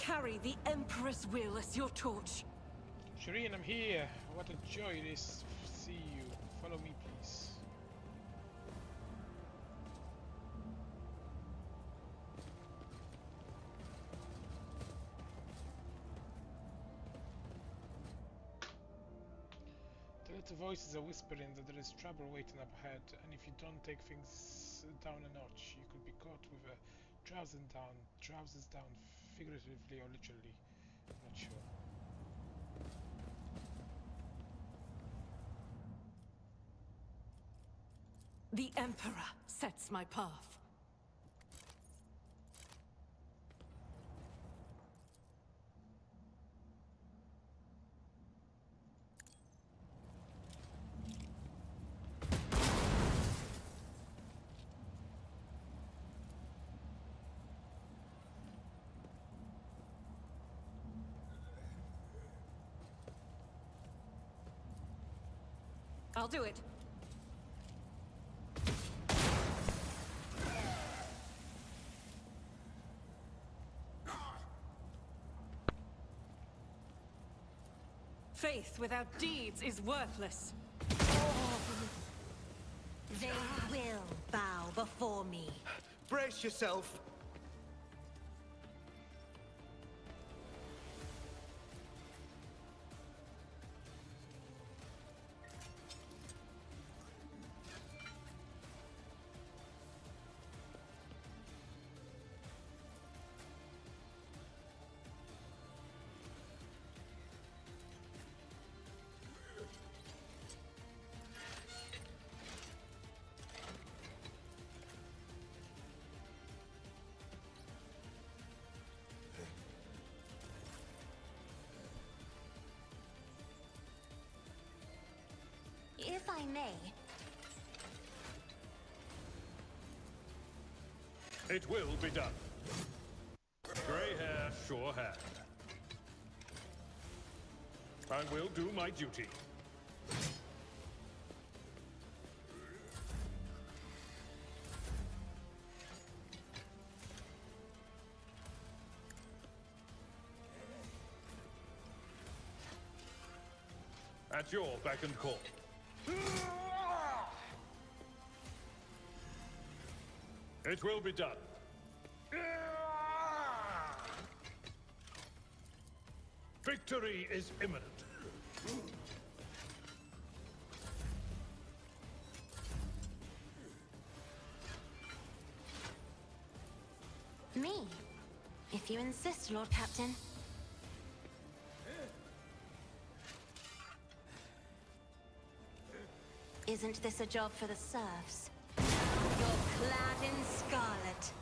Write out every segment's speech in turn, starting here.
carry the Emperor's will as your torch. Shireen, I'm here. What a joy it is to see you. Follow me, please. The little voices are whispering that there is trouble waiting up ahead, and if you don't take things down a notch, you could be caught with a trousers down, figuratively or literally. I'm not sure. The Emperor sets my path. I'll do it. Faith without deeds is worthless. They will bow before me. Brace yourself. If I may. It will be done. Grey hair, sure hand. I will do my duty. At your beck and call. It will be done. Victory is imminent. Me? If you insist, Lord Captain. Isn't this a job for the serfs? You're clad in scarlet.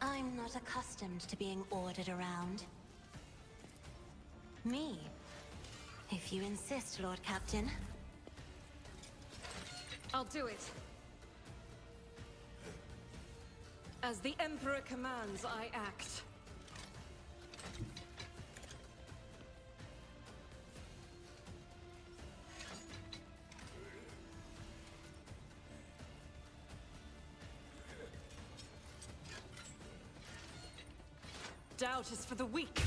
I'm not accustomed to being ordered around. Me? If you insist, Lord Captain. I'll do it. As the Emperor commands, I act. Doubt is for the weak.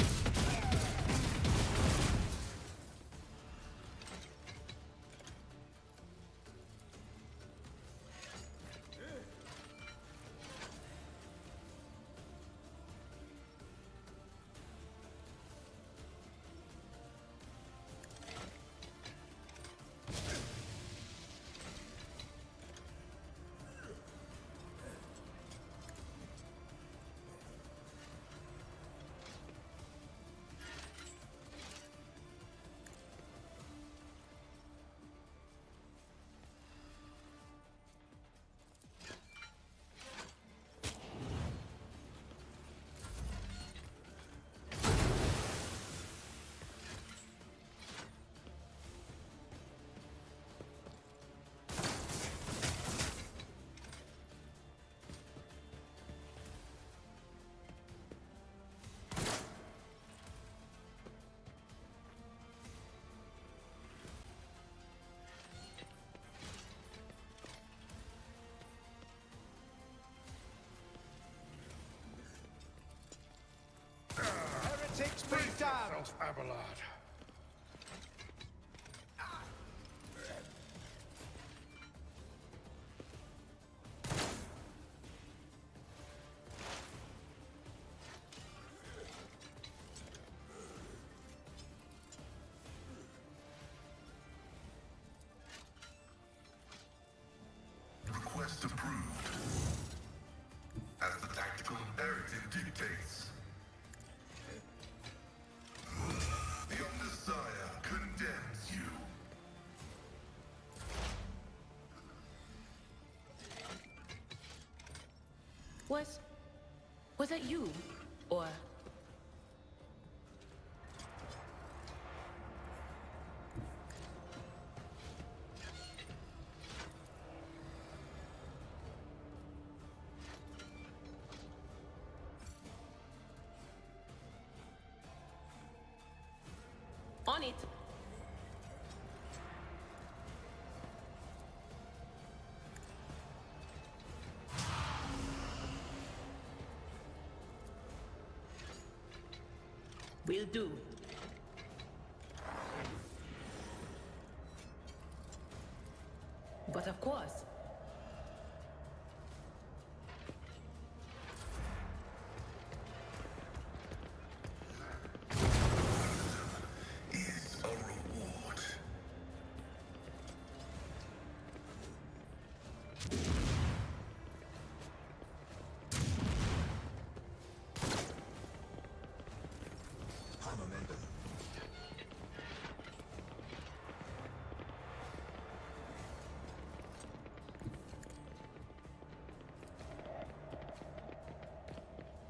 yourself, Abelard. Request approved. As the tactical imperative dictates. The Omnissiah condemns you. Was that you? Or... On it. Will do. But of course. Is a reward.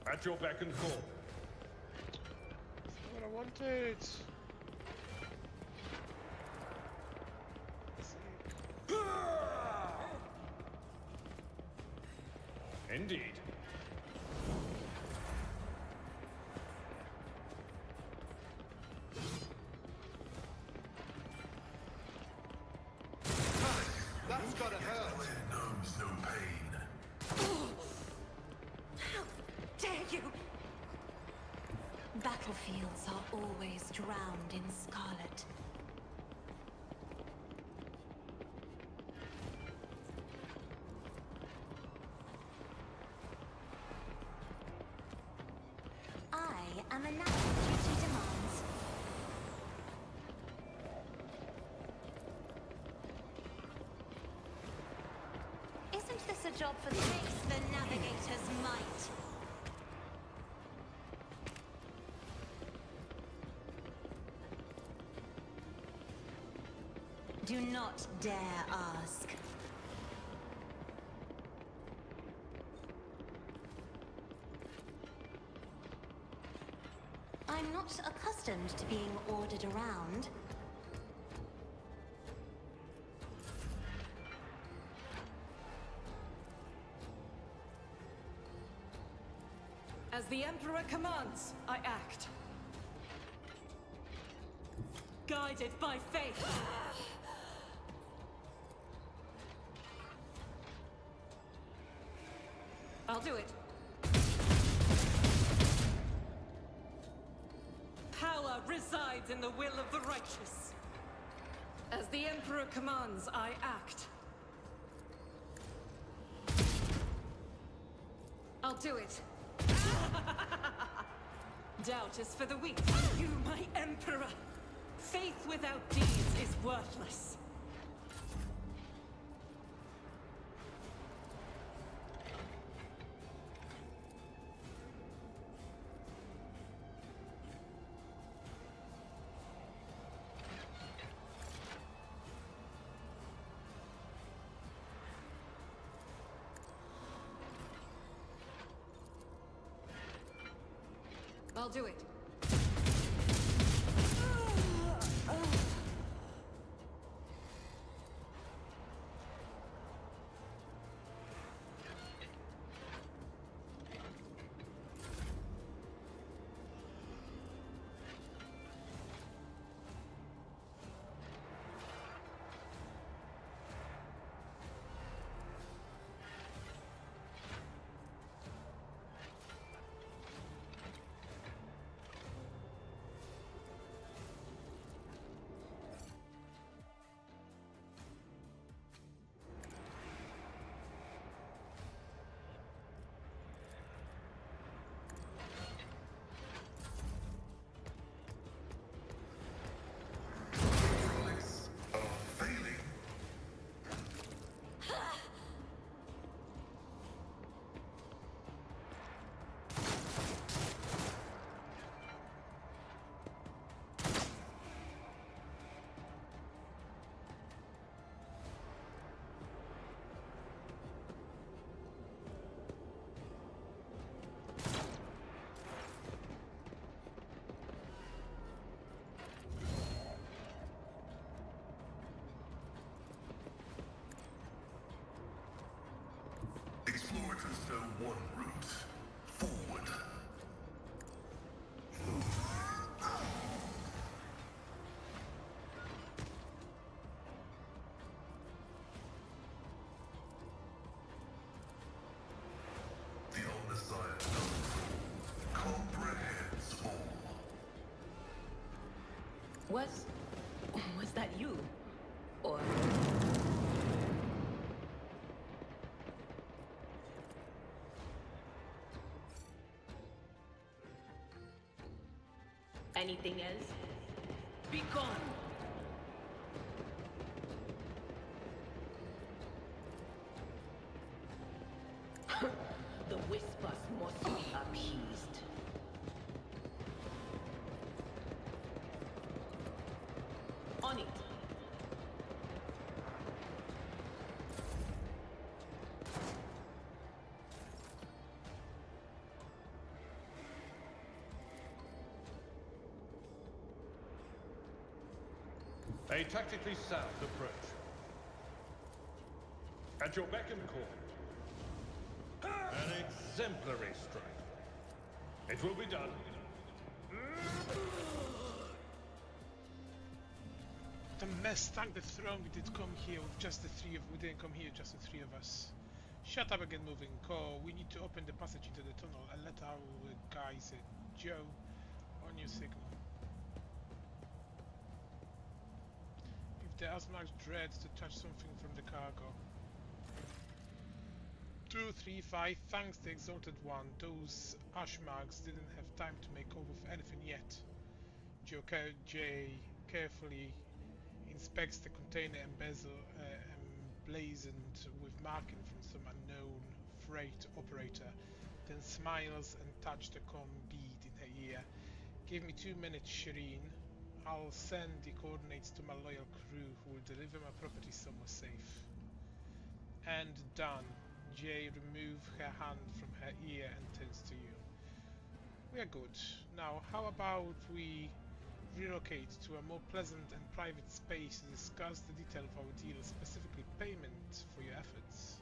At your beck and call. That's not what I wanted. Indeed. That's gotta hurt. It knows no pain. How dare you! Battlefields are always drowned in scarlet. I am a knight. Duty demands. Isn't this a job for the navigator's might? Do not dare ask. I'm not accustomed to being ordered around. As the Emperor commands, I act. Guided by faith. I'll do it. Power resides in the will of the righteous. As the Emperor commands, I act. I'll do it. Doubt is for the weak. You, my Emperor. Faith without deeds is worthless. I'll do it. Was that you? Or anything else? Be gone! The whispers must be appeased. On it. A tactically sound approach. At your beck and call. An exemplary strike. It will be done. The mess, thank the throne we did come here with just the three of we didn't come here just the three of us. Shut up and get moving, Cole. We need to open the passage into the tunnel and let our guys Joe on your signal. If the Asmarks dread to touch something from the cargo. 2, 3, 5, thanks the Exalted One. Those Ashmarks didn't have time to make over of anything yet. J carefully inspects the container emblazoned with marking from some unknown freight operator, then smiles and touches the com bead in her ear. Give me 2 minutes, Shireen. I'll send the coordinates to my loyal crew who will deliver my property somewhere safe. And done. Jay removes her hand from her ear and turns to you. We are good. Now, how about we relocate to a more pleasant and private space to discuss the detail of our deal, specifically payment for your efforts.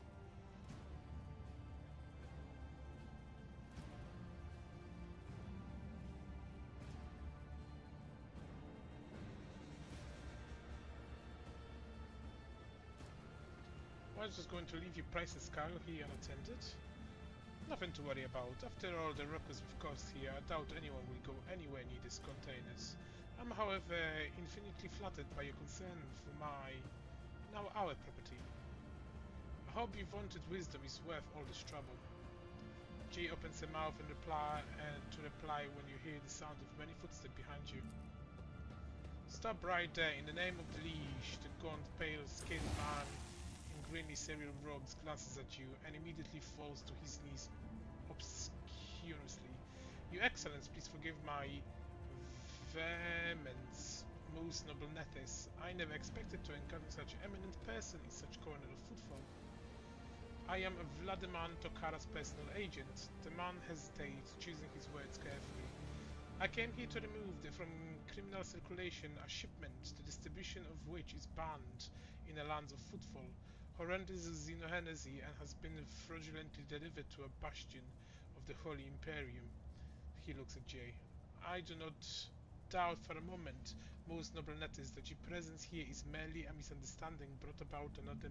I was just going to leave you Price's cargo here unattended. Nothing to worry about. After all the ruckus we've caused here, I doubt anyone will go anywhere near these containers. I'm, however, infinitely flattered by your concern for now our property. I hope your vaunted wisdom is worth all this trouble. Jay opens her mouth and to reply when you hear the sound of many footsteps behind you. Stop right there, in the name of the Liege. The gaunt, pale-skinned man in greenly cereal robes glances at you and immediately falls to his knees obscurously. Your Excellence, please forgive my vehemence, most noble Nethys. I never expected to encounter such eminent person in such corner of footfall. I am Vladimir Tokara's personal agent. The man hesitates, choosing his words carefully. I came here to remove from criminal circulation a shipment, the distribution of which is banned in the lands of footfall. Horrendous xenoheresy and has been fraudulently delivered to a bastion of the Holy Imperium. He looks at Jay. I do not doubt for a moment, most noble Nethys, that your presence here is merely a misunderstanding brought about another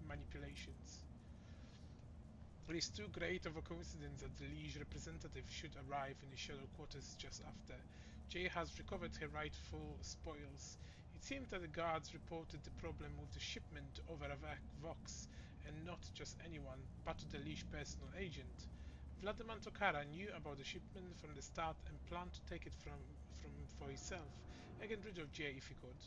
manipulations. It is too great of a coincidence that the Liege representative should arrive in the shadow quarters just after. Jay has recovered her rightful spoils. It seemed that the guards reported the problem with the shipment over a Vox, and not just anyone, but the Liege personal agent. Vladimir Tokara knew about the shipment from the start and planned to take it for himself, and get rid of Jay if he could.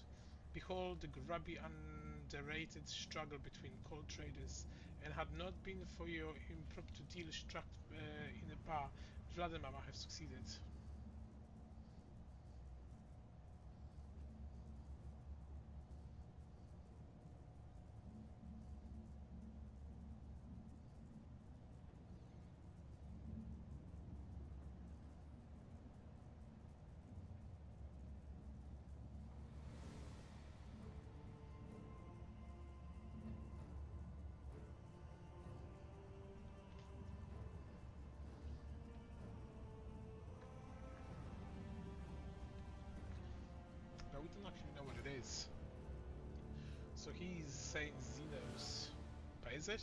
Behold the grubby, underrated struggle between coal traders, and had not been for your impromptu deal struck in a bar, Vladimir might have succeeded. We don't actually know what it is. So he's saying Xenos. But is it?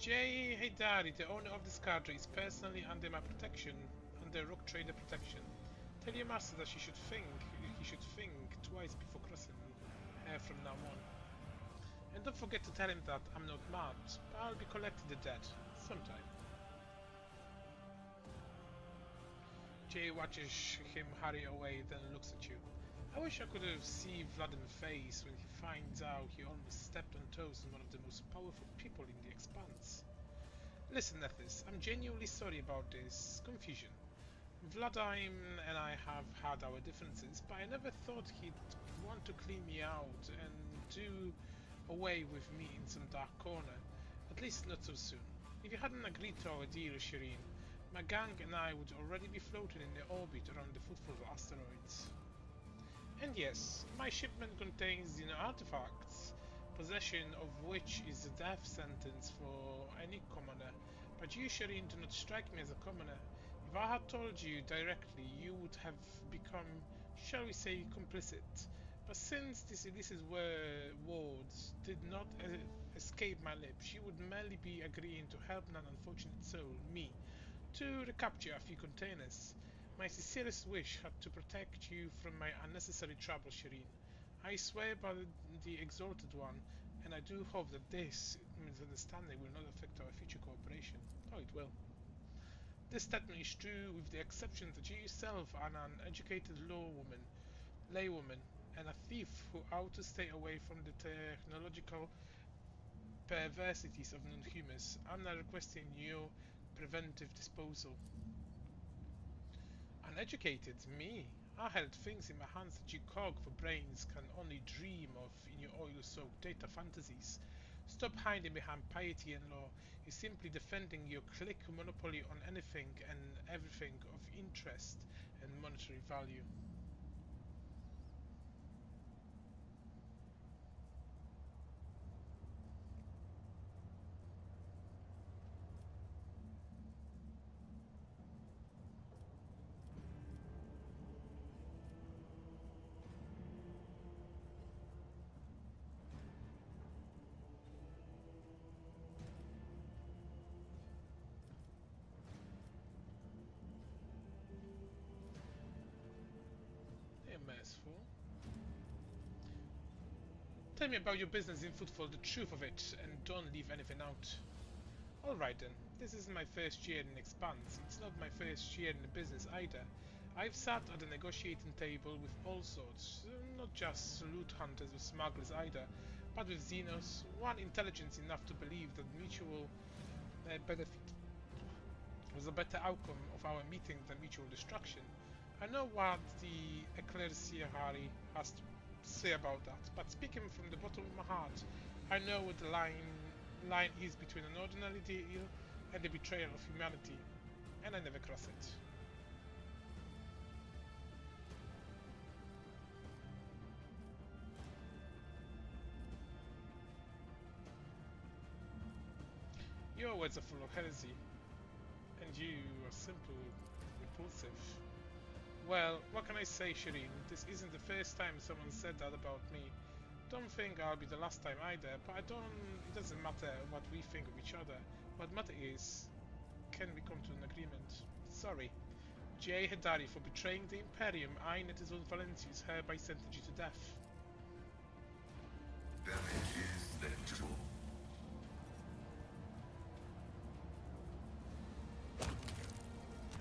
J. Haydari, the owner of this cadre, is personally under my protection, under rock trader protection. Tell your master that he should think twice before crossing her from now on. And don't forget to tell him that I'm not mad, but I'll be collecting the debt sometime. Jay watches him hurry away, then looks at you. I wish I could have seen Vladim's face when he finds out he almost stepped on toes on one of the most powerful people in the Expanse. Listen, Nethys, I'm genuinely sorry about this confusion. Vladimir and I have had our differences, but I never thought he'd want to clean me out and do away with me in some dark corner. At least not so soon. If you hadn't agreed to our deal, Shireen, my gang and I would already be floating in the orbit around the footfall of asteroids. And yes, my shipment contains artifacts, possession of which is a death sentence for any commoner. But you, Shireen, do not strike me as a commoner. If I had told you directly, you would have become, shall we say, complicit. But since these illicit words did not escape my lips, you would merely be agreeing to help an unfortunate soul, me, to recapture a few containers. My sincerest wish had to protect you from my unnecessary trouble, Shireen. I swear by the Exalted One, and I do hope that this misunderstanding will not affect our future cooperation. Oh, it will. This statement is true with the exception that you yourself are an educated laywoman, and a thief who ought to stay away from the technological perversities of non-humans. I'm now requesting your preventive disposal. Uneducated? Me? I held things in my hands that you cog for brains can only dream of in your oil-soaked data fantasies. Stop hiding behind piety and law. You're simply defending your clique monopoly on anything and everything of interest and monetary value. Merciful. Tell me about your business in Footfall, the truth of it, and don't leave anything out. Alright then, this isn't my first year in Expanse. It's not my first year in the business either. I've sat at a negotiating table with all sorts, not just loot hunters or smugglers either, but with Xenos, one intelligent enough to believe that mutual benefit was a better outcome of our meeting than mutual destruction. I know what the Eclairciari has to say about that, but speaking from the bottom of my heart, I know what the line is between an ordinary deal and the betrayal of humanity, and I never cross it. Your words are full of heresy, and you are simple, repulsive. Well, what can I say, Shireen? This isn't the first time someone said that about me. Don't think I'll be the last time either, but it doesn't matter what we think of each other. What matters is, can we come to an agreement? Sorry. J. Haydari, for betraying the Imperium, I, Nethys Valentius, hereby sentence you to death. Damage is negligible.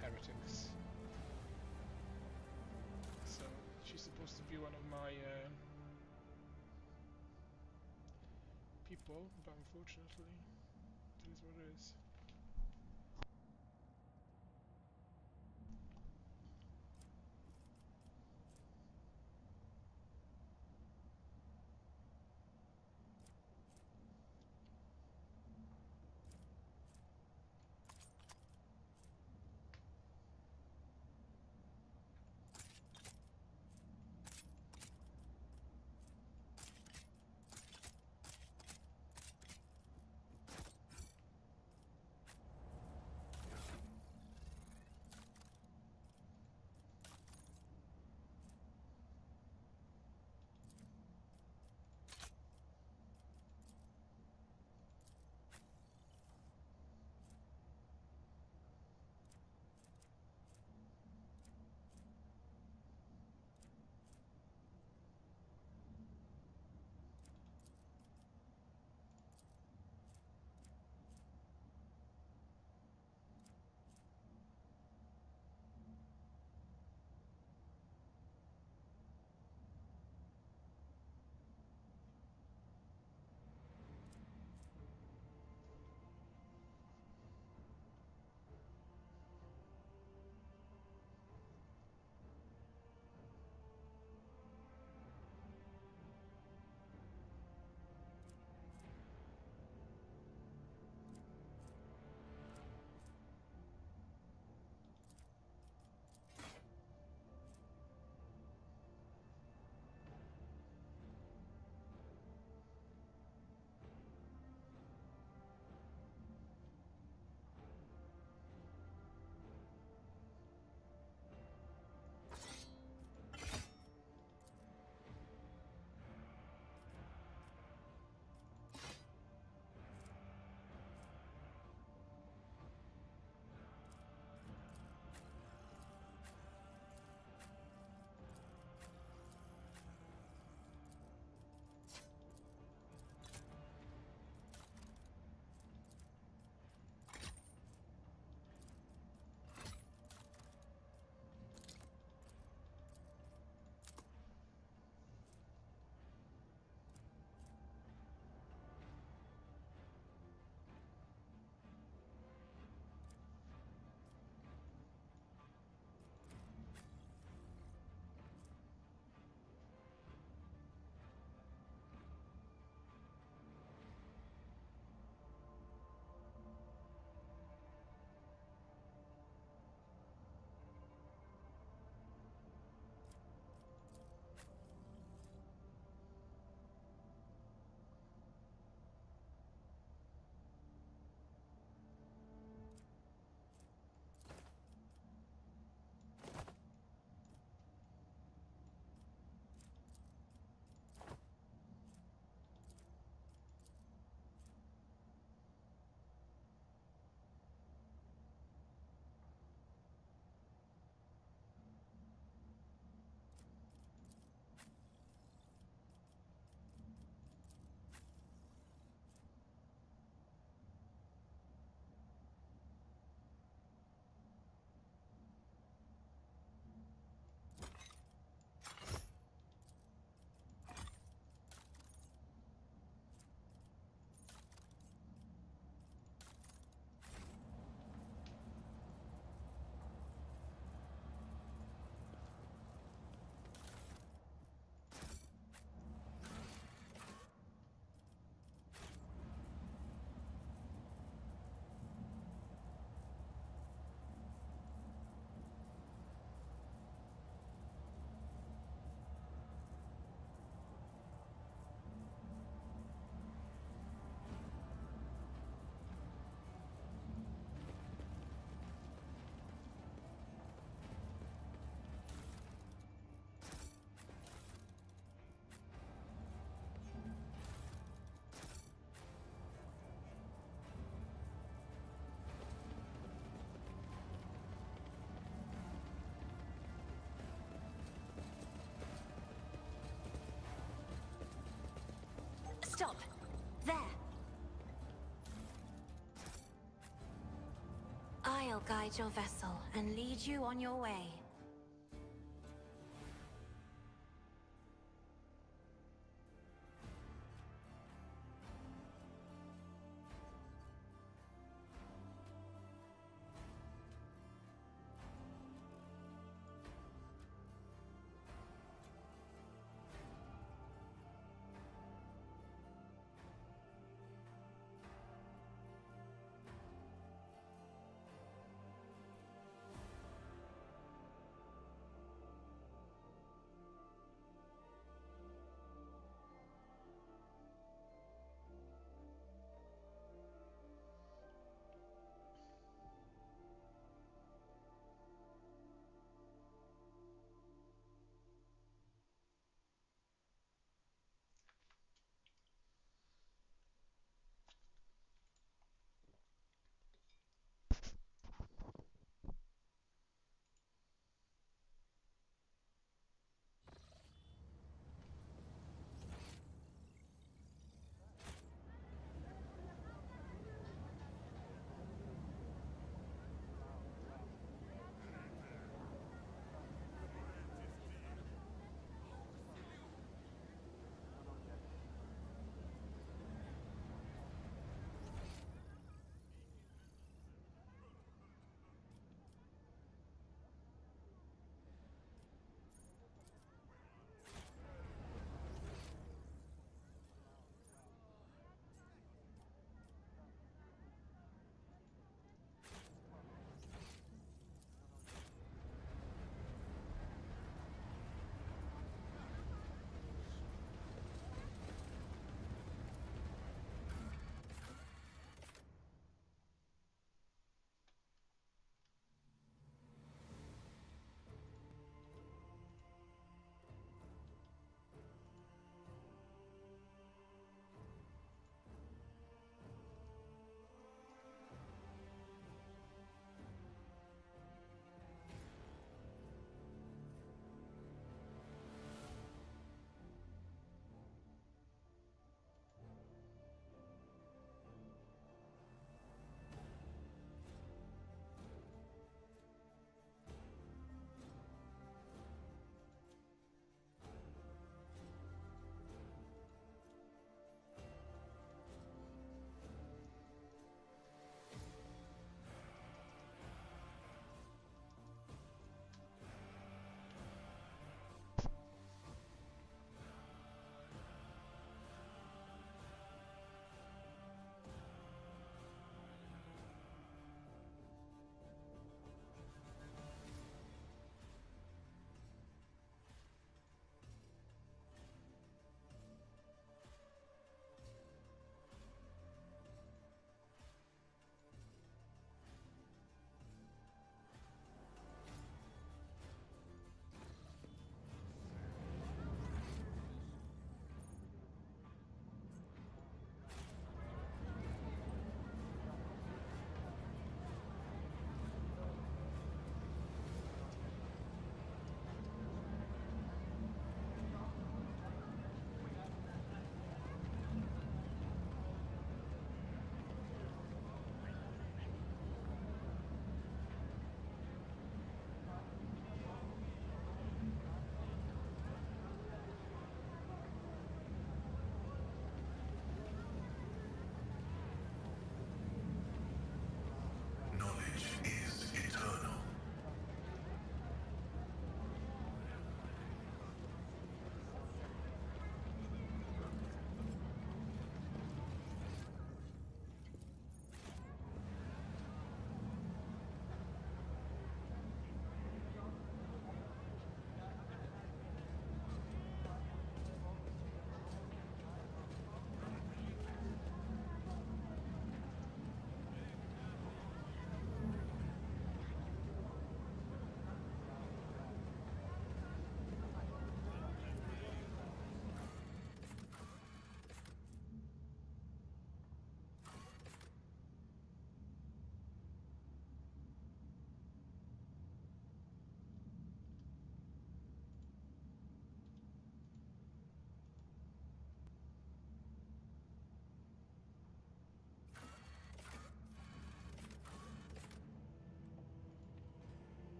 Heretics. So, she's supposed to be one of my people, but unfortunately, it is what it is. shall guide your vessel and lead you on your way.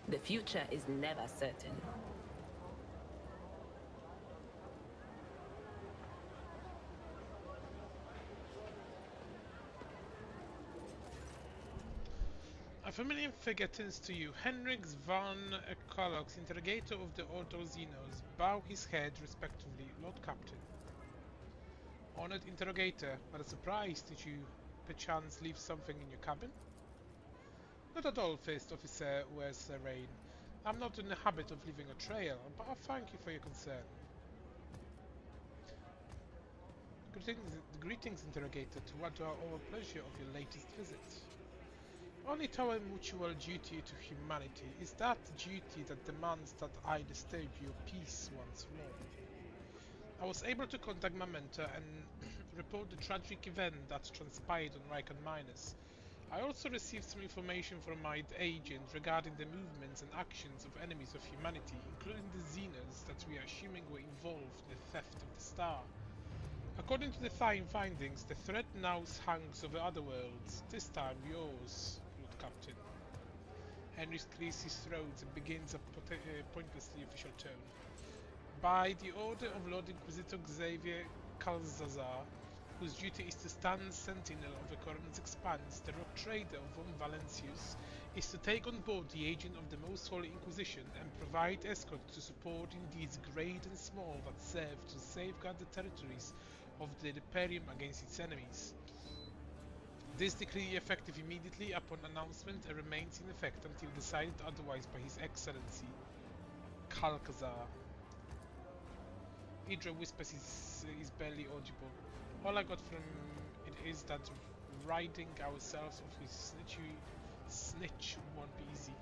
The future is never certain. A familiar figure turns to you. Henrik von Kolox, interrogator of the Ordo Xenos. Bow his head respectively. Lord Captain. Honored interrogator, what a surprise. Did you perchance leave something in your cabin? Not at all, First Officer wears serene. I'm not in the habit of leaving a trail, but I thank you for your concern. Greetings, interrogator. To what do I owe a pleasure of your latest visit? Only to our mutual duty to humanity. Is that duty that demands that I disturb your peace once more? I was able to contact my mentor and report the tragic event that transpired on Rikon Minus. I also received some information from my agent regarding the movements and actions of enemies of humanity, including the Xenos that we are assuming were involved in the theft of the star. According to the findings, the threat now hangs over other worlds, this time yours, Lord Captain. Henry clears his throat and begins a pointlessly official tone. By the order of Lord Inquisitor Xavier Calzazar, whose duty is to stand sentinel of the Coroner's Expanse, the rock trader of Von Valencius is to take on board the agent of the Most Holy Inquisition and provide escort to support in deeds great and small that serve to safeguard the territories of the Imperium against its enemies. This decree effective immediately upon announcement and remains in effect until decided otherwise by His Excellency Kalkazar. Idra whispers is barely audible. All I got from it is that ridding ourselves of his snitch won't be easy.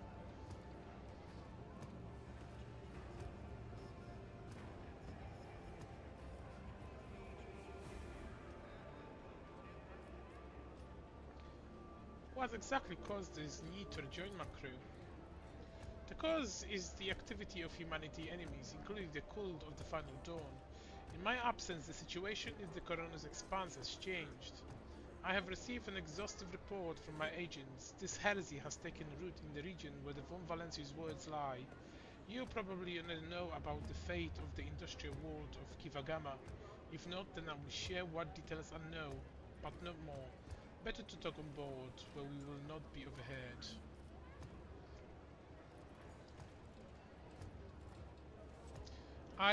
What exactly caused this need to rejoin my crew? The cause is the activity of humanity enemies, including the cult of the Final Dawn. In my absence, the situation in the Coroner's Expanse has changed. I have received an exhaustive report from my agents. This heresy has taken root in the region where the Von Valencius words lie. You probably already know about the fate of the industrial world of Kivagama. If not, then I will share what details I know, but not more. Better to talk on board, where we will not be overheard.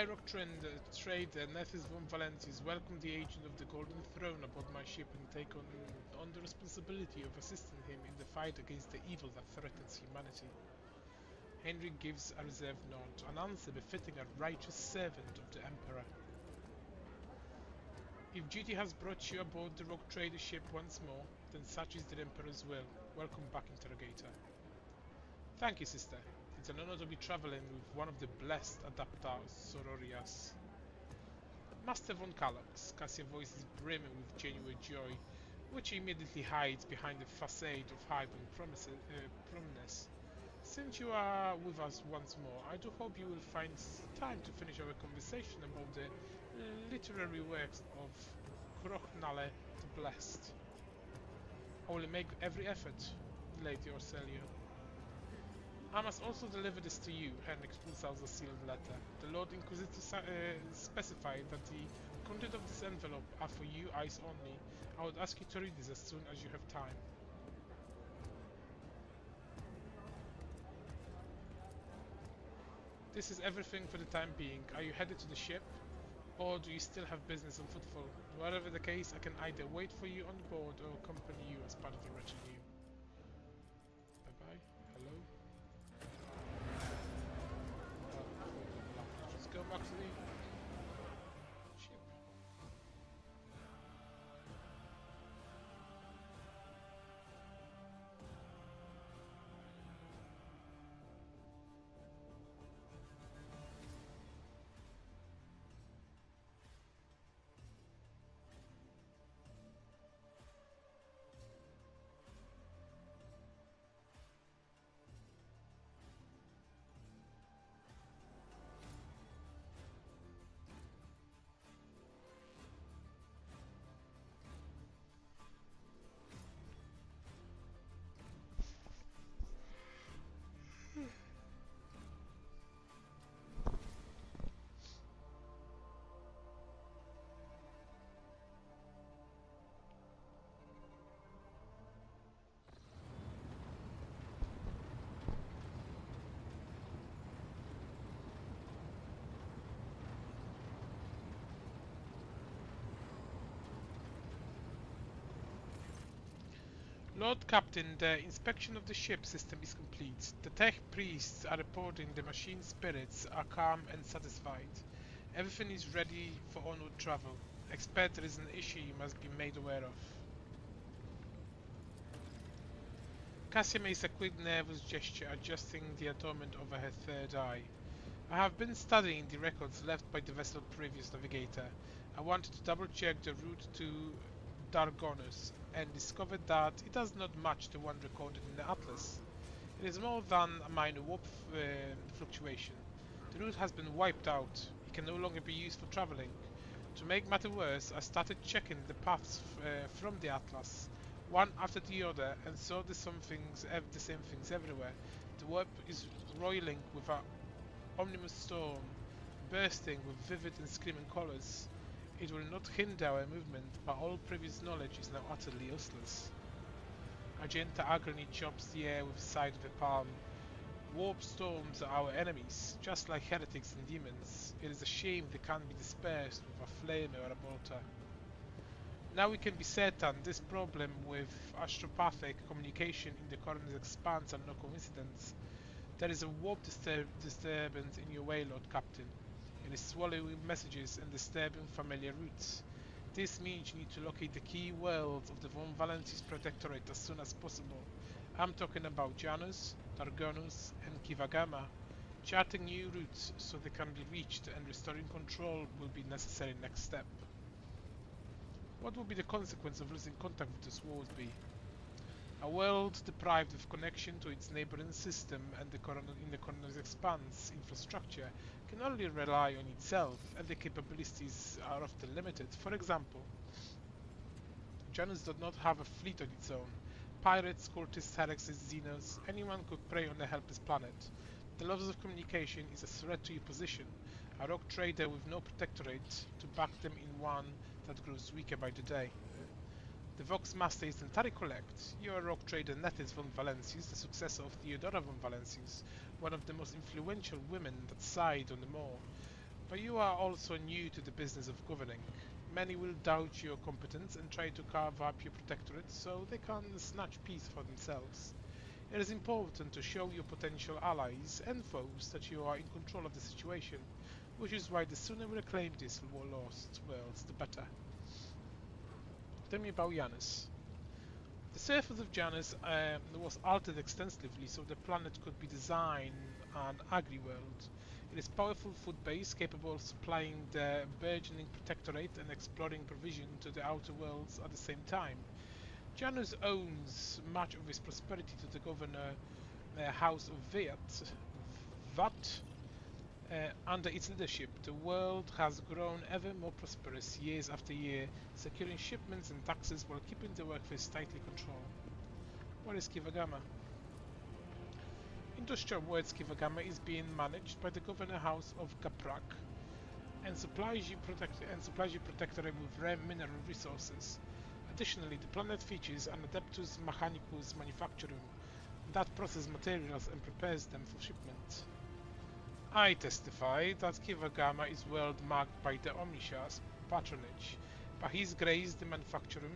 Rock trader Nethys von Valencius welcomed the agent of the Golden Throne aboard my ship and take on the responsibility of assisting him in the fight against the evil that threatens humanity. Henry gives a reserved nod, an answer befitting a righteous servant of the Emperor. If duty has brought you aboard the rock trader ship once more, then such is the Emperor's will. Welcome back, interrogator. Thank you, sister. It's an honor to be traveling with one of the blessed Adapta Sororias. Master von Kalox, Cassia's voice is brimming with genuine joy, which he immediately hides behind the facade of hype and prominence. Since you are with us once more, I do hope you will find time to finish our conversation about the literary works of Krochnale the Blessed. I will make every effort, Lady Orselio. I must also deliver this to you. Henrik pulls out a sealed letter. The Lord Inquisitor specified that the content of this envelope are for you eyes only. I would ask you to read this as soon as you have time. This is everything for the time being. Are you headed to the ship? Or do you still have business on footfall? Whatever the case, I can either wait for you on board or accompany you as part of the retinue. Bye-bye. Hello? Let's go back to the ship. Lord Captain, the inspection of the ship system is complete. The tech priests are reporting the machine spirits are calm and satisfied. Everything is ready for onward travel. Expect there is an issue you must be made aware of. Cassia makes a quick nervous gesture, adjusting the adornment over her third eye. I have been studying the records left by the vessel's previous navigator. I wanted to double check the route to Dargonus and discovered that it does not match the one recorded in the atlas. It is more than a minor warp fluctuation. The route has been wiped out. It can no longer be used for traveling. To make matter worse, I started checking the paths from the atlas, one after the other, and saw the same things everywhere. The warp is roiling with an omnibus storm, bursting with vivid and screaming colors. It will not hinder our movement, but all previous knowledge is now utterly useless. Agenta Agony chops the air with the side of a palm. Warp storms are our enemies, just like heretics and demons. It is a shame they can't be dispersed with a flame or a bolter. Now we can be certain this problem with astropathic communication in the coroner's expanse are no coincidence. There is a warp disturbance in your way, Lord Captain. It is swallowing messages and disturbing familiar routes. This means you need to locate the key worlds of the Von Valensis Protectorate as soon as possible. I'm talking about Janus, Dargonus and Kivagama. Charting new routes so they can be reached and restoring control will be necessary next step. What will be the consequence of losing contact with this Worsby? A world deprived of connection to its neighboring system and in the coroner's expanse infrastructure can only rely on itself, and the capabilities are often limited. For example, Janus does not have a fleet of its own. Pirates, cultists, heretics, xenos, anyone could prey on a helpless planet. The loss of communication is a threat to your position. A rogue trader with no protectorate to back them in one that grows weaker by the day. The Vox Master is entirely correct. You are rogue trader Nettis von Valensius, the successor of Theodora von Valensius, one of the most influential women that side on the Moor. But you are also new to the business of governing. Many will doubt your competence and try to carve up your protectorate so they can snatch peace for themselves. It is important to show your potential allies and foes that you are in control of the situation, which is why the sooner we reclaim these lost worlds, the better. Tell me about Janus. The surface of Janus was altered extensively so the planet could be designed an agri-world. It is a powerful food base capable of supplying the burgeoning protectorate and exploring provision to the outer worlds at the same time. Janus owns much of its prosperity to the governor House of Vat. Under its leadership, the world has grown ever more prosperous years after year, securing shipments and taxes while keeping the workforce tightly controlled. What is Kivagama? Industrial Worlds Kivagama is being managed by the Governor House of Gaprak and supplies you protectorate with rare mineral resources. Additionally, the planet features an Adeptus Mechanicus manufacturing that processes materials and prepares them for shipment. I testify that Kivagama is world marked by the Omnisha's patronage. By his grace, the manufacturing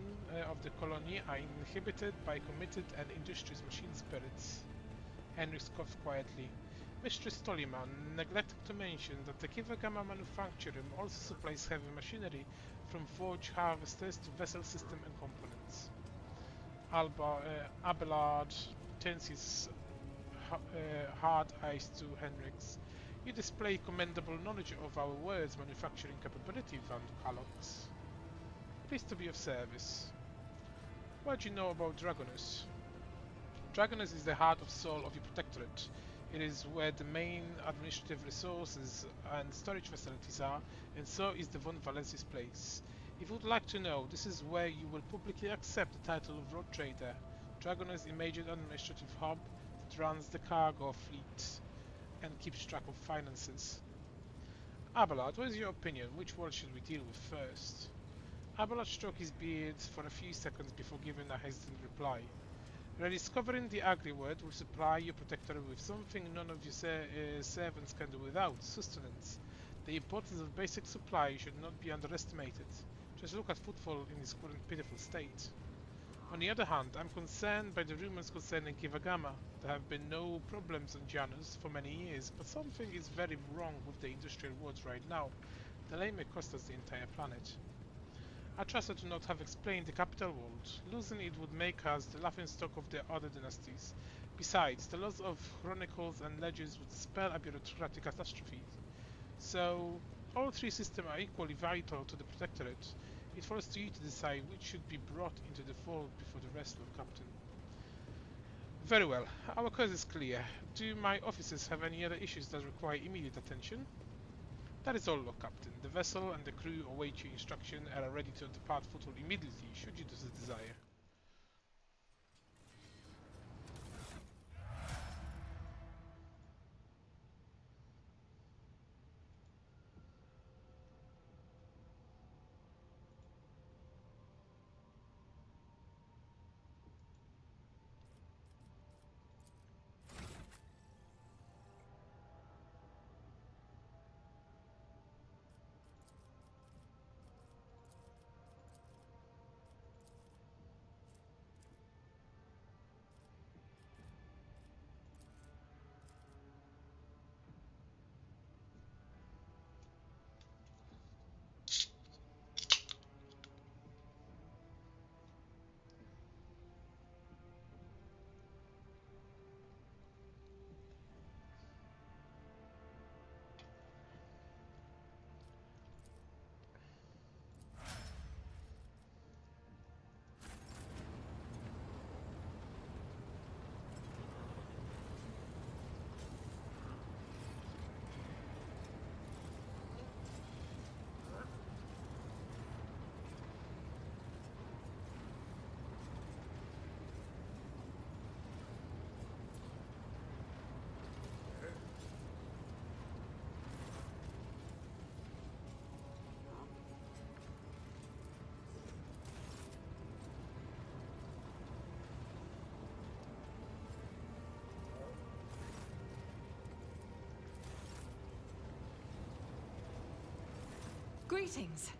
of the colony are inhibited by committed and industrious machine spirits. Henry scoffed quietly. Mistress Tolliman neglected to mention that the Kivagama manufacturing also supplies heavy machinery from forge harvesters to vessel system and components. Abelard turns his hard eyes to Henrik's. You display commendable knowledge of our world's manufacturing capability, Van Kalox. Pleased to be of service. What do you know about Dragonus? Dragonus is the heart of soul of your protectorate. It is where the main administrative resources and storage facilities are, and so is the Von Valensis place. If you would like to know, this is where you will publicly accept the title of Road Trader. Dragonus is a major administrative hub that runs the cargo fleet and keeps track of finances. Abelard, what is your opinion? Which world should we deal with first? Abelard stroked his beard for a few seconds before giving a hesitant reply. Rediscovering the agri-world will supply your protectorate with something none of your servants can do without, sustenance. The importance of basic supply should not be underestimated. Just look at footfall in its current pitiful state. On the other hand, I'm concerned by the rumors concerning Kivagama. There have been no problems on Janus for many years, but something is very wrong with the industrial worlds right now. Delay may cost us the entire planet. I trusted to not have explained the capital world. Losing it would make us the laughingstock of the other dynasties. Besides, the loss of chronicles and legends would spell a bureaucratic catastrophe. So, all three systems are equally vital to the Protectorate. It falls to you to decide which should be brought into the fold before the rest, Lord Captain. Very well, our course is clear. Do my officers have any other issues that require immediate attention? That is all, Lord Captain. The vessel and the crew await your instruction and are ready to depart Foothold immediately, should you so desire. Greetings.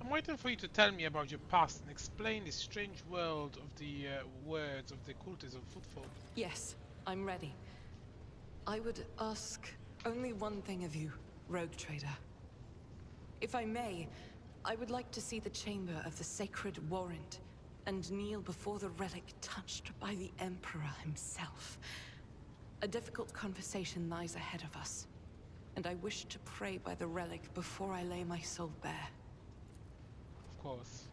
I'm waiting for you to tell me about your past and explain the strange world of the words of the cultists of Footfall. Yes, I'm ready. I would ask only one thing of you, Rogue Trader. If I may, I would like to see the chamber of the Sacred Warrant and kneel before the relic touched by the Emperor himself. A difficult conversation lies ahead of us, and I wish to pray by the relic before I lay my soul bare. Of course.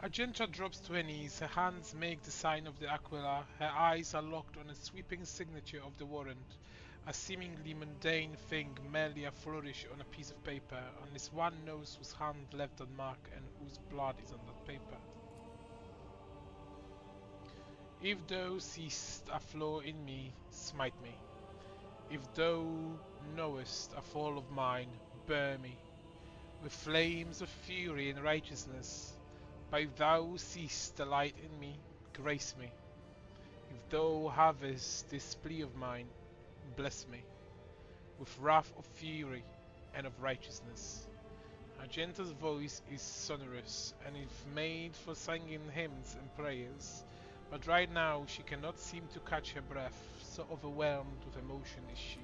Argenta drops to her knees, her hands make the sign of the Aquila, her eyes are locked on a sweeping signature of the warrant, a seemingly mundane thing, merely a flourish on a piece of paper, unless one knows whose hand left that mark and whose blood is on that paper. If thou seest a flaw in me, smite me. If thou knowest a fall of mine, burn me. With flames of fury and righteousness, but if thou seest the light in me, grace me. If thou havest this plea of mine, bless me. With wrath of fury and of righteousness. Argenta's voice is sonorous, and is made for singing hymns and prayers, but right now she cannot seem to catch her breath, so overwhelmed with emotion is she.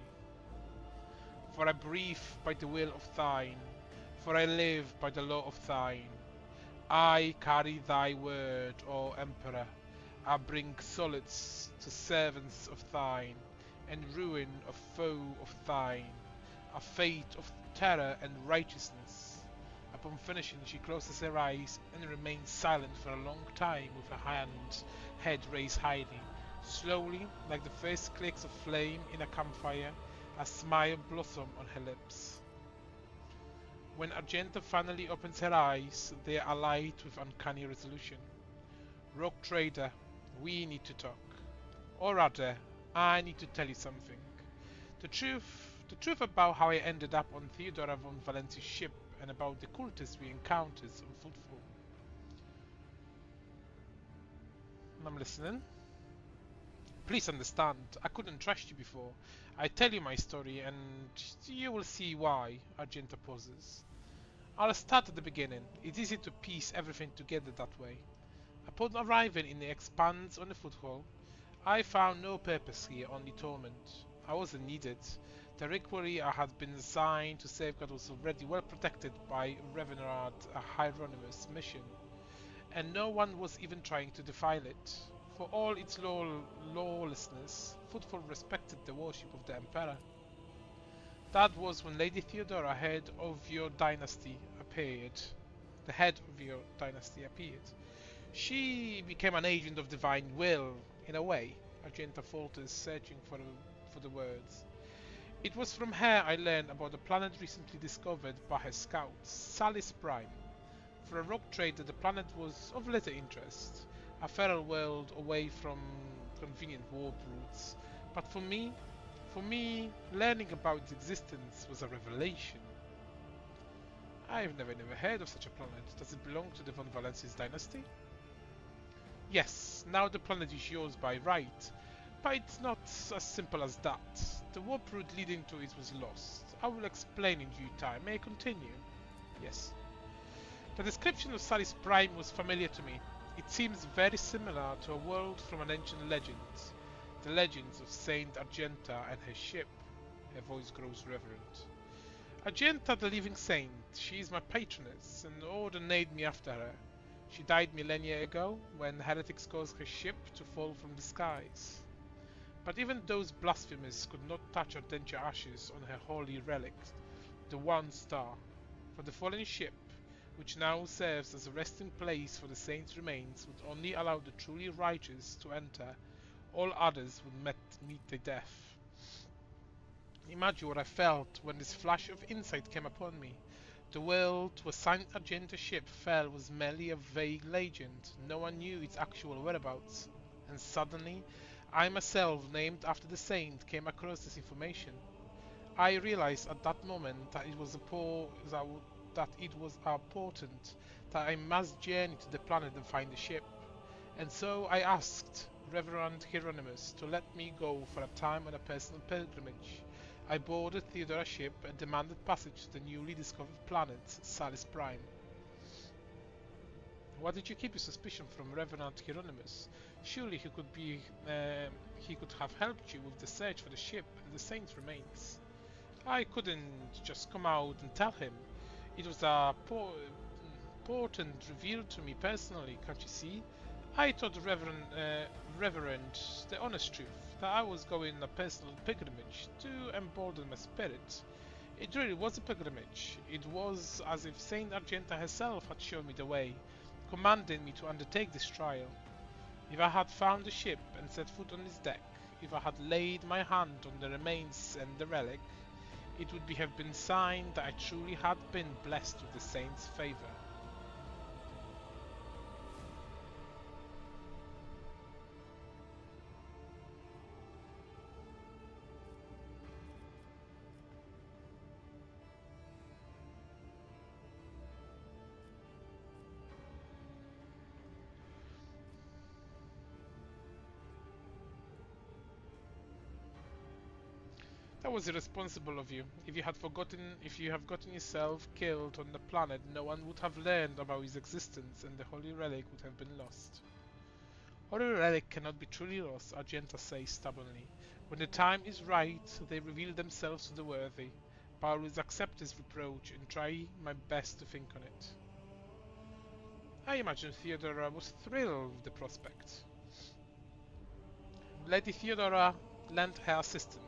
For I breathe by the will of thine, for I live by the law of thine. I carry thy word, O Emperor. I bring solace to servants of thine, and ruin of foe of thine, a fate of terror and righteousness. Upon finishing, she closes her eyes and remains silent for a long time with her head raised highly. Slowly, like the first clicks of flame in a campfire, a smile blossoms on her lips. When Argenta finally opens her eyes, they are alight with uncanny resolution. Rogue Trader, we need to talk. Or rather, I need to tell you something. The truth The truth about how I ended up on Theodora von Valenti's ship and about the cultists we encountered on Footfall. I'm listening. Please understand, I couldn't trust you before. I tell you my story and you will see why, Argenta pauses. I'll start at the beginning. It's easy to piece everything together that way. Upon arriving in the expanse on the Footfall, I found no purpose here, only torment. I wasn't needed. The reliquary I had been assigned to safeguard was already well protected by Reverend Hieronymus' mission, and no one was even trying to defile it. For all its lawlessness, Footfall respected the worship of the Emperor. That was when Lady Theodora, head of your dynasty, appeared. The head of your dynasty appeared. She became an agent of divine will, in a way. Argenta falters, searching for the words. It was from her I learned about the planet recently discovered by her scouts, Salis Prime. For a rock trader, the planet was of little interest, a feral world away from convenient warp routes. But for me, learning about its existence was a revelation. I've never heard of such a planet. Does it belong to the von Valenci's dynasty? Yes, now the planet is yours by right, but it's not as simple as that. The warp route leading to it was lost. I will explain in due time. May I continue? Yes. The description of Salis Prime was familiar to me. It seems very similar to a world from an ancient legend. The legends of Saint Argenta and her ship. Her voice grows reverent. Argenta, the living saint. She is my patroness, and the order named me after her. She died millennia ago, when heretics caused her ship to fall from the skies. But even those blasphemers could not touch Argenta ashes on her holy relic, the One Star. For the fallen ship, which now serves as a resting place for the saint's remains, would only allow the truly righteous to enter. All others would meet their death. Imagine what I felt when this flash of insight came upon me. The world to a Saint Argenta ship fell was merely a vague legend. No one knew its actual whereabouts. And suddenly, I myself, named after the saint, came across this information. I realized at that moment that it was important that I must journey to the planet and find the ship. And so I asked Reverend Hieronymus to let me go for a time on a personal pilgrimage. I boarded Theodora's ship and demanded passage to the newly discovered planet, Salis Prime. Why did you keep your suspicion from Reverend Hieronymus? Surely he could have helped you with the search for the ship and the saint's remains. I couldn't just come out and tell him. It was a portent revealed to me personally, can't you see? I told Reverend the honest truth, that I was going on a personal pilgrimage to embolden my spirit. It really was a pilgrimage. It was as if Saint Argenta herself had shown me the way, commanding me to undertake this trial. If I had found the ship and set foot on its deck, if I had laid my hand on the remains and the relic, it would have been sign that I truly had been blessed with the saint's favor. That was irresponsible of you. If you have gotten yourself killed on the planet, no one would have learned about his existence and the holy relic would have been lost. Holy relic cannot be truly lost, Argenta says stubbornly. When the time is right, they reveal themselves to the worthy. But I always accept this reproach and try my best to think on it. I imagine Theodora was thrilled with the prospect. Lady Theodora lent her assistance.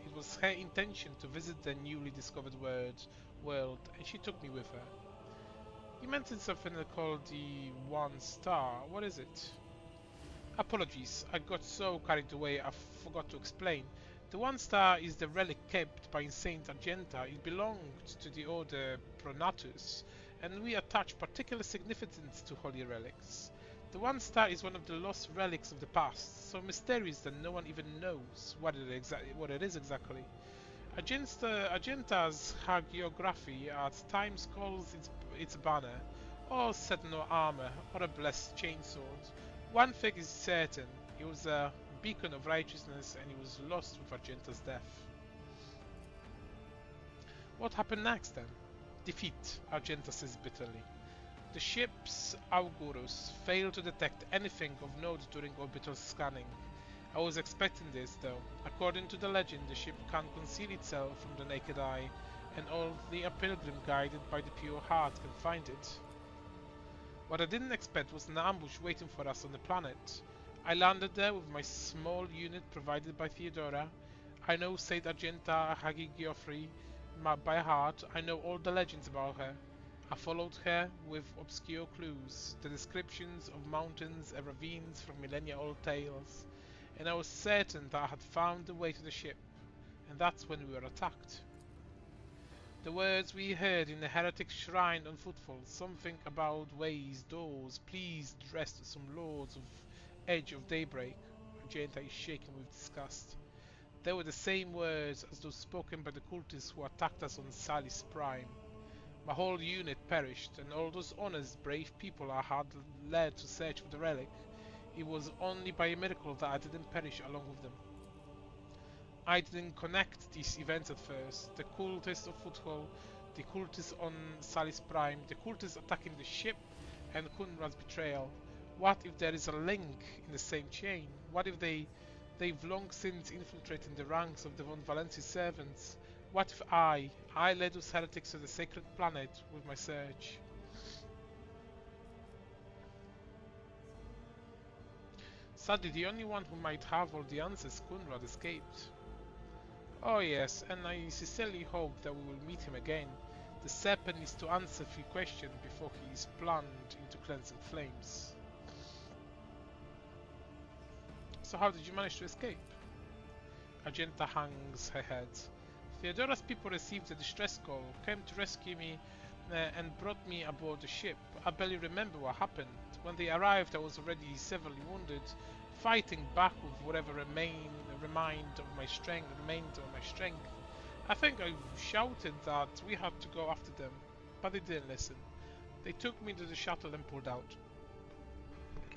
It was her intention to visit the newly discovered world, and she took me with her. You mentioned something called the One Star. What is it? Apologies, I got so carried away I forgot to explain. The One Star is the relic kept by Saint Argenta. It belonged to the order Pronatus, and we attach particular significance to holy relics. The One Star is one of the lost relics of the past, so mysterious that no one even knows what it is exactly. Argenta's hagiography at times calls its banner, or said no armor, or a blessed chainsword. One thing is certain, he was a beacon of righteousness and he was lost with Argenta's death. What happened next then? Defeat, Argenta says bitterly. The ship's Augurus failed to detect anything of note during orbital scanning. I was expecting this though. According to the legend, the ship can't conceal itself from the naked eye, and only a pilgrim guided by the pure heart can find it. What I didn't expect was an ambush waiting for us on the planet. I landed there with my small unit provided by Theodora. I know Saint Argenta Hagiography by heart. I know all the legends about her. I followed her with obscure clues, the descriptions of mountains and ravines from millennia-old tales, and I was certain that I had found the way to the ship, and that's when we were attacked. The words we heard in the heretic shrine on footfall, something about ways, doors, please dressed some lords of edge of daybreak. Argenta is shaking with disgust. They were the same words as those spoken by the cultists who attacked us on Salis Prime. My whole unit perished, and all those honest, brave people I had led to search for the relic, it was only by a miracle that I didn't perish along with them. I didn't connect these events at first. The cultists of Foothold, the cultists on Salis Prime, the cultists attacking the ship, and Kunrad's betrayal. What if there is a link in the same chain? What if they've long since infiltrated the ranks of the Von Valenci servants? What if I led those heretics to the sacred planet with my search? Sadly, the only one who might have all the answers, Kunrad, escaped. Oh yes, and I sincerely hope that we will meet him again. The serpent needs to answer a few questions before he is plunged into cleansing flames. So how did you manage to escape? Argenta hangs her head. Theodora's people received a distress call, came to rescue me and brought me aboard the ship. I barely remember what happened. When they arrived I was already severely wounded, fighting back with whatever remained of my strength. I think I shouted that we had to go after them, but they didn't listen. They took me to the shuttle and pulled out.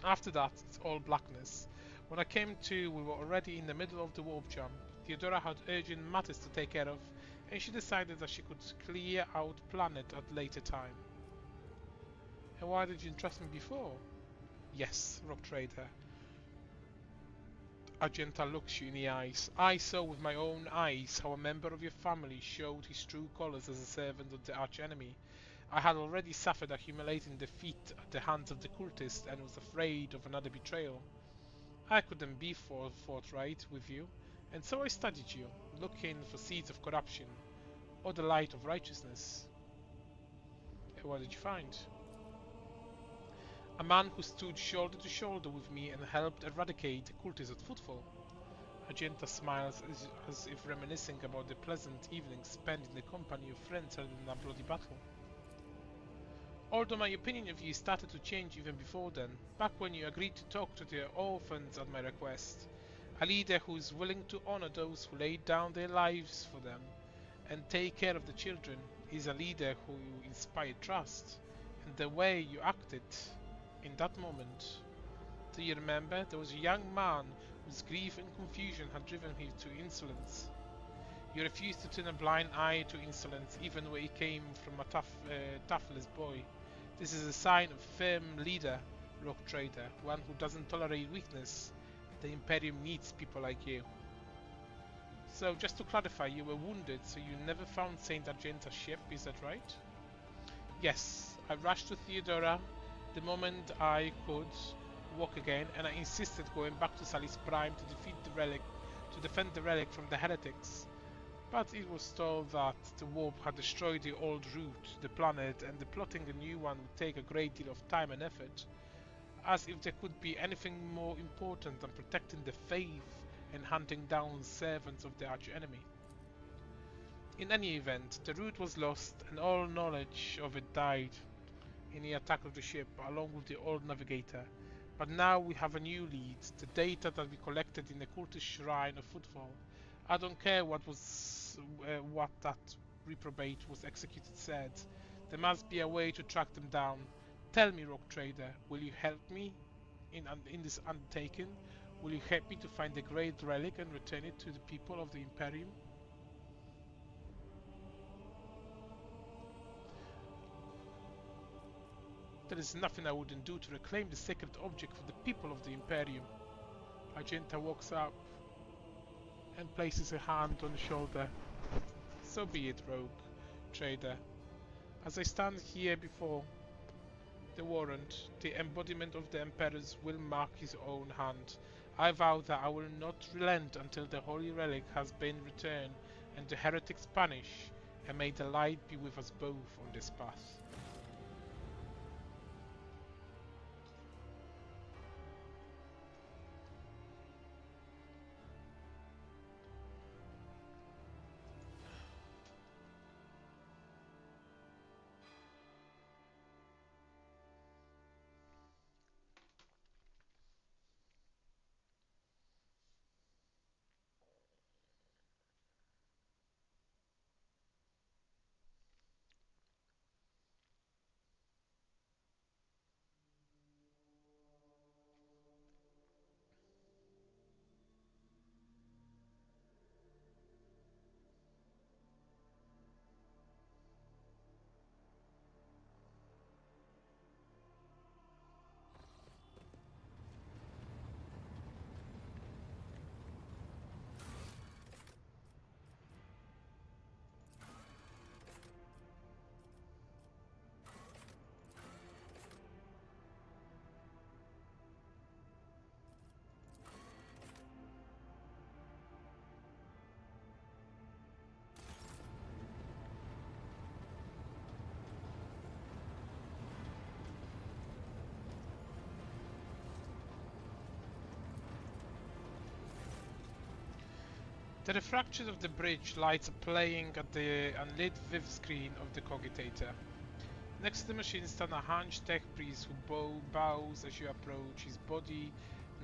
After that, it's all blackness. When I came to, we were already in the middle of the warp jump. Theodora had urgent matters to take care of, and she decided that she could clear out planet at later time. And why did you trust me before? Yes, Rock Trader. Argenta looks you in the eyes. I saw with my own eyes how a member of your family showed his true colors as a servant of the archenemy. I had already suffered a humiliating defeat at the hands of the cultists and was afraid of another betrayal. I couldn't be forthright with you, and so I studied you, looking for seeds of corruption, or the light of righteousness. And what did you find? A man who stood shoulder to shoulder with me and helped eradicate the cultists at Footfall. Argenta smiles as if reminiscing about the pleasant evenings spent in the company of friends rather than a bloody battle. Although my opinion of you started to change even before then, back when you agreed to talk to the orphans at my request. A leader who is willing to honor those who laid down their lives for them and take care of the children is a leader who inspired trust. And the way you acted in that moment. Do you remember? There was a young man whose grief and confusion had driven him to insolence. You refused to turn a blind eye to insolence even when it came from a toughless boy. This is a sign of a firm leader, Rock Trader, one who doesn't tolerate weakness. The Imperium needs people like you. So, just to clarify, you were wounded, so you never found Saint Argenta's ship, is that right? Yes, I rushed to Theodora the moment I could walk again, and I insisted going back to Salis Prime to defend the relic from the heretics. But it was told that the warp had destroyed the old route to the planet, and the plotting a new one would take a great deal of time and effort. As if there could be anything more important than protecting the faith and hunting down servants of the archenemy. In any event, the route was lost, and all knowledge of it died in the attack of the ship, along with the old navigator. But now we have a new lead, the data that we collected in the cultist shrine of Footfall. I don't care what was That's what that reprobate was executed said. There must be a way to track them down. Tell me, Rogue Trader, will you help me in this undertaking? Will you help me to find the great relic and return it to the people of the Imperium? There is nothing I wouldn't do to reclaim the sacred object for the people of the Imperium. Argenta walks up and places a hand on the shoulder. So be it, Rogue Trader. As I stand here before the warrant, the embodiment of the Emperor's will mark his own hand. I vow that I will not relent until the holy relic has been returned and the heretics punished, and may the light be with us both on this path. The refraction of the bridge lights are playing at the unlit viv screen of the cogitator. Next to the machine stands a hunched tech priest who bows as you approach, his body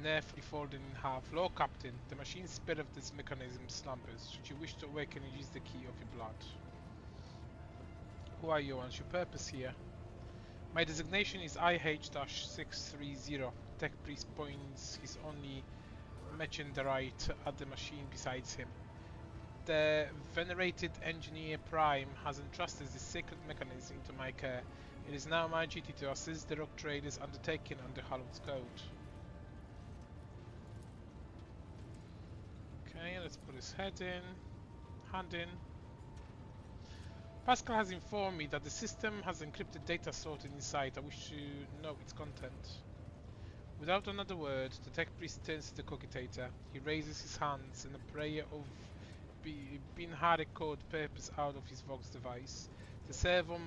nearly folded in half. Lord Captain, the machine spirit of this mechanism slumbers. Should you wish to awaken, use the key of your blood. Who are you and your purpose here? My designation is IH-630. Tech priest points his only merchandise at the machine beside him. The venerated engineer Prime has entrusted this sacred mechanism to my care. It is now my duty to assist the Rogue Traders undertaking under Hallow's Code. Okay, let's put his hand in. Pascal has informed me that the system has encrypted data stored inside. I wish to know its content. Without another word, the tech priest turns to the cogitator. He raises his hands and a prayer of being hard-code purpose out of his Vox device. The servo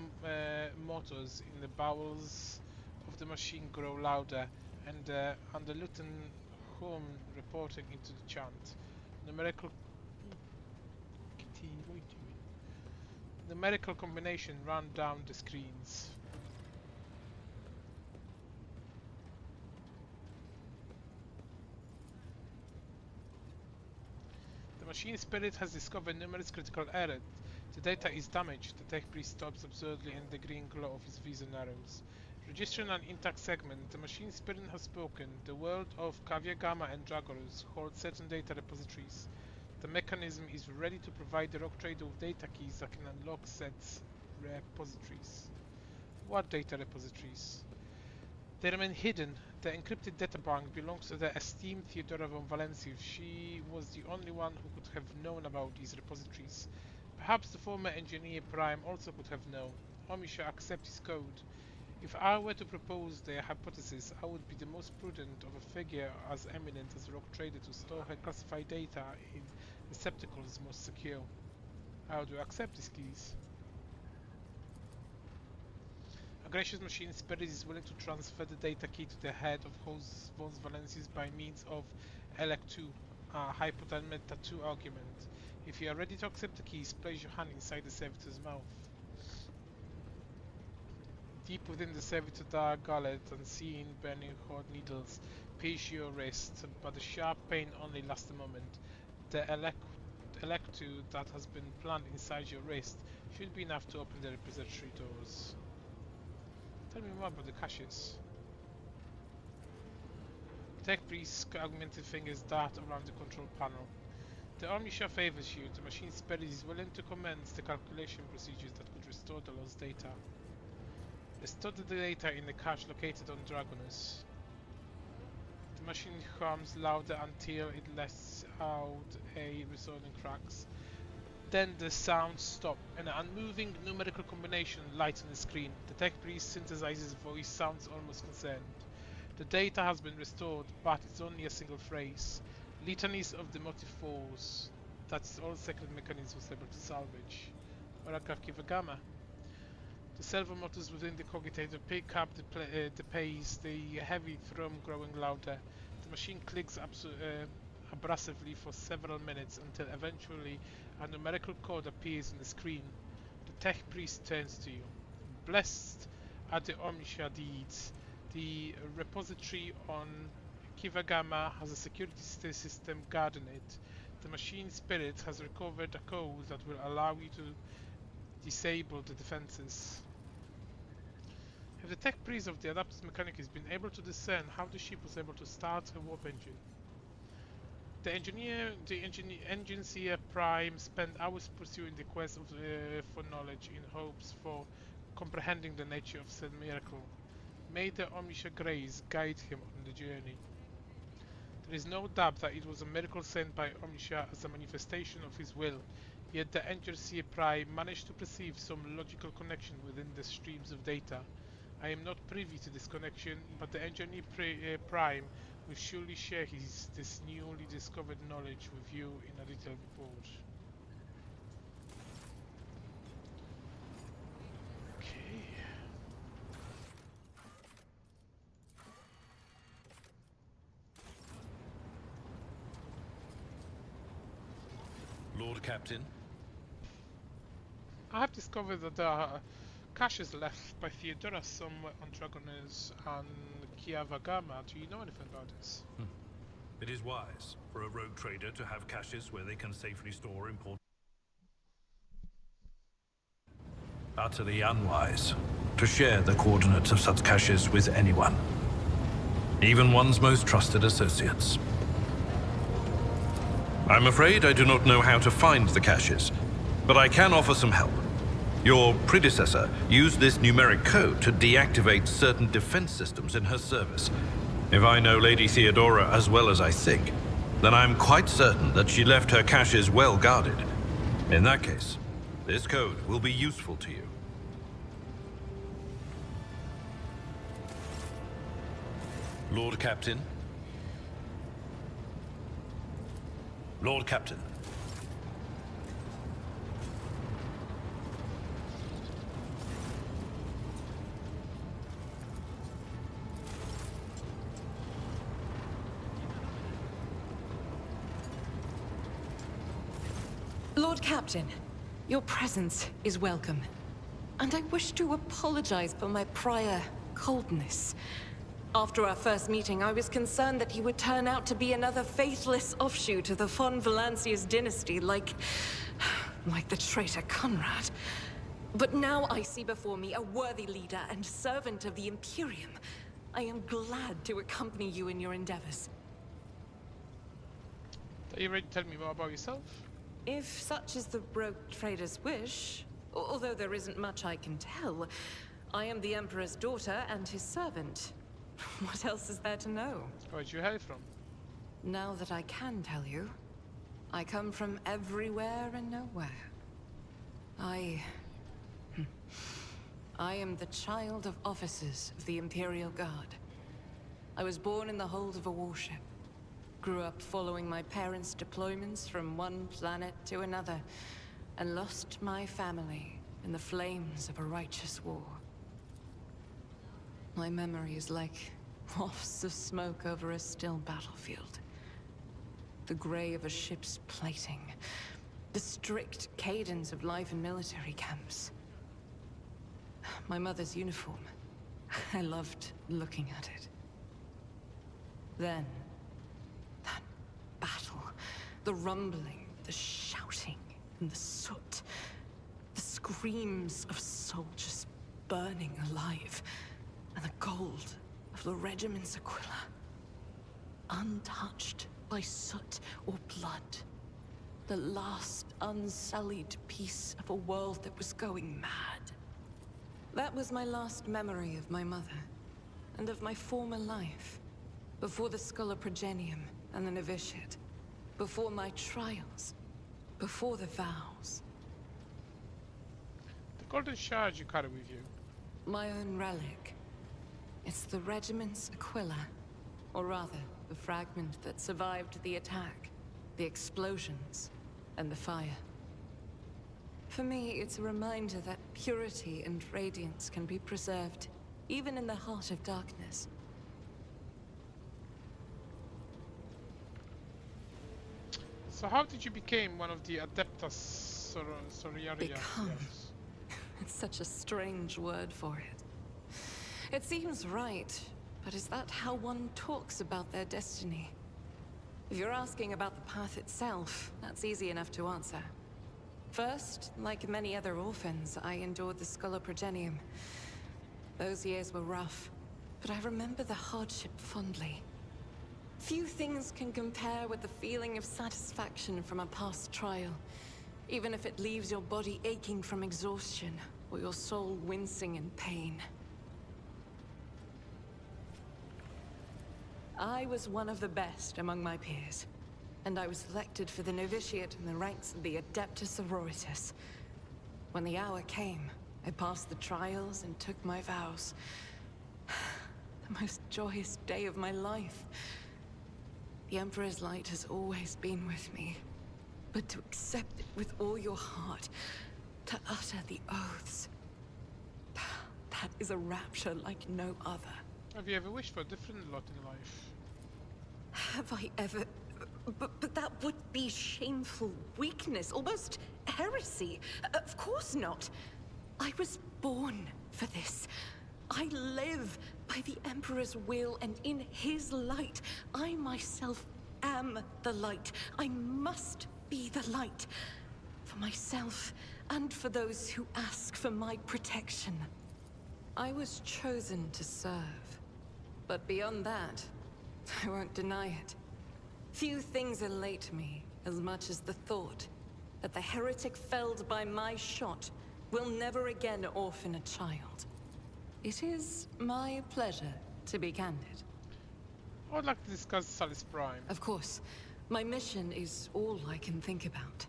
motors in the bowels of the machine grow louder, and the underlutin hum reporting into the chant. Numerical combination run down the screens. The machine spirit has discovered numerous critical errors. The data is damaged. The tech priest stops absurdly in the green glow of his visor narrows. Registering an intact segment, the machine spirit has spoken. The world of Caviar Gamma and Dragorus holds certain data repositories. The mechanism is ready to provide the Rogue Trader with data keys that can unlock said repositories. What data repositories? They remain hidden. The encrypted databank belongs to the esteemed Theodora von Valencia. She was the only one who could have known about these repositories. Perhaps the former engineer Prime also could have known. Omi should accept his code. If I were to propose their hypothesis, I would be the most prudent of a figure as eminent as a Rogue Trader to store her classified data in receptacles most secure. How do I accept these keys? A gracious machine spirit is willing to transfer the data key to the head of Host von Valencius by means of LEC2, a hypothetical 2 argument. If you are ready to accept the keys, place your hand inside the servitor's mouth. Deep within the servitor dark gullet, unseen burning hot needles pierce your wrist, but the sharp pain only lasts a moment. The elect tattoo that has been planted inside your wrist should be enough to open the repository doors. Tell me more about the caches. Tech priest's augmented fingers dart around the control panel. The Omniscia favors you. The machine spirit is willing to commence the calculation procedures that could restore the lost data. Restore the data in the cache located on Dragonus. The machine hums louder until it lets out a resounding cracks. Then the sounds stop, and an unmoving numerical combination lights on the screen. The tech priest synthesizes voice sounds almost concerned. The data has been restored, but it's only a single phrase. Litanies of the motive force. That's all secret mechanism was able to salvage. Oracle Kivagama. The servo motors within the cogitator pick up the pace, the heavy thrum growing louder. The machine clicks abrasively for several minutes until eventually a numerical code appears on the screen. The tech priest turns to you. Blessed are the Omniscia deeds. The repository on Kivagama has a security system guarding it. The machine spirit has recovered a code that will allow you to disable the defenses. Have the tech priest of the Adaptus Mechanicus been able to discern how the ship was able to start a warp engine? The engineer Prime spent hours pursuing the quest for knowledge in hopes for comprehending the nature of said miracle. May the Omniscia Grace guide him on the journey. There is no doubt that it was a miracle sent by Omniscia as a manifestation of his will, yet the engineer Prime managed to perceive some logical connection within the streams of data. I am not privy to this connection, but the engineer Prime will surely share this newly discovered knowledge with you in a detailed report. Okay. Lord Captain, I have discovered that there are caches left by Theodora somewhere on Dragonus and Kiavagama. Do you know anything about this? it is wise for a rogue trader to have caches where they can safely store important. Utterly unwise to share the coordinates of such caches with anyone, even one's most trusted associates. I'm afraid I do not know how to find the caches, but I can offer some help. Your predecessor used this numeric code to deactivate certain defense systems in her service. If I know Lady Theodora as well as I think, then I'm quite certain that she left her caches well guarded. In that case, this code will be useful to you. Lord Captain. Lord Captain. Lord Captain, your presence is welcome. And I wish to apologize for my prior coldness. After our first meeting, I was concerned that you would turn out to be another faithless offshoot of the von Valancius dynasty, like the traitor Conrad. But now I see before me a worthy leader and servant of the Imperium. I am glad to accompany you in your endeavors. Are you ready to tell me more about yourself? If such is the rogue trader's wish, although there isn't much I can tell, I am the Emperor's daughter and his servant. What else is there to know? Where'd you hail from? Now that I can tell you, I come from everywhere and nowhere. I am the child of officers of the Imperial Guard. I was born in the hold of a warship. Grew up following my parents' deployments from one planet to another, and lost my family in the flames of a righteous war. My memory is like wafts of smoke over a still battlefield. The gray of a ship's plating. The strict cadence of life in military camps. My mother's uniform. I loved looking at it. Then, that battle. The rumbling, the shouting. and the soot. The screams of soldiers burning alive. And the gold of the regiment's Aquila. Untouched by soot or blood. The last unsullied piece of a world that was going mad. That was my last memory of my mother, and of my former life. Before the Schola Progenium and the novitiate. Before my trials. Before the vows. The golden shard you carry with you. My own relic. It's the regiment's Aquila. Or rather, the fragment that survived the attack, the explosions, and the fire. For me, it's a reminder that purity and radiance can be preserved, even in the heart of darkness. So how did you become one of the Adeptus Sororiaria? Become? It's such a strange word for it. It seems right, but is that how one talks about their destiny? If you're asking about the path itself, that's easy enough to answer. First, like many other orphans, I endured the Schola Progenium. Those years were rough, but I remember the hardship fondly. Few things can compare with the feeling of satisfaction from a past trial, even if it leaves your body aching from exhaustion, or your soul wincing in pain. I was one of the best among my peers, and I was selected for the novitiate in the ranks of the Adeptus Sororitas. When the hour came, I passed the trials and took my vows. The most joyous day of my life. The Emperor's light has always been with me, but to accept it with all your heart, to utter the oaths, that is a rapture like no other. Have you ever wished for a different lot in life? Have I ever... But that would be shameful weakness, almost heresy. Of course not. I was born for this. I live by the Emperor's will, and in his light, I myself am the light. I must be the light. For myself, and for those who ask for my protection. I was chosen to serve. But beyond that, I won't deny it. Few things elate me as much as the thought that the heretic felled by my shot will never again orphan a child. It is my pleasure to be candid. I would like to discuss Salis Prime. Of course, my mission is all I can think about.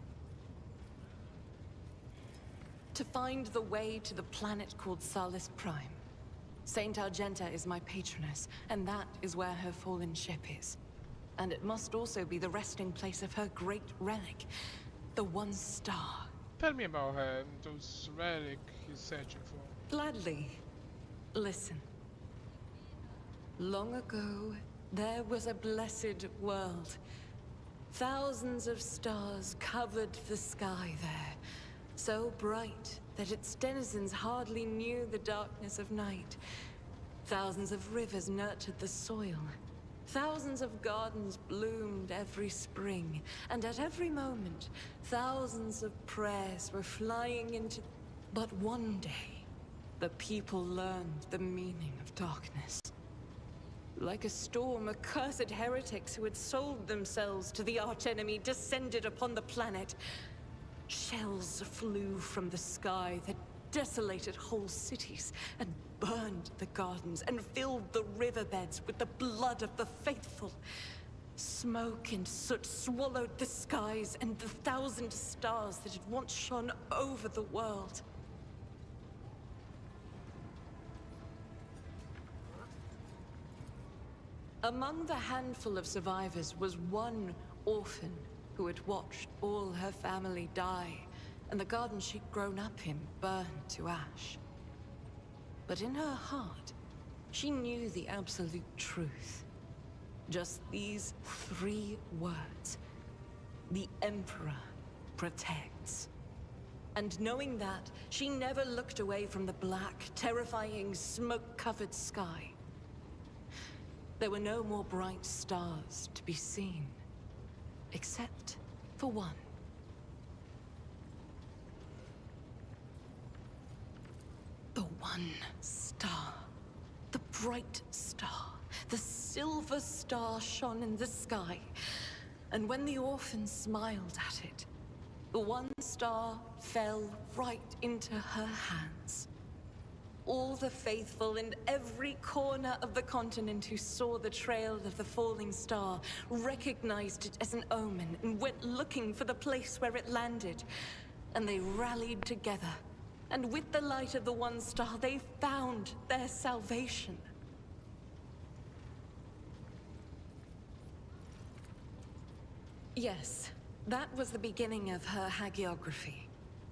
To find the way to the planet called Salis Prime. Saint Argenta is my patroness, and that is where her fallen ship is. And it must also be the resting place of her great relic, the One Star. Tell me about her and those relic he's searching for. Gladly. Listen. Long ago, there was a blessed world. Thousands of stars covered the sky there, so bright that its denizens hardly knew the darkness of night. Thousands of rivers nurtured the soil. Thousands of gardens bloomed every spring, and at every moment, thousands of prayers were flying into... But one day, the people learned the meaning of darkness. Like a storm, accursed heretics who had sold themselves to the archenemy descended upon the planet. Shells flew from the sky that desolated whole cities and burned the gardens and filled the riverbeds with the blood of the faithful. Smoke and soot swallowed the skies and the 1,000 stars that had once shone over the world. Among the handful of survivors was one orphan who had watched all her family die, and the garden she'd grown up in burned to ash. But in her heart, she knew the absolute truth. Just these 3 words. The Emperor protects. And knowing that, she never looked away from the black, terrifying, smoke-covered sky. There were no more bright stars to be seen. Except for one. one star. The bright star. The silver star shone in the sky. And when the orphan smiled at it, the one star fell right into her hands. All the faithful in every corner of the continent who saw the trail of the falling star recognized it as an omen and went looking for the place where it landed. And they rallied together. And with the light of the one star, they found their salvation. Yes, that was the beginning of her hagiography.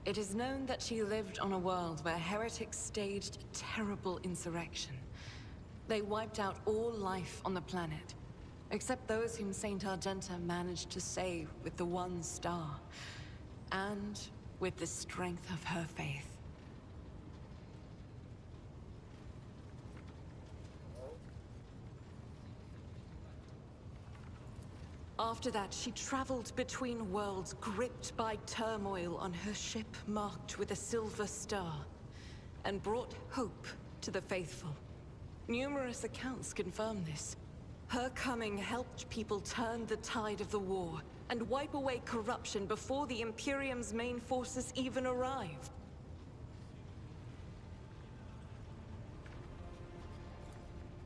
It is known that she lived on a world where heretics staged a terrible insurrection. They wiped out all life on the planet, except those whom Saint Argenta managed to save with the one star, and with the strength of her faith. After that, she traveled between worlds, gripped by turmoil on her ship marked with a silver star, and brought hope to the faithful. Numerous accounts confirm this. Her coming helped people turn the tide of the war, and wipe away corruption before the Imperium's main forces even arrived.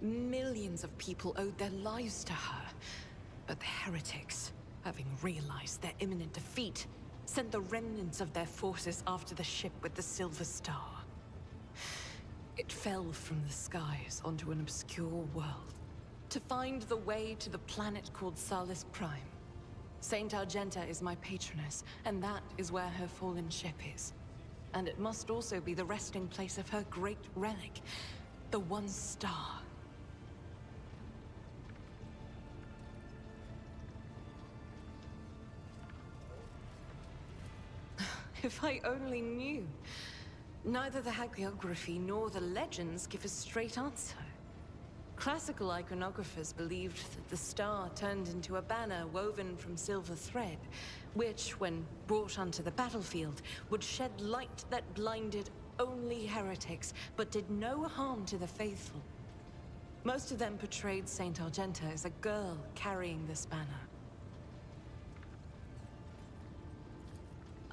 Millions of people owed their lives to her. But the heretics, having realized their imminent defeat, sent the remnants of their forces after the ship with the Silver Star. It fell from the skies onto an obscure world, to find the way to the planet called Salus Prime. Saint Argenta is my patroness, and that is where her fallen ship is. And it must also be the resting place of her great relic, the One Star. If I only knew. Neither the hagiography nor the legends give a straight answer. Classical iconographers believed that the star turned into a banner woven from silver thread, which, when brought onto the battlefield, would shed light that blinded only heretics, but did no harm to the faithful. Most of them portrayed Saint Argenta as a girl carrying this banner.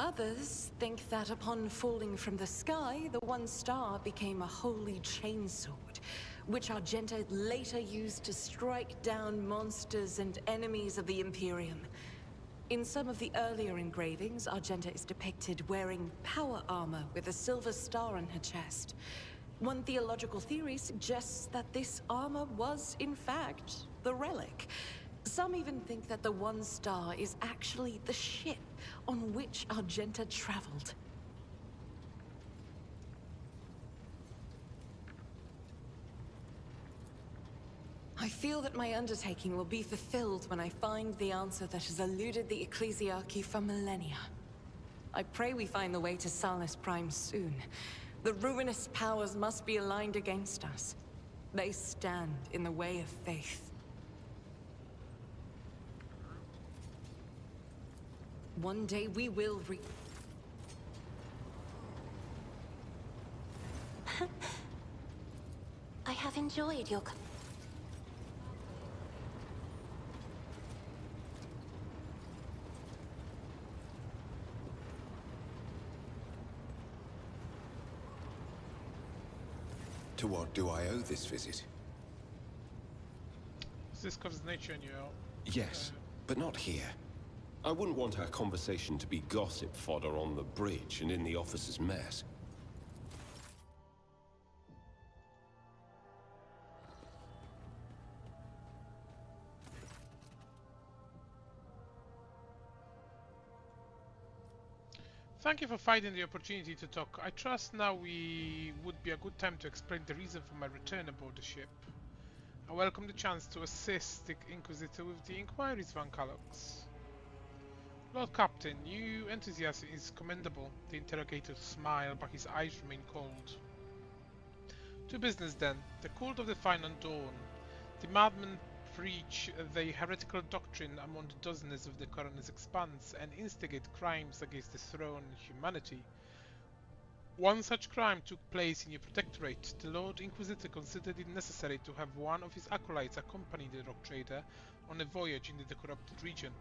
Others think that upon falling from the sky, the One Star became a holy chainsword, which Argenta later used to strike down monsters and enemies of the Imperium. In some of the earlier engravings, Argenta is depicted wearing power armor with a silver star on her chest. One theological theory suggests that this armor was, in fact, the relic. Some even think that the One Star is actually the ship on which Argenta traveled. I feel that my undertaking will be fulfilled when I find the answer that has eluded the Ecclesiarchy for millennia. I pray we find the way to Salus Prime soon. The ruinous powers must be aligned against us. They stand in the way of faith. One day we will I have enjoyed your... To what do I owe this visit? This covers nature and Yes, but not here. I wouldn't want our conversation to be gossip fodder on the bridge and in the officers' mess. Thank you for finding the opportunity to talk. I trust now would be a good time to explain the reason for my return aboard the ship. I welcome the chance to assist the Inquisitor with the inquiries, Van Calox. Lord Captain, your enthusiasm is commendable. The interrogator smiled, but his eyes remained cold. To business then. The cult of the Final Dawn. The madmen preach the heretical doctrine among the dozens of the Coroner's Expanse and instigate crimes against the throne and humanity. One such crime took place in your protectorate. The Lord Inquisitor considered it necessary to have one of his acolytes accompany the rock trader on a voyage into the corrupted region.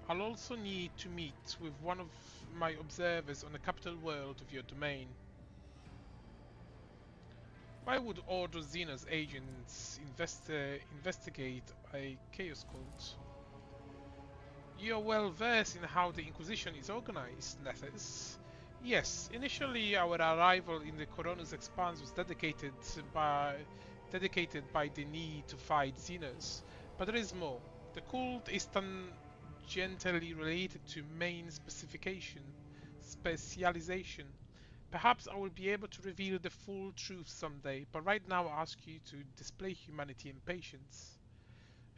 I'll also need to meet with one of my observers on the capital world of your domain. Why would Order Xenos agents investigate a chaos cult? You're well versed in how the Inquisition is organized, Nethys. Yes, initially our arrival in the Coronus Expanse was dedicated by the need to fight Xenos. But there is more. The cult is tangentially related to main specialization. Perhaps I will be able to reveal the full truth someday, but right now I ask you to display humanity and patience.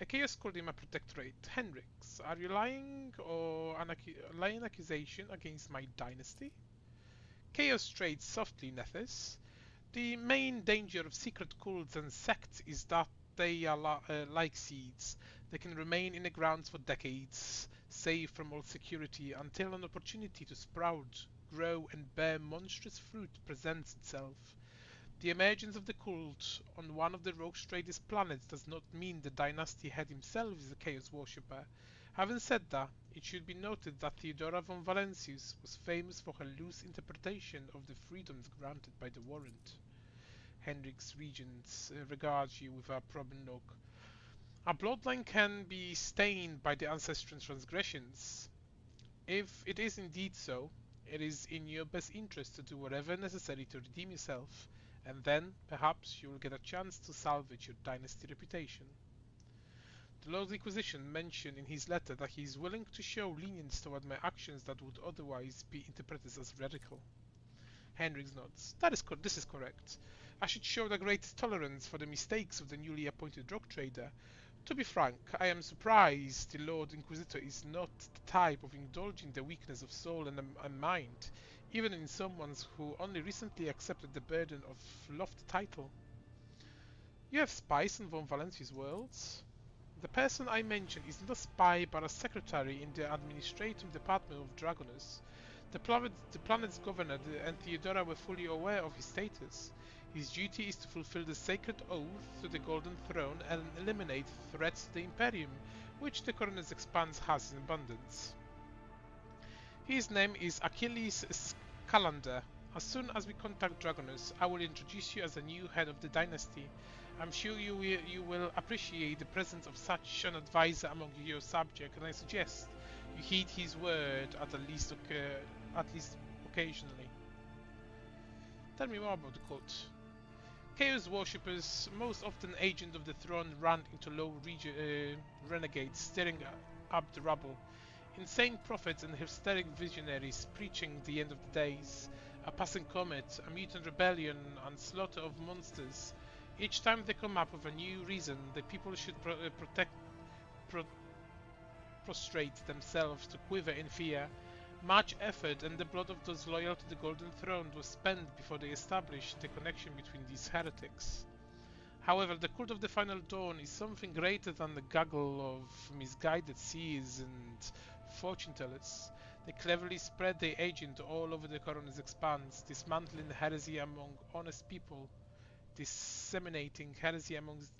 A chaos cult in my protectorate. Hendrix, are you lying or lying accusation against my dynasty? Chaos trades softly, Nethys. The main danger of secret cults and sects is that they are like seeds. They can remain in the ground for decades, safe from all security, until an opportunity to sprout, grow, and bear monstrous fruit presents itself. The emergence of the cult on one of the Rogue Traders' planets does not mean the dynasty head himself is a Chaos worshipper. Having said that, it should be noted that Theodora von Valancius was famous for her loose interpretation of the freedoms granted by the warrant. Hendrix Regents regards you with a probing look. Our bloodline can be stained by the ancestral transgressions. If it is indeed so, it is in your best interest to do whatever necessary to redeem yourself, and then, perhaps, you will get a chance to salvage your dynasty reputation. The Lord Inquisition mentioned in his letter that he is willing to show lenience toward my actions that would otherwise be interpreted as radical. Hendrix nods. This is correct. I should show the greatest tolerance for the mistakes of the newly appointed rock trader. To be frank, I am surprised the Lord Inquisitor is not the type of indulging the weakness of soul and mind, even in someone who only recently accepted the burden of lofty title. You have spies in von Valancius' worlds? The person I mentioned is not a spy but a secretary in the administrative department of Dragonus. The planet's governor and Theodora were fully aware of his status. His duty is to fulfill the sacred oath to the Golden Throne and eliminate threats to the Imperium, which the Coronus Expanse has in abundance. His name is Achilles Scalander. As soon as we contact Dragonus, I will introduce you as the new head of the dynasty. I'm sure you will appreciate the presence of such an advisor among your subjects, and I suggest you heed his word at least occasionally. Tell me more about the cult. Chaos worshippers, most often agents of the throne, ran into low renegades stirring up the rubble. Insane prophets and hysteric visionaries preaching the end of the days, a passing comet, a mutant rebellion, and slaughter of monsters. Each time they come up with a new reason the people should prostrate themselves to quiver in fear. Much effort and the blood of those loyal to the Golden Throne was spent before they established the connection between these heretics. However, the cult of the Final Dawn is something greater than the gaggle of misguided seers and fortune-tellers. They cleverly spread their agent all over the Coronus Expanse, dismantling heresy among honest people, disseminating heresy amongst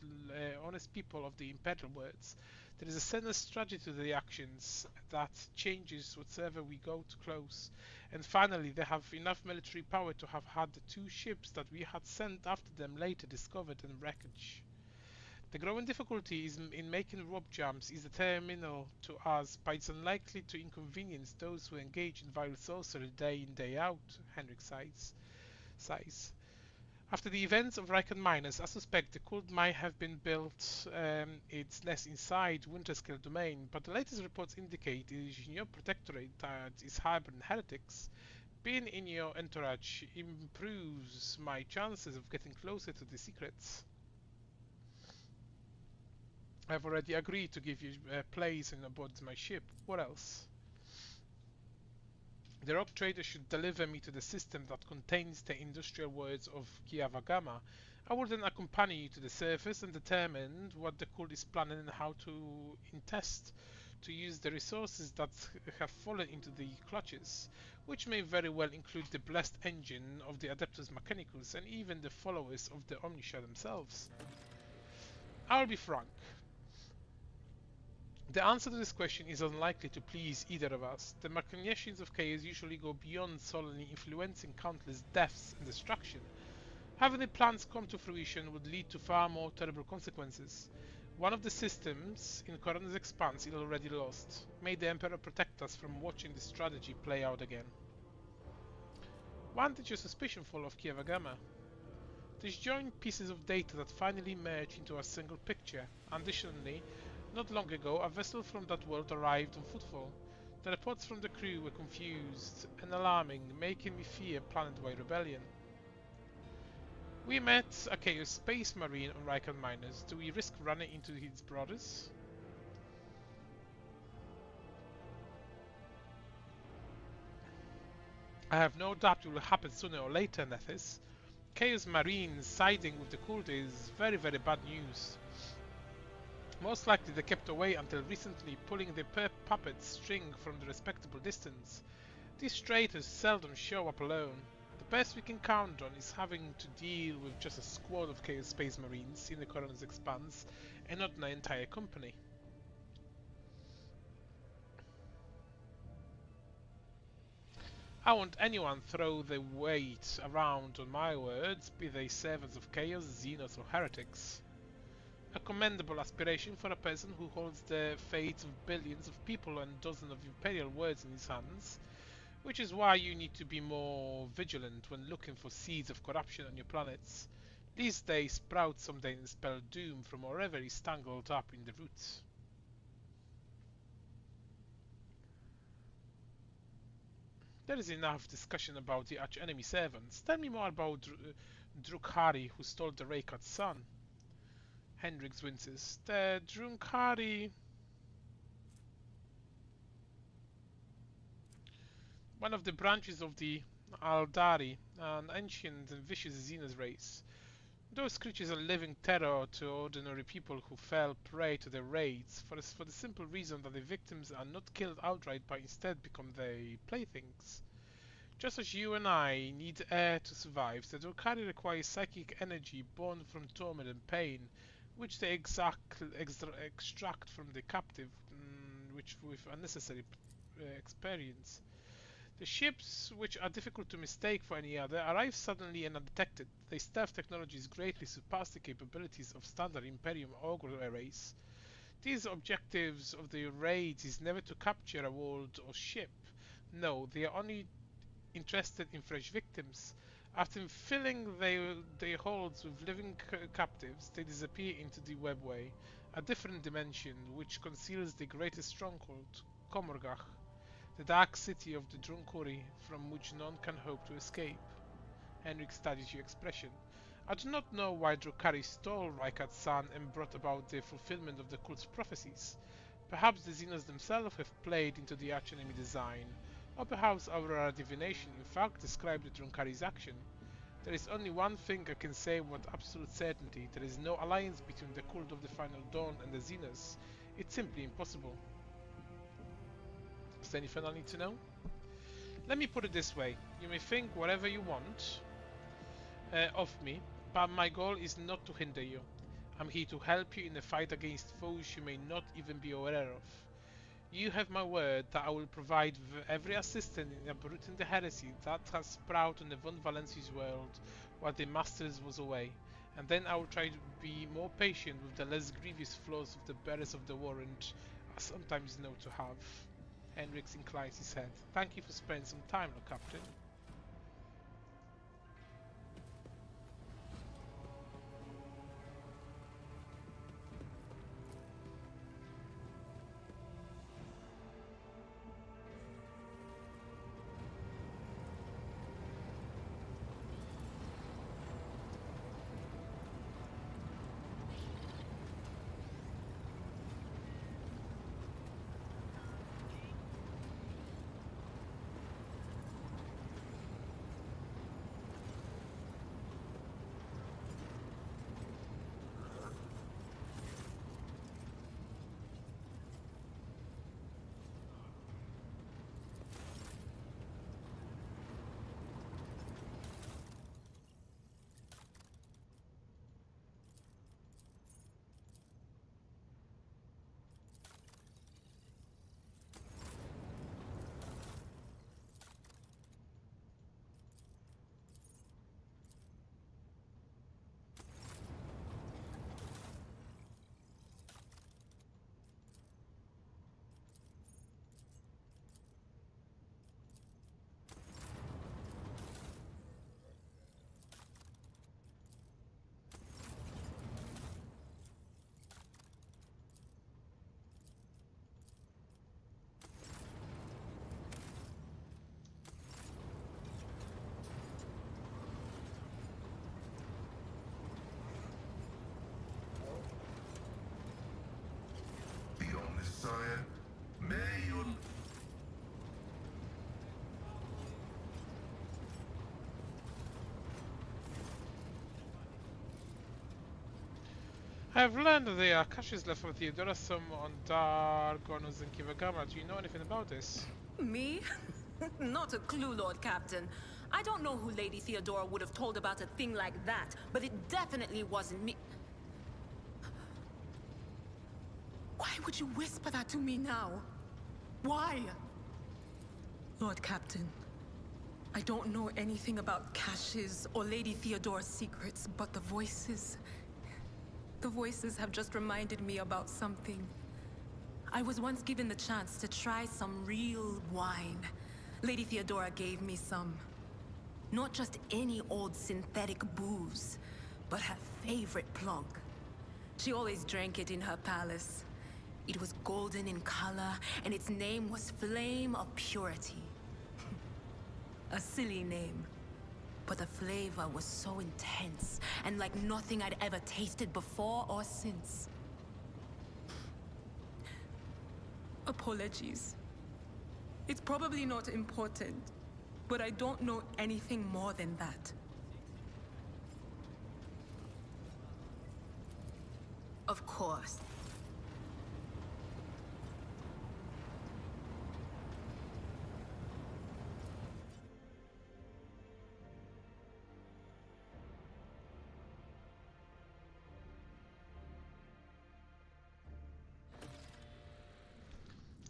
honest people of the Imperial words. There is a sinister tragedy to their actions that changes whatsoever we go too close. And finally, they have enough military power to have had the 2 ships that we had sent after them later discovered in wreckage. The growing difficulty in making warp jumps is detrimental to us, but it's unlikely to inconvenience those who engage in vile sorcery day in day out, Henrik sighs. After the events of Rikon Miners, I suspect the cult might have been built its nest inside Winterscale domain, but the latest reports indicate it is in your protectorate that is harboring heretics. Being in your entourage improves my chances of getting closer to the secrets. I've already agreed to give you a place on board my ship. What else? The rock trader should deliver me to the system that contains the industrial words of Giavagama. I will then accompany you to the surface and determine what the cult is planning and how to intest to use the resources that have fallen into the clutches, which may very well include the blessed engine of the Adeptus Mechanicus and even the followers of the Omniscia themselves. I'll be frank. The answer to this question is unlikely to please either of us. The machinations of chaos usually go beyond solely influencing countless deaths and destruction. Having the plans come to fruition would lead to far more terrible consequences. One of the systems in Corona's Expanse is already lost. May the Emperor protect us from watching this strategy play out again. When did your suspicion fall of Kievagama? Disjoint pieces of data that finally merge into a single picture. Additionally, not long ago, a vessel from that world arrived on footfall. The reports from the crew were confused and alarming, making me fear planet-wide rebellion. We met a Chaos Space Marine on Rykard Miners. Do we risk running into his brothers? I have no doubt it will happen sooner or later, Nethys. Chaos Marines siding with the cult is very bad news. Most likely they kept away until recently, pulling the puppet string from the respectable distance. These traitors seldom show up alone. The best we can count on is having to deal with just a squad of Chaos Space Marines in the Corona's Expanse and not an entire company. I won't anyone throw the weight around on my words, be they servants of chaos, xenos or heretics. A commendable aspiration for a person who holds the fates of billions of people and dozens of imperial words in his hands, which is why you need to be more vigilant when looking for seeds of corruption on your planets. These days sprout someday and spell doom from wherever is tangled up in the roots. There is enough discussion about the arch-enemy servants. Tell me more about Drukhari, who stole the Raykard's son. Hendrix winces. The Drukhari... one of the branches of the Aldari, an ancient and vicious Xenos race. Those creatures are living terror to ordinary people who fell prey to their raids, for the simple reason that the victims are not killed outright but instead become their playthings. Just as you and I need air to survive, the Drukhari require psychic energy born from torment and pain, which they extract from the captive, which with unnecessary experience. The ships, which are difficult to mistake for any other, arrive suddenly and undetected. Their stealth technologies greatly surpass the capabilities of standard Imperium Ogre race. These objectives of the raids is never to capture a world or ship. No, they are only interested in fresh victims. After filling their holds with living captives, they disappear into the webway, a different dimension which conceals the greatest stronghold, Komorgach, the dark city of the Drukhari, from which none can hope to escape. Henrik studies your expression. I do not know why Drukhari stole Rykard's son and brought about the fulfillment of the cult's prophecies. Perhaps the Xenos themselves have played into the arch-enemy design, or perhaps our divination in fact described the Drukhari's action. There is only one thing I can say with absolute certainty: there is no alliance between the cult of the Final Dawn and the Xenos. It's simply impossible. Is there anything I need to know? Let me put it this way. You may think whatever you want of me, but my goal is not to hinder you. I'm here to help you in the fight against foes you may not even be aware of. You have my word that I will provide every assistance in uprooting the heresy that has sprouted in the Von Valenci's world while the Masters was away, and then I will try to be more patient with the less grievous flaws of the bearers of the warrant I sometimes know to have. Hendrix inclines his head. Thank you for spending some time, Lord Captain. I have learned that there are caches left for Theodora, some on Dargonos and Kivagama. Do you know anything about this? Me? Not a clue, Lord Captain. I don't know who Lady Theodora would have told about a thing like that, but it definitely wasn't me. Why would you whisper that to me now? Why? Lord Captain, I don't know anything about caches or Lady Theodora's secrets, but the voices have just reminded me about something. I was once given the chance to try some real wine. Lady Theodora gave me some. Not just any old synthetic booze, but her favorite plonk. She always drank it in her palace. It was golden in color, and its name was Flame of Purity. A silly name, but the flavor was so intense, and like nothing I'd ever tasted before or since. Apologies. It's probably not important, but I don't know anything more than that. Of course.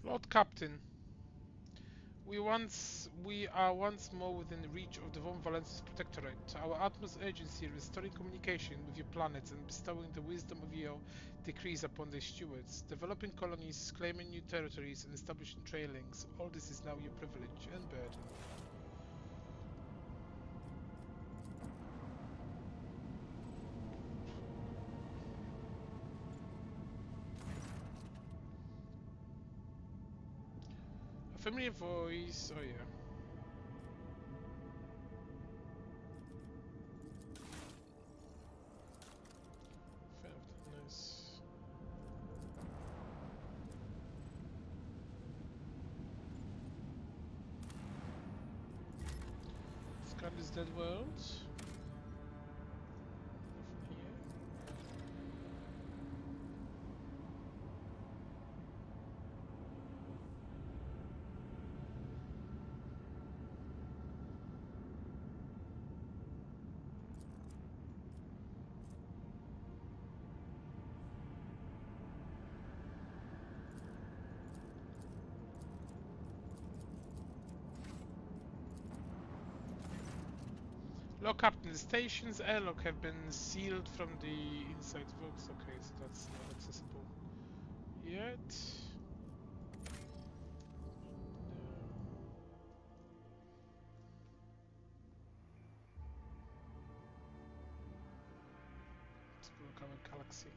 Lord Captain, we are once more within the reach of the Von Valensis Protectorate. Our utmost urgency in restoring communication with your planets and bestowing the wisdom of your decrees upon their stewards. Developing colonies, claiming new territories, and establishing trade links. All this is now your privilege and burden. A familiar voice. Oh yeah. Nice. Scan this dead world. Nothing here. Log Captain, the station's airlock have been sealed from the inside works. Okay, so that's not accessible yet. Let's look at our galaxy.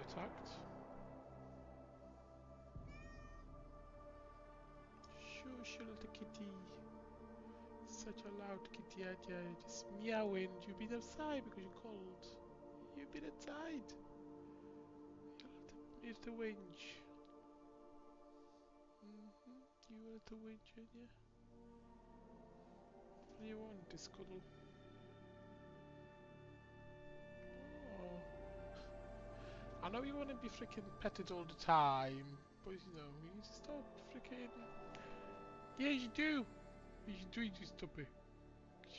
attacked. Shush, little kitty. Such a loud kitty, just meowing. You've been outside because you're cold. You've been outside. You little wench. You little wench, aren't you? What do you want, this cuddle? Oh. I know you want to be freaking petted all the time, but you know, you need to stop freaking. Yeah, you do. You do need to stop it.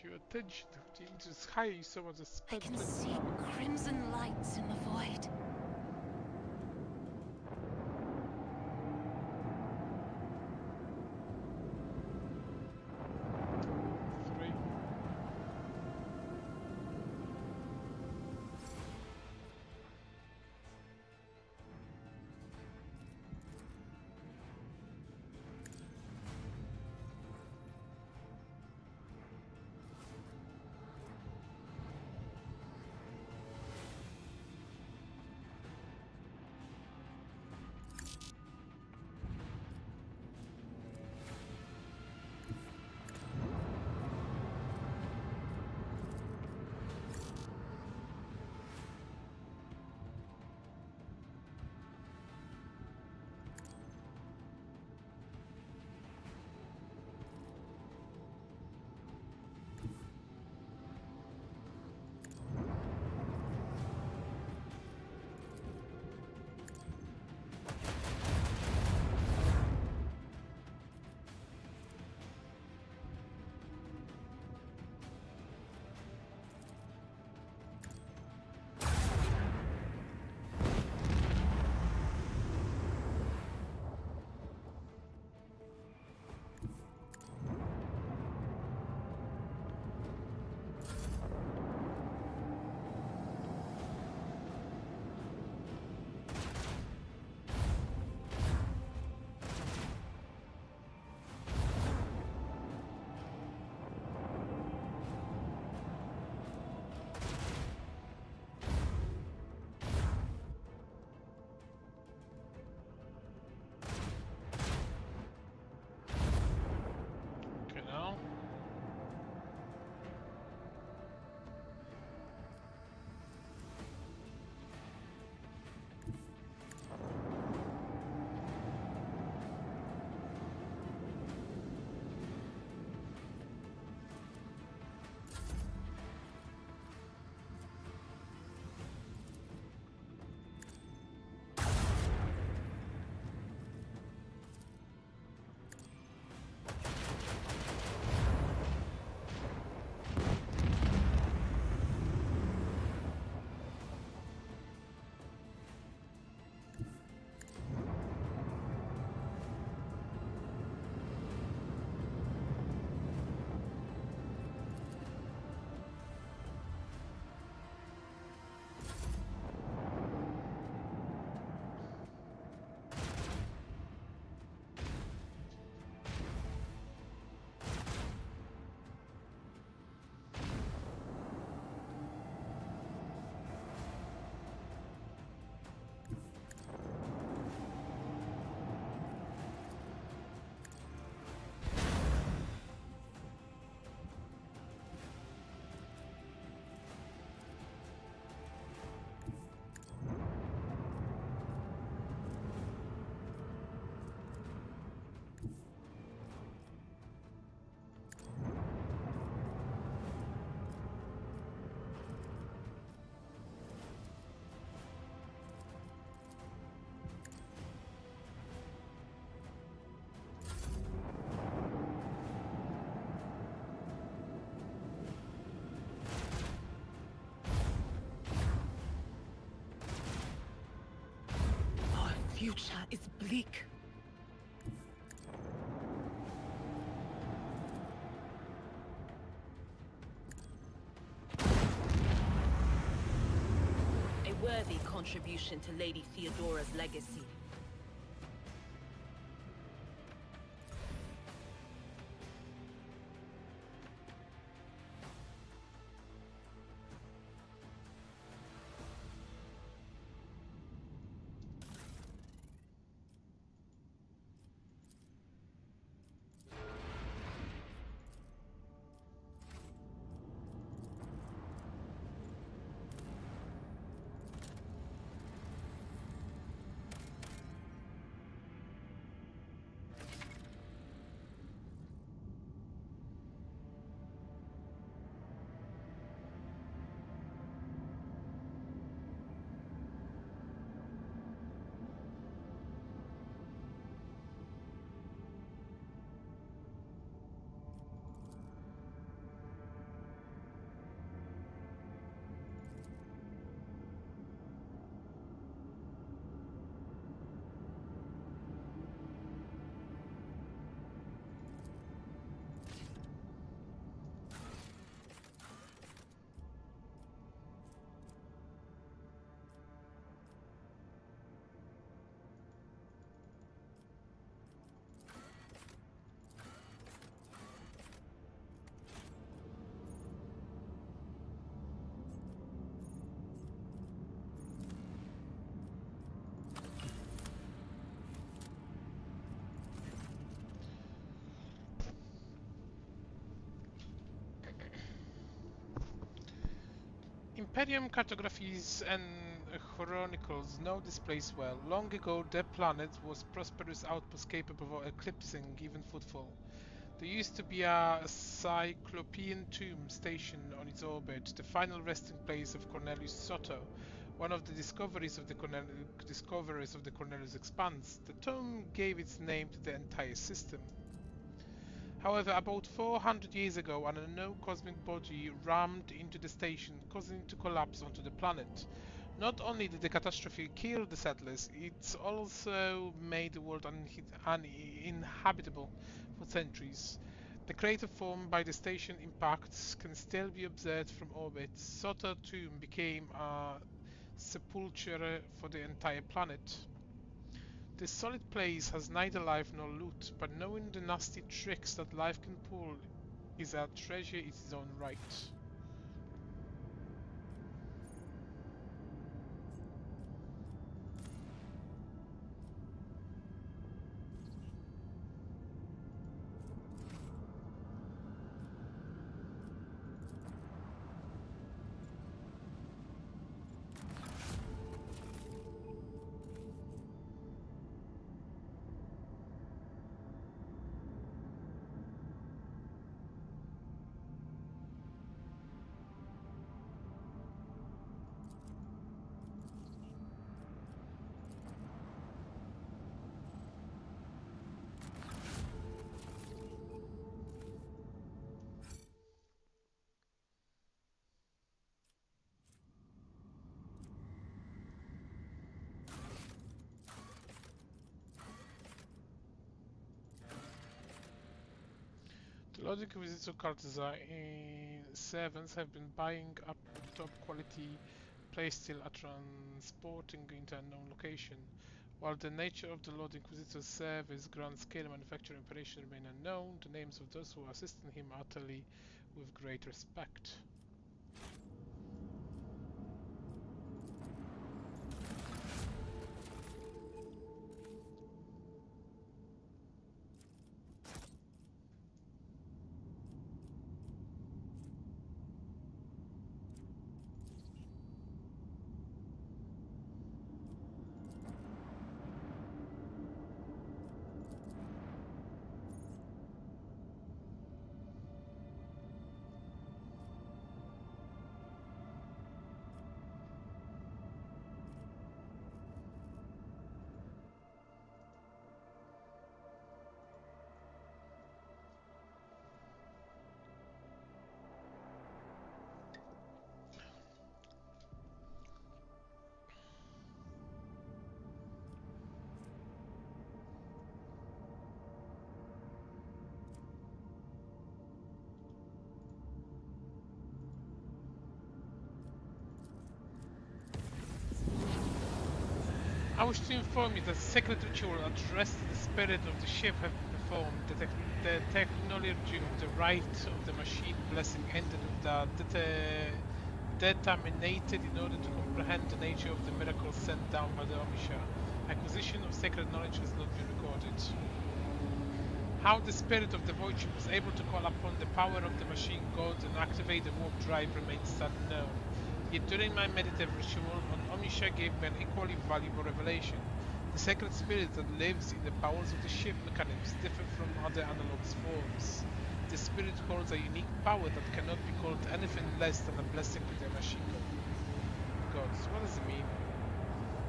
Your attention. You need to hire someone to I spend can 24 see hours. crimson lights in the void. Three. Okay, now. Our future is bleak. A worthy contribution to Lady Theodora's legacy. Imperium cartographies and chronicles know this place well. Long ago, their planet was prosperous outpost capable of eclipsing even footfall. There used to be a Cyclopean tomb station on its orbit, the final resting place of Cornelius Soto, one of the discoverers of the Cornelius Expanse. The tomb gave its name to the entire system. However, about 400 years ago, an unknown cosmic body rammed into the station, causing it to collapse onto the planet. Not only did the catastrophe kill the settlers, it also made the world uninhabitable for centuries. The crater formed by the station impacts can still be observed from orbit. Sota tomb became a sepulchre for the entire planet. This solid place has neither life nor loot, but knowing the nasty tricks that life can pull is a treasure in its own right. The Lord Inquisitor Carteza in Sevens have been buying up top quality playsteel at transporting into unknown location. While the nature of the Lord Inquisitor's service, grand scale manufacturing operation remain unknown, the names of those who are assisting him are utterly with great respect. I wish to inform you that sacred ritual addressed to the spirit of the ship have been performed. The technology of the rite of the machine blessing ended with the determinated in order to comprehend the nature of the miracle sent down by the Omisha. Acquisition of sacred knowledge has not been recorded. How the spirit of the void ship was able to call upon the power of the machine god and activate the warp drive remains unknown. Yet during my meditative ritual, Omisha gave me an equally valuable revelation. The sacred spirit that lives in the bowels of the ship mechanisms differ from other analog forms. The spirit holds a unique power that cannot be called anything less than a blessing to the machine gods. What does it mean?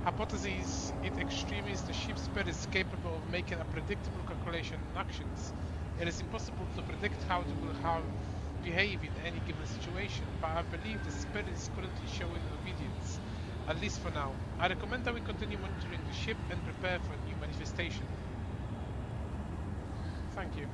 Hypothesis it extremis the ship's spirit is capable of making a predictable calculation and actions. It is impossible to predict how it will behave in any given situation, but I believe the spirit is currently showing obedience, at least for now. I recommend that we continue monitoring the ship and prepare for a new manifestation. Thank you.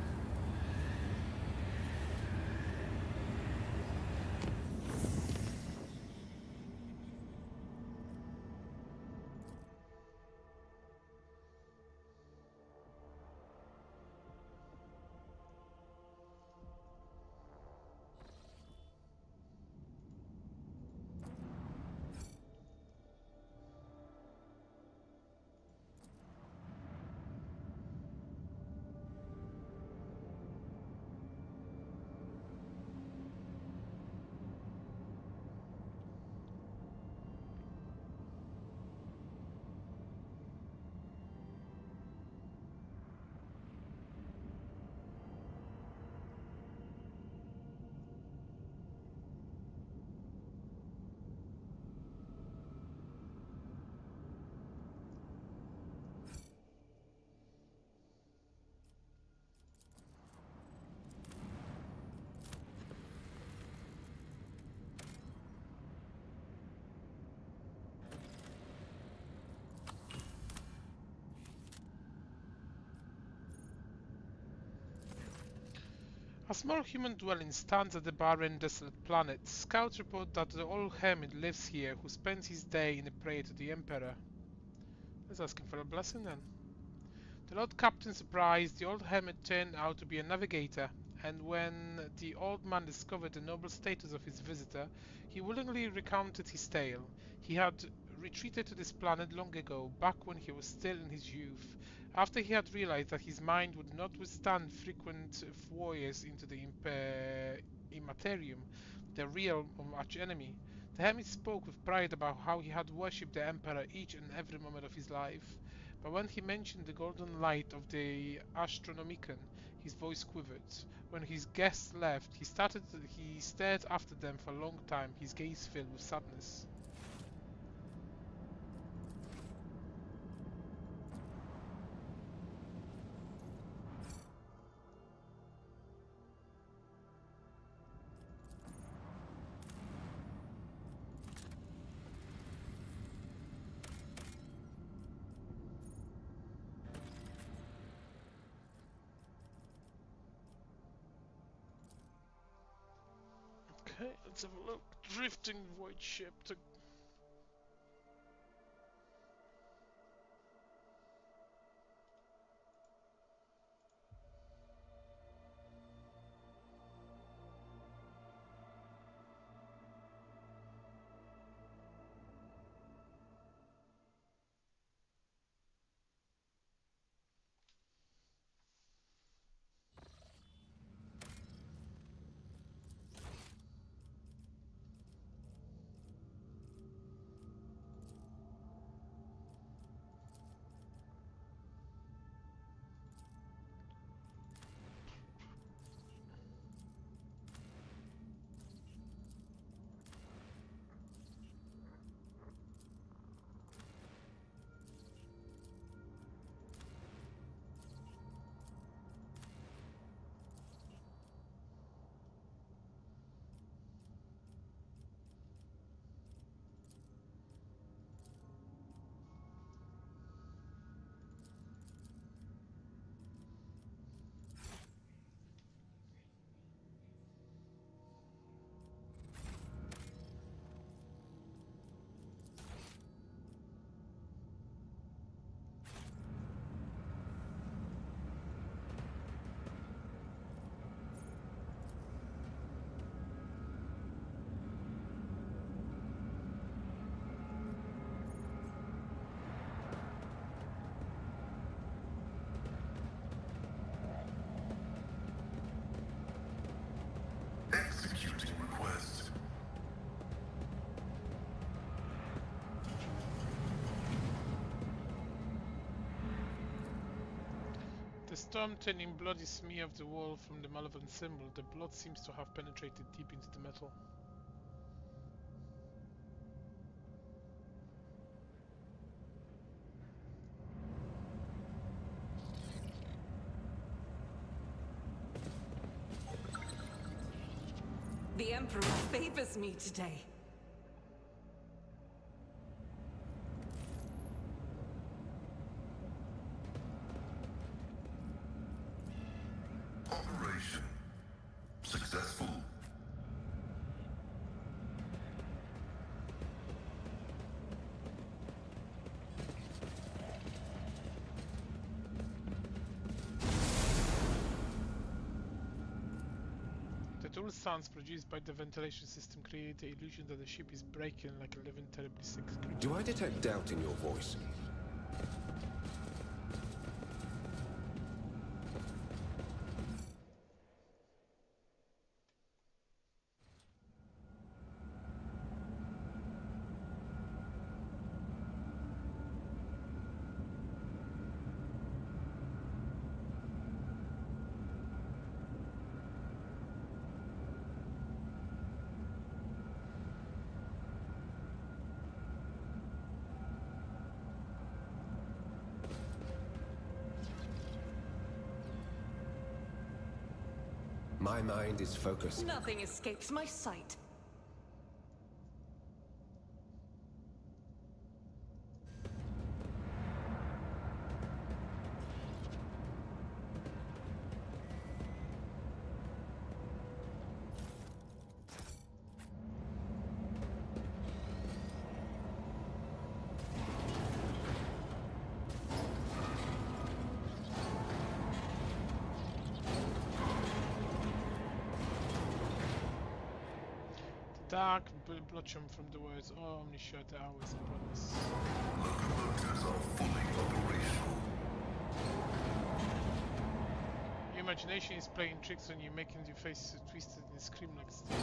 small human dwelling stands at the barren, desolate planet. Scouts report that the old hermit lives here, who spends his day in a prayer to the Emperor. Let's ask him for a blessing then. The Lord Captain surprised, the old hermit turned out to be a navigator, and when the old man discovered the noble status of his visitor, he willingly recounted his tale. He had retreated to this planet long ago, back when he was still in his youth, after he had realized that his mind would not withstand frequent voyages into the Immaterium, the realm of arch-enemy. The hermit spoke with pride about how he had worshipped the Emperor each and every moment of his life. But when he mentioned the golden light of the Astronomicon, his voice quivered. When his guests left, he stared after them for a long time, his gaze filled with sadness. Okay, let's have a look. Drifting void ship to... Executing request. The storm turning bloody smear of the wall from the malevolent symbol. The blood seems to have penetrated deep into the metal. The Emperor favors me today. Operation successful. The dual sounds produced by the ventilation system create the illusion that the ship is breaking like a living, terribly sick creature. Do I detect doubt in your voice? My mind is focused. Nothing escapes my sight. dark blotchem from the words, oh, omniscient hours and promise. Locomotives are fully operational. Your imagination is playing tricks on you, making your face twisted and scream like steel.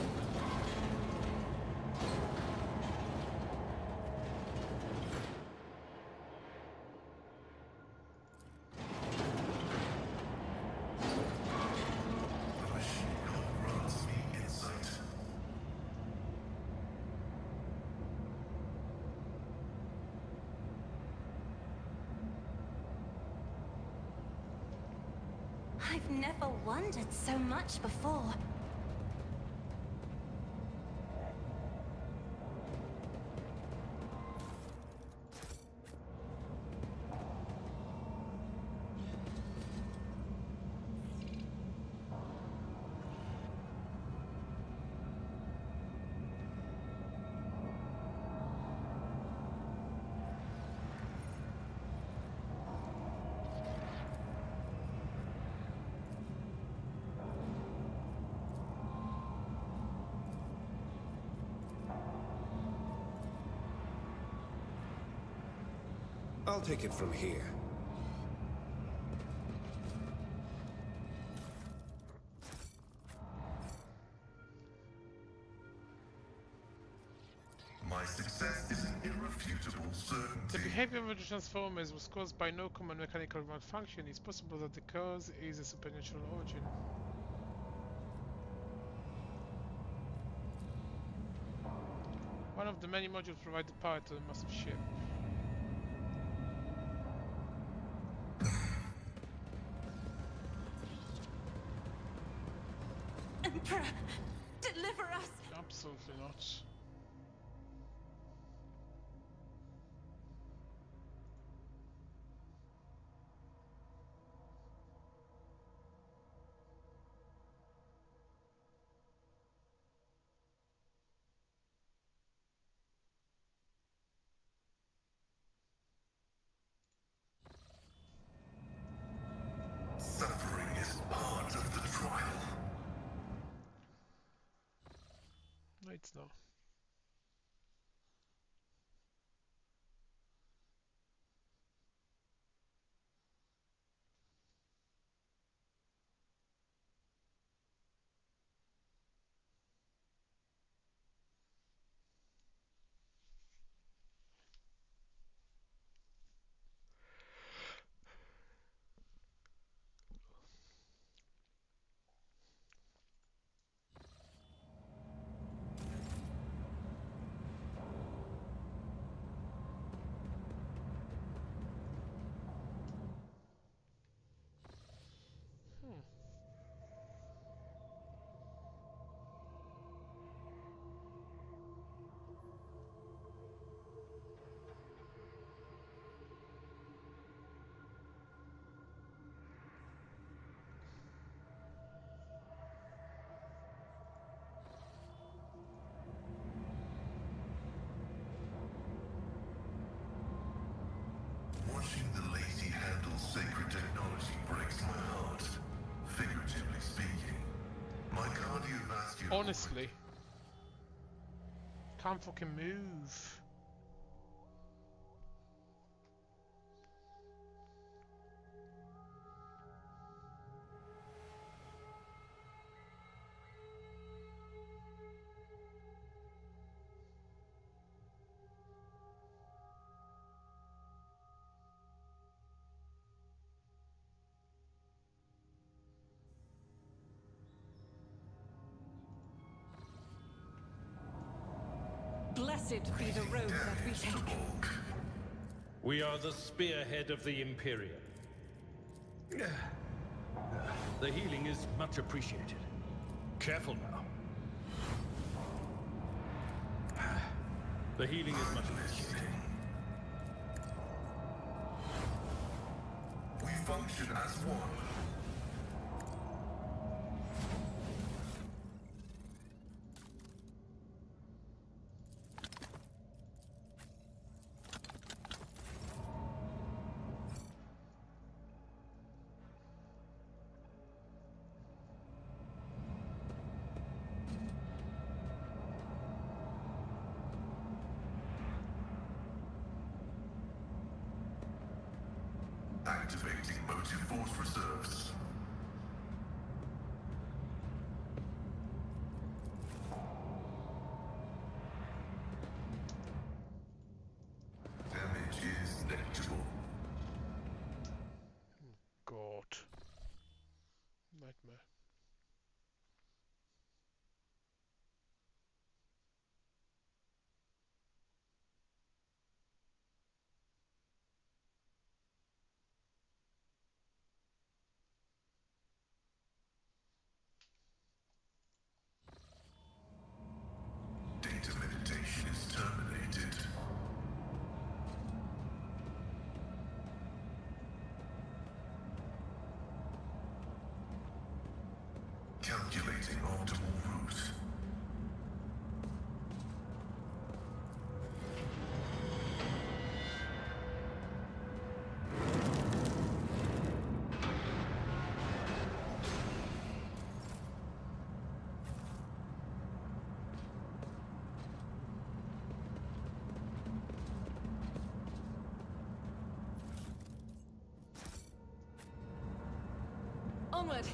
The machine gun grants me insight. I've never wondered so much before. I'll take it from here. My success is an irrefutable certainty. The behavior of the Transformers was caused by no common mechanical malfunction. It's possible that the cause is a supernatural origin. One of the many modules provide the power to the massive ship. Emperor, deliver us! Absolutely not. Suffering is part of the trial. No, it's not. Watching the lazy handle sacred technology breaks my heart. Figuratively speaking. My cardiovascular... Honestly. Can't fucking move. Blessed be the road that we take. We are the spearhead of the Imperium. The healing is much appreciated. Careful now. The healing is much appreciated. We function as one. Activating motive force reserves. Damage is negligible. God. Nightmare. Data meditation is terminated. Calculating optimal route. Onward!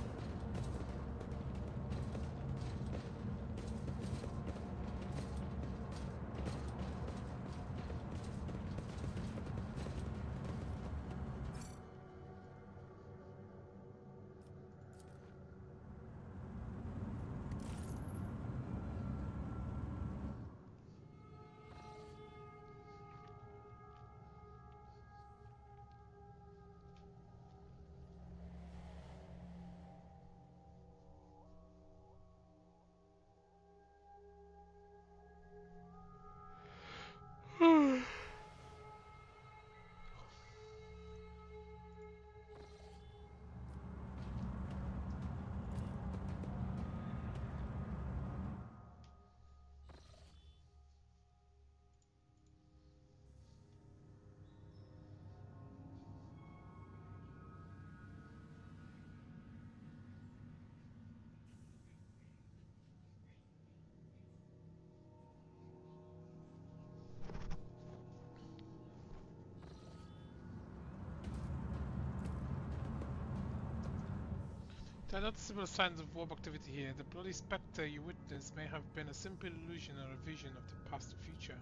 There are noticeable signs of warp activity here. The bloody spectre you witnessed may have been a simple illusion or a vision of the past or future.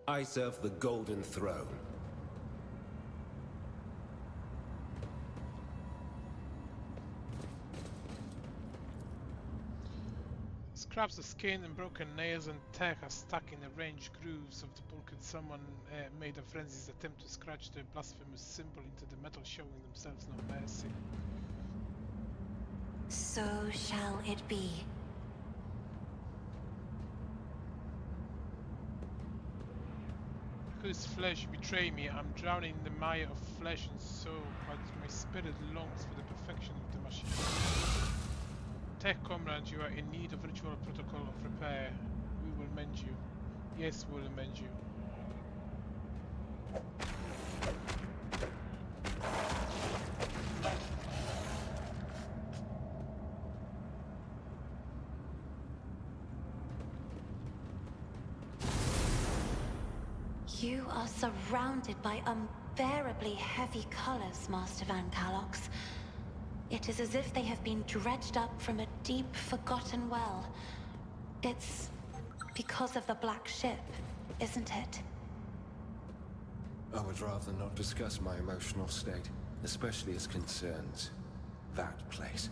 I serve the Golden Throne. Scraps of skin and broken nails and tech are stuck in the range grooves of the bulkhead. Someone made a frenzied attempt to scratch the blasphemous symbol into the metal, showing themselves no mercy. So shall it be. Whose flesh betray me? I'm drowning in the mire of flesh and soul, but my spirit longs for the perfection of the machine. Tech comrade, you are in need of ritual protocol of repair. We will mend you. Yes, we will mend you. You are surrounded by unbearably heavy colors, Master Van Kalox. It is as if they have been dredged up from a deep, forgotten well. It's because of the Black Ship, isn't it? I would rather not discuss my emotional state, especially as concerns that place.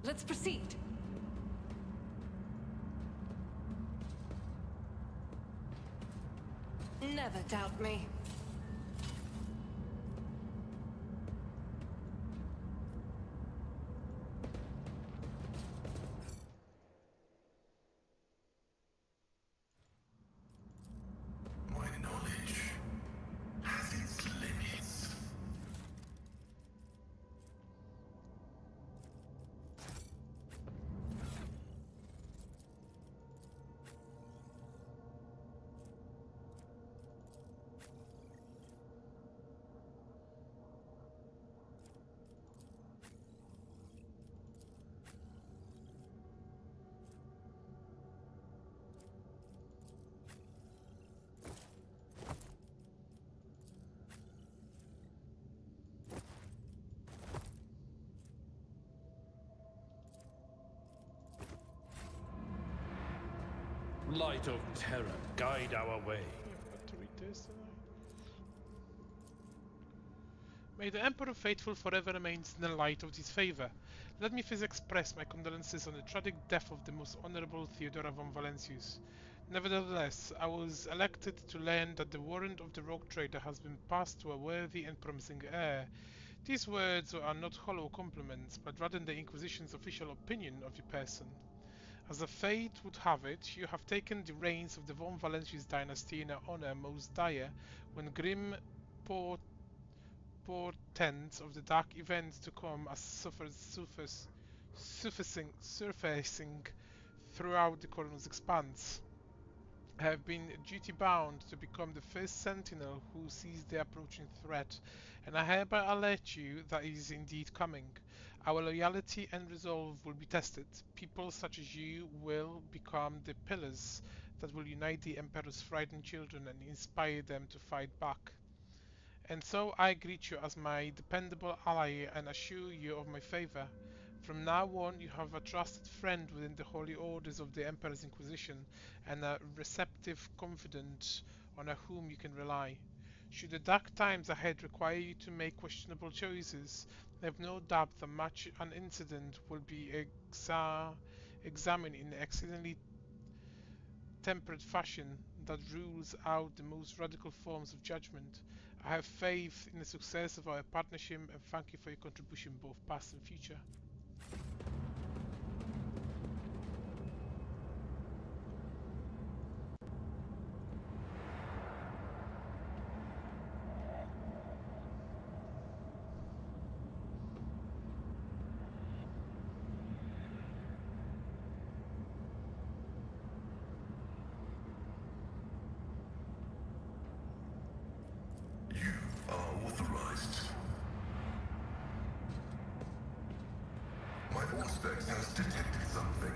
Let's proceed. Never doubt me. My knowledge has its limits. Light of terror, guide our way. To read this, May the Emperor faithful forever remains in the light of his favor. Let me first express my condolences on the tragic death of the most honorable Theodora von Valancius. Nevertheless, I was elected to learn that the warrant of the rogue trader has been passed to a worthy and promising heir. These words are not hollow compliments, but rather the Inquisition's official opinion of your person. As the fate would have it, you have taken the reins of the von Valancius dynasty in an honor most dire, when grim portents of the dark events to come are surfacing throughout the cosmos expanse. I have been duty-bound to become the first sentinel who sees the approaching threat, and I hereby alert you that it is indeed coming. Our loyalty and resolve will be tested. People such as you will become the pillars that will unite the Emperor's frightened children and inspire them to fight back. And so I greet you as my dependable ally and assure you of my favor. From now on, you have a trusted friend within the holy orders of the Emperor's Inquisition, and a receptive confidant on whom you can rely. Should the dark times ahead require you to make questionable choices, I have no doubt that much an incident will be examined in exceedingly temperate fashion that rules out the most radical forms of judgment. I have faith in the success of our partnership and thank you for your contribution both past and future. My Auspex has detected something.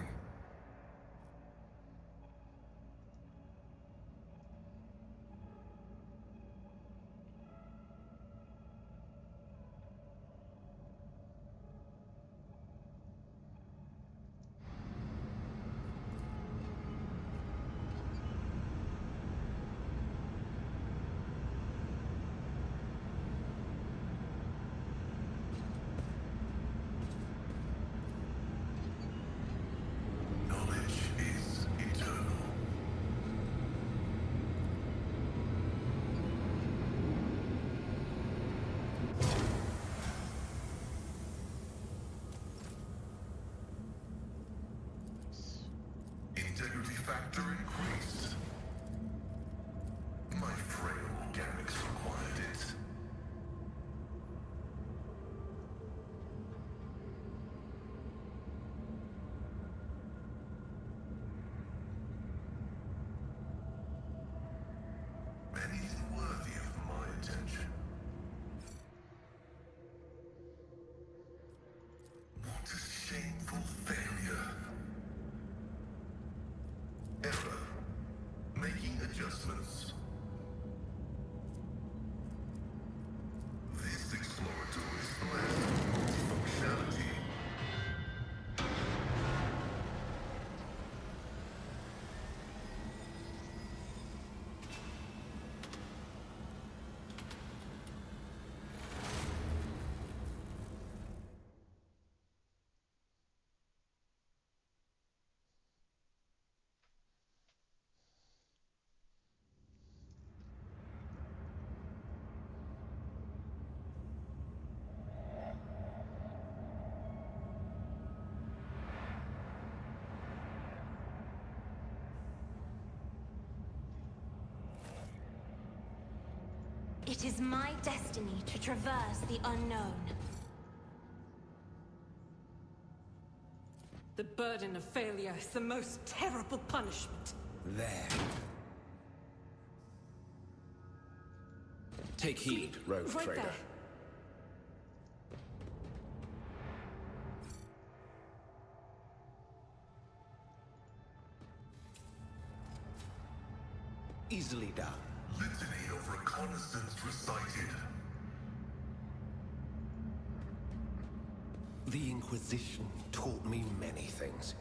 Integrity factor increased. My frail organics required it. And he's worthy of my attention. What a shameful failure. Error. Making adjustments. This explorator is blessed with multifunctionality. It is my destiny to traverse the unknown. The burden of failure is the most terrible punishment. There. Take heed, rogue Right trader. there. Easily done. Litany of reconnaissance recited. The Inquisition taught me many things.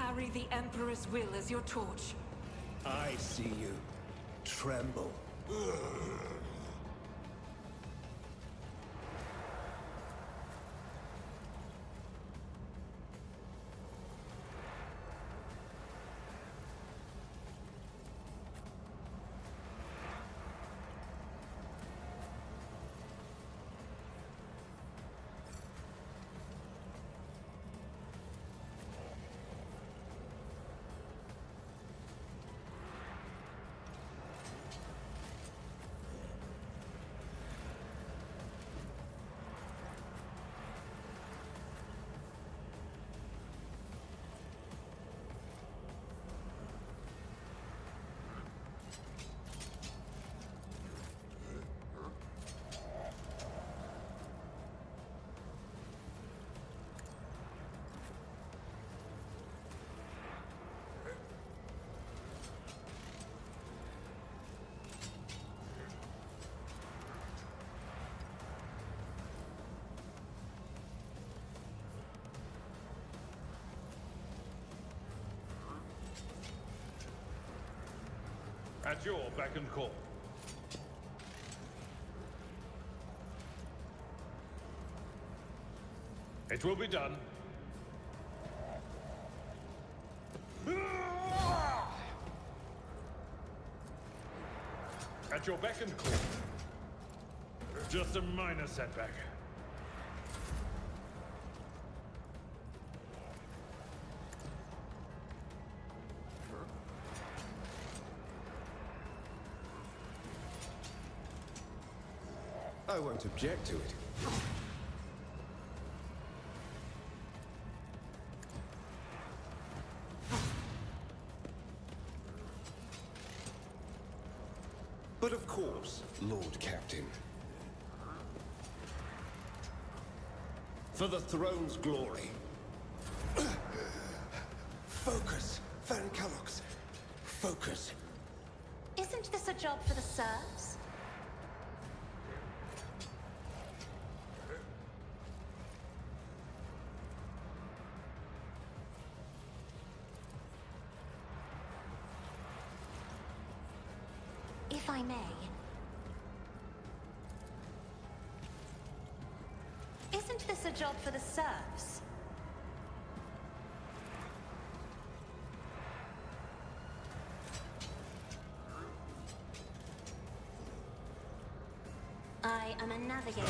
carry the Emperor's will as your torch. I see you. Tremble. At your beck and call. It will be done. At your beck and call. Just a minor setback. I won't object to it. But of course, Lord Captain. For the throne's glory. Focus, Van Kellogg's. Focus. Isn't this a job for the serfs? If I may. Isn't this a job for the serfs? I am a navigator,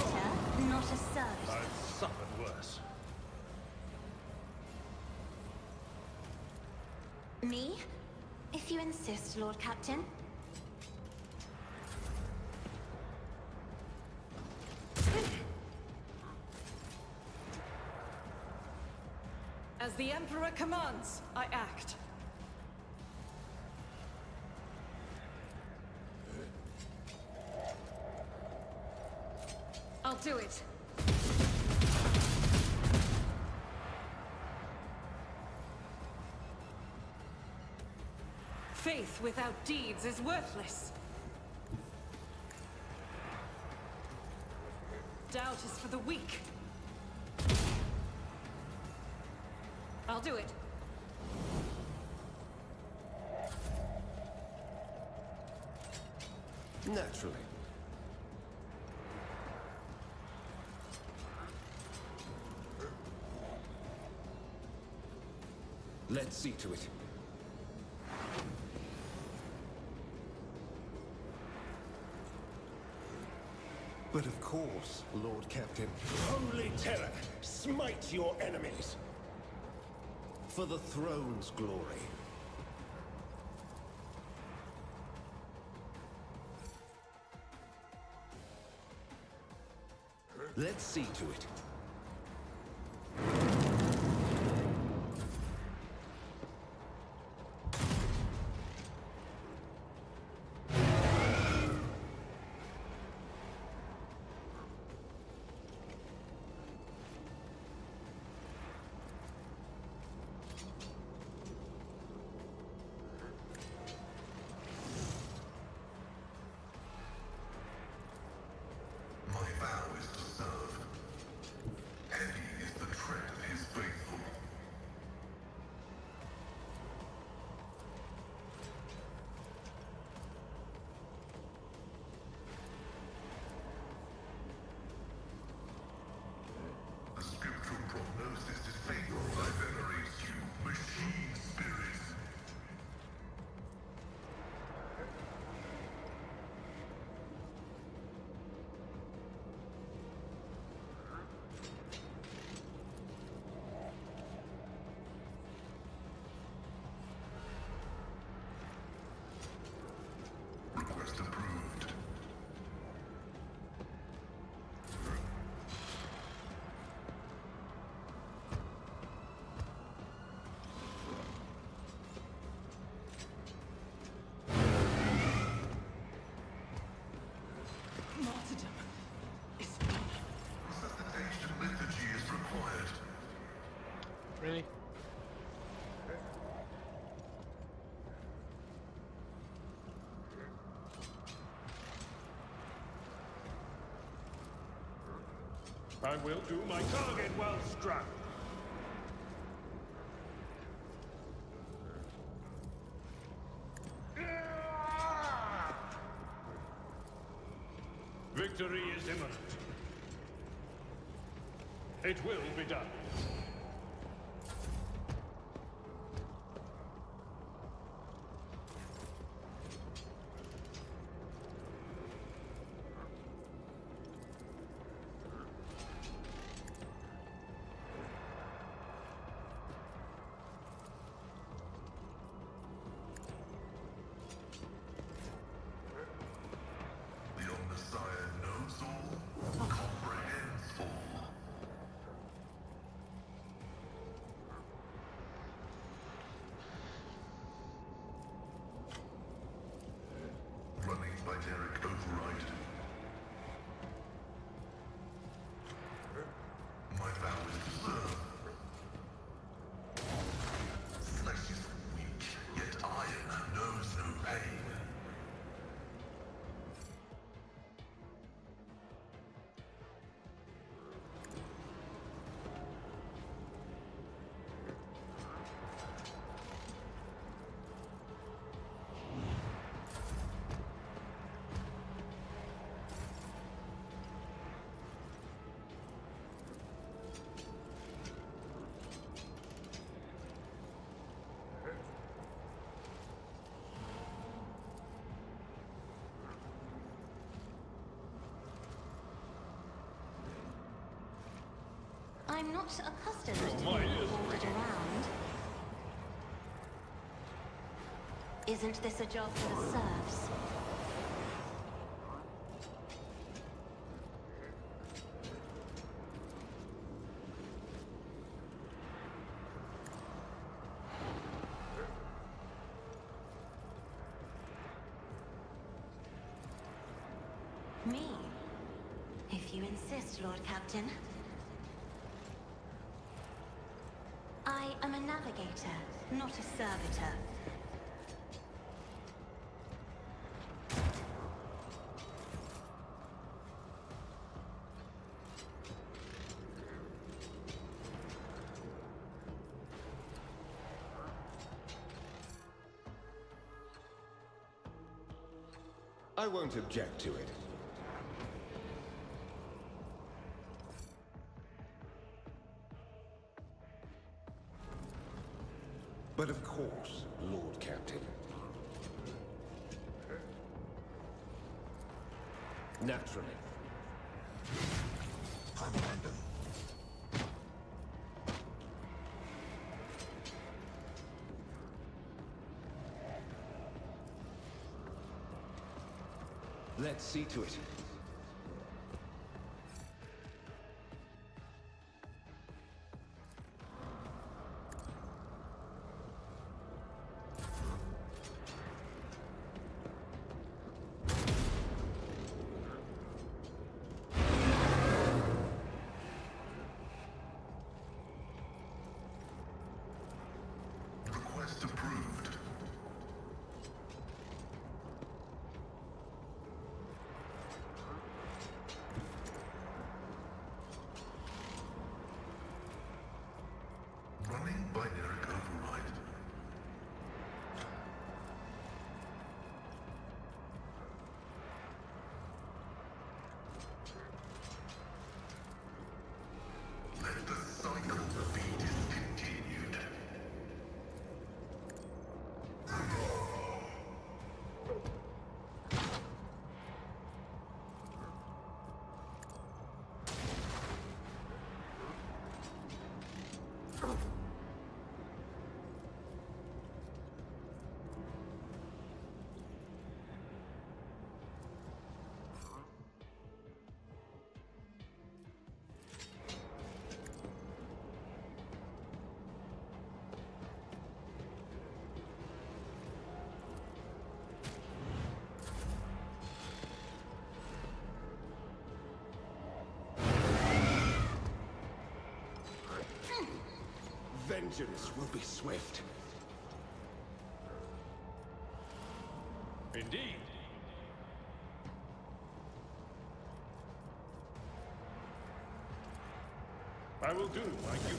not a servant. I've suffered worse. Me? If you insist, Lord Captain. As the Emperor commands, I act. I'll do it. Faith without deeds is worthless. Doubt is for the weak. I'll do it. Naturally. Let's see to it. But of course, Lord Captain. Holy terror! Smite your enemies! For the throne's glory. Let's see to it. My vow is to serve. Really? I will do my target well struck. Victory is imminent. It will be done. The Omnissiah knows all, comprehends all. Running by Derek override. My vow is to serve. Flesh is weak, yet iron knows no pain. I'm not accustomed to my being ears ordered around. Isn't this a job for the serfs? Me? If you insist, Lord Captain. I am a navigator, not a servitor. I won't object to it. But of course, Lord Captain. Naturally. Let's see to it. Request approved. vengeance will be swift. Indeed. I will do my duty.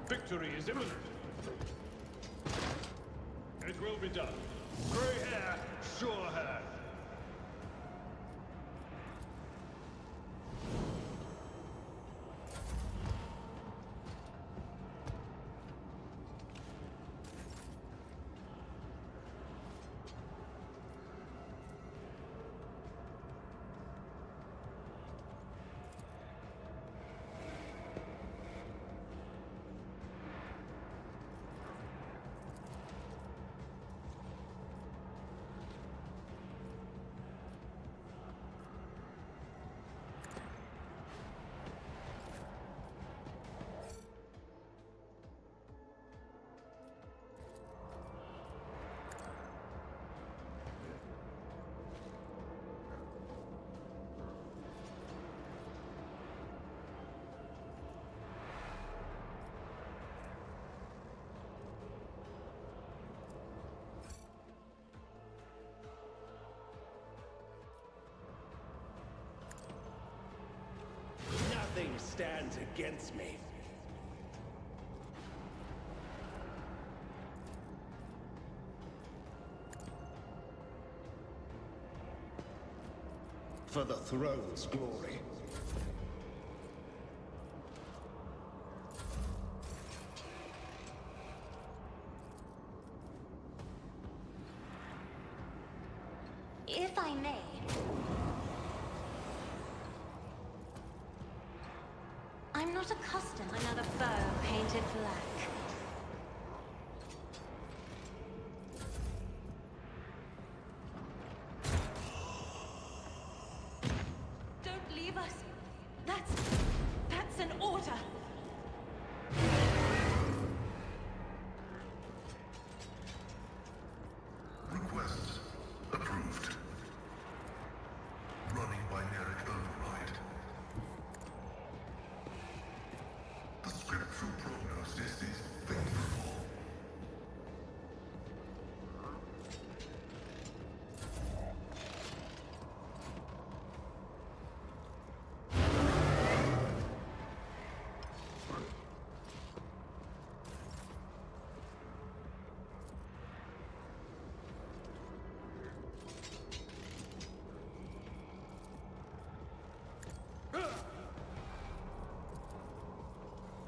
Victory is imminent. It will be done. Gray hair, sure hair. Nothing stands against me. For the throne's glory. If I may, I'm not accustomed to another foe painted black. Don't leave us. That's an order. Request approved. Running binaric override. The scriptural prognosis is favorable.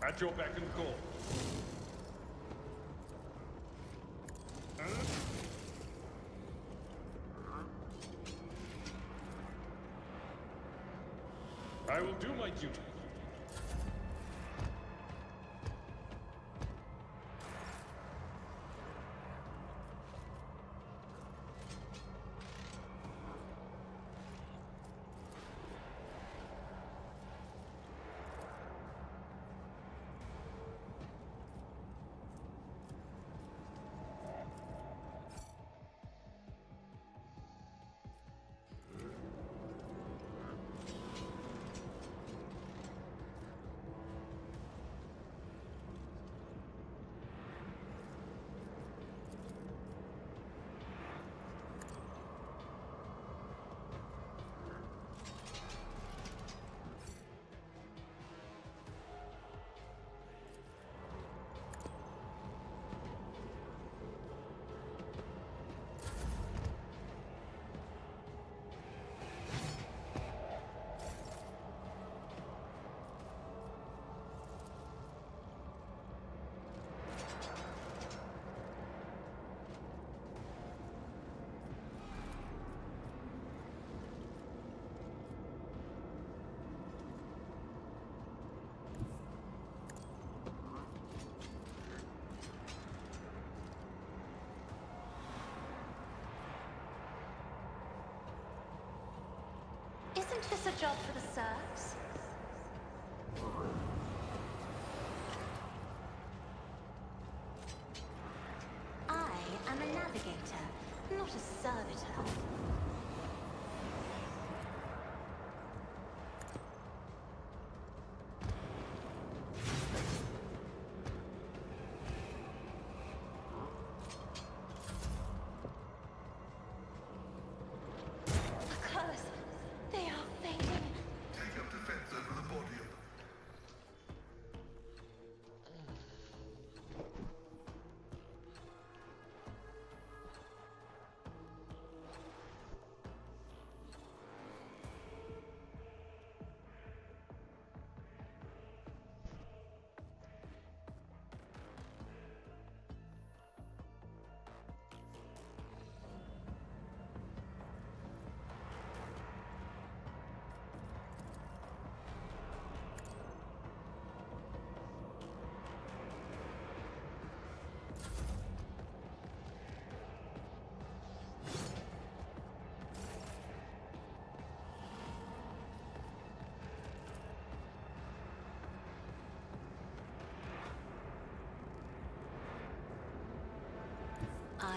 At your beck and call. I will do my duty. Isn't this a job for the serfs? I am a navigator, not a servitor.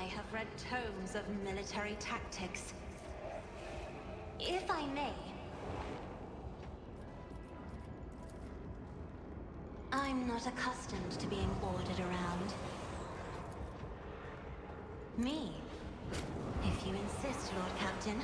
have read tomes of military tactics. If I may, I'm not accustomed to being ordered around. Me, if you insist, Lord Captain.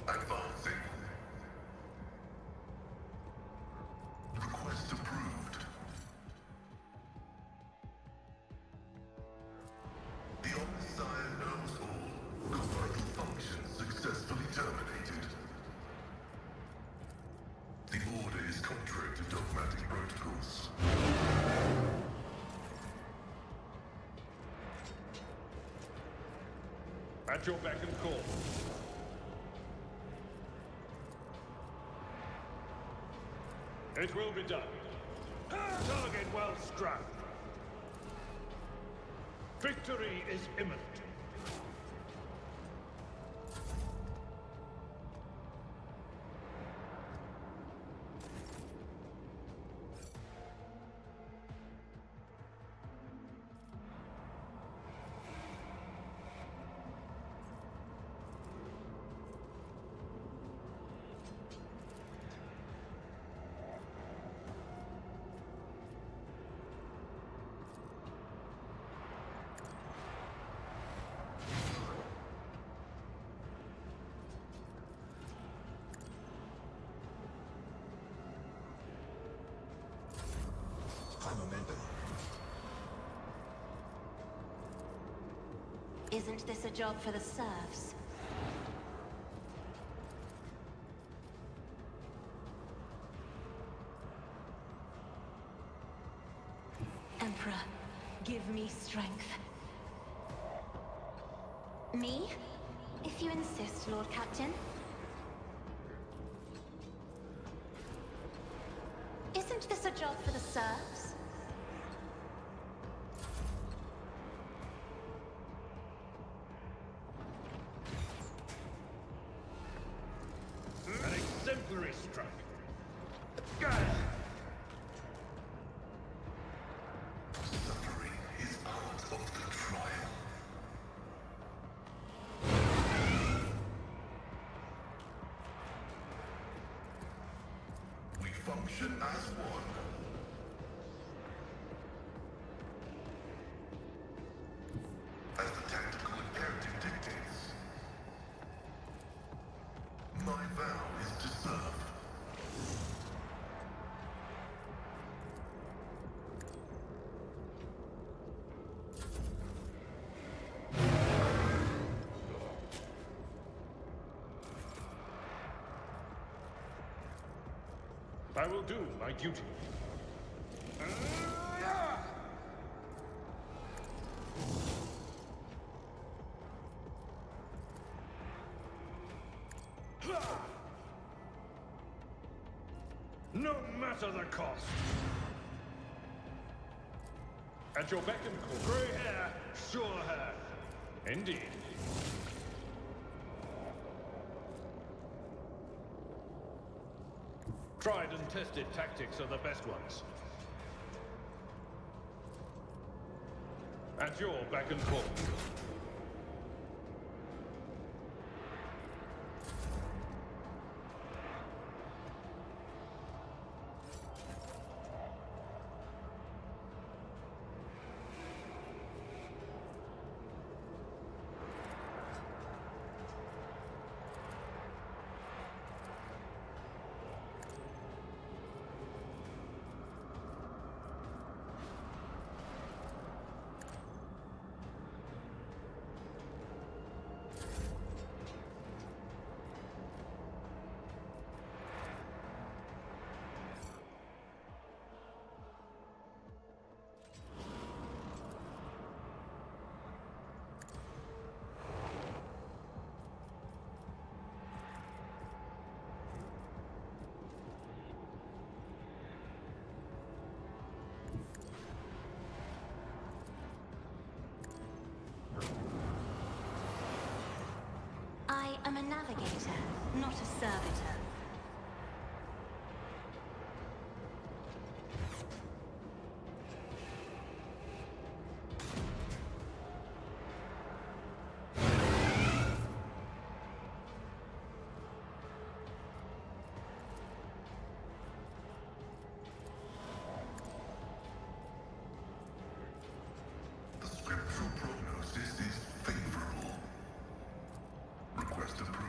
Advancing. Request approved. The Omnissiah knows all. Vital function successfully terminated. The order is contrary to dogmatic protocols. At your beck and call. It will be done. Target well struck. Victory is imminent. Isn't this a job for the serfs? Emperor, give me strength. Me? If you insist, Lord Captain. Isn't this a job for the serfs? An exemplary strike. Suffering is part of the trial. We function as one. As the tactical imperative dictates. My vow is to serve. I will do my duty. No matter the cost. At your beck and call. Grey hair, sure hair. Indeed. Tried and tested tactics are the best ones. At your beck and call. am a navigator, not a servitor. The scriptural prognosis is favorable. Request approved.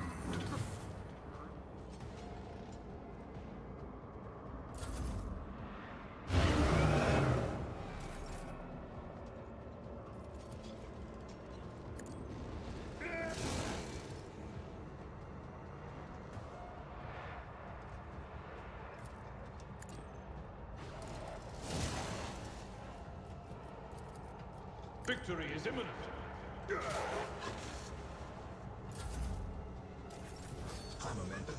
Victory is imminent. High momentum.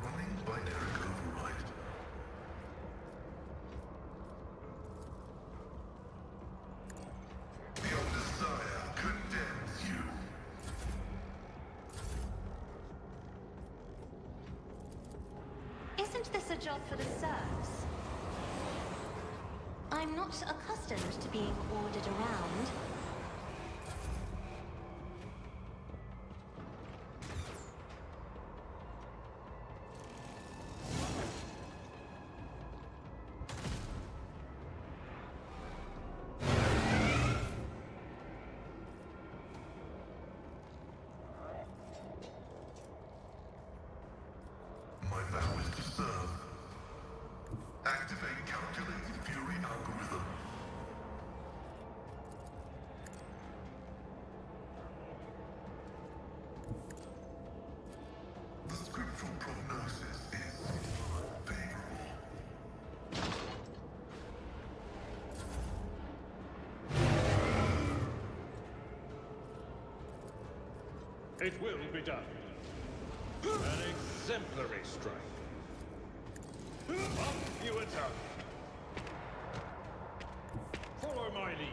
Running binary override. Your desire condemns you. Isn't this a job for the serfs? I'm not accustomed to being ordered around. My vow is to serve. Activate calculated fury algorithm. The scriptural prognosis is favorable. It will be done. An exemplary strike. Up you attack. Follow my lead.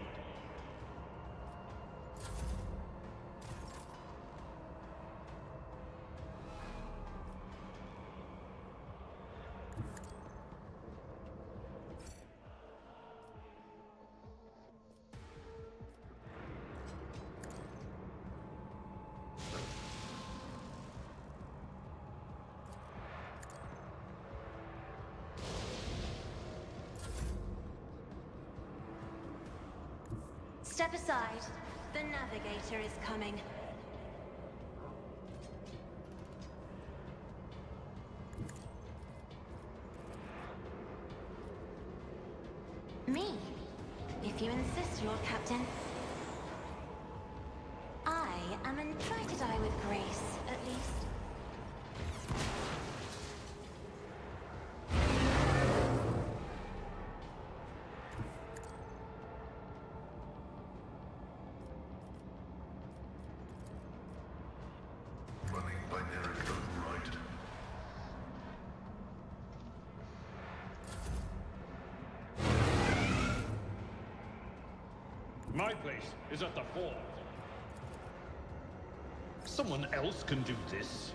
Step aside. The navigator is coming. Me? If you insist, Lord Captain. I am and try to die with grace, at least. Running binary override. My place is at the fort. Someone else can do this.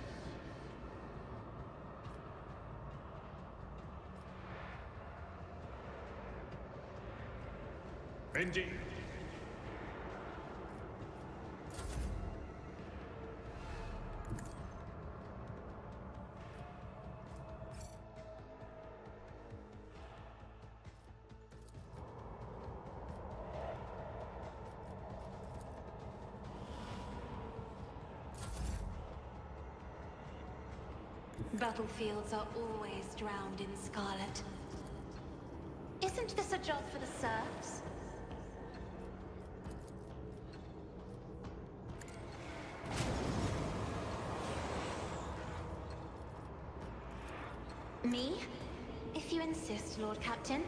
Indeed. Battlefields are always drowned in scarlet. Isn't this a job for the serfs? Me? If you insist, Lord Captain.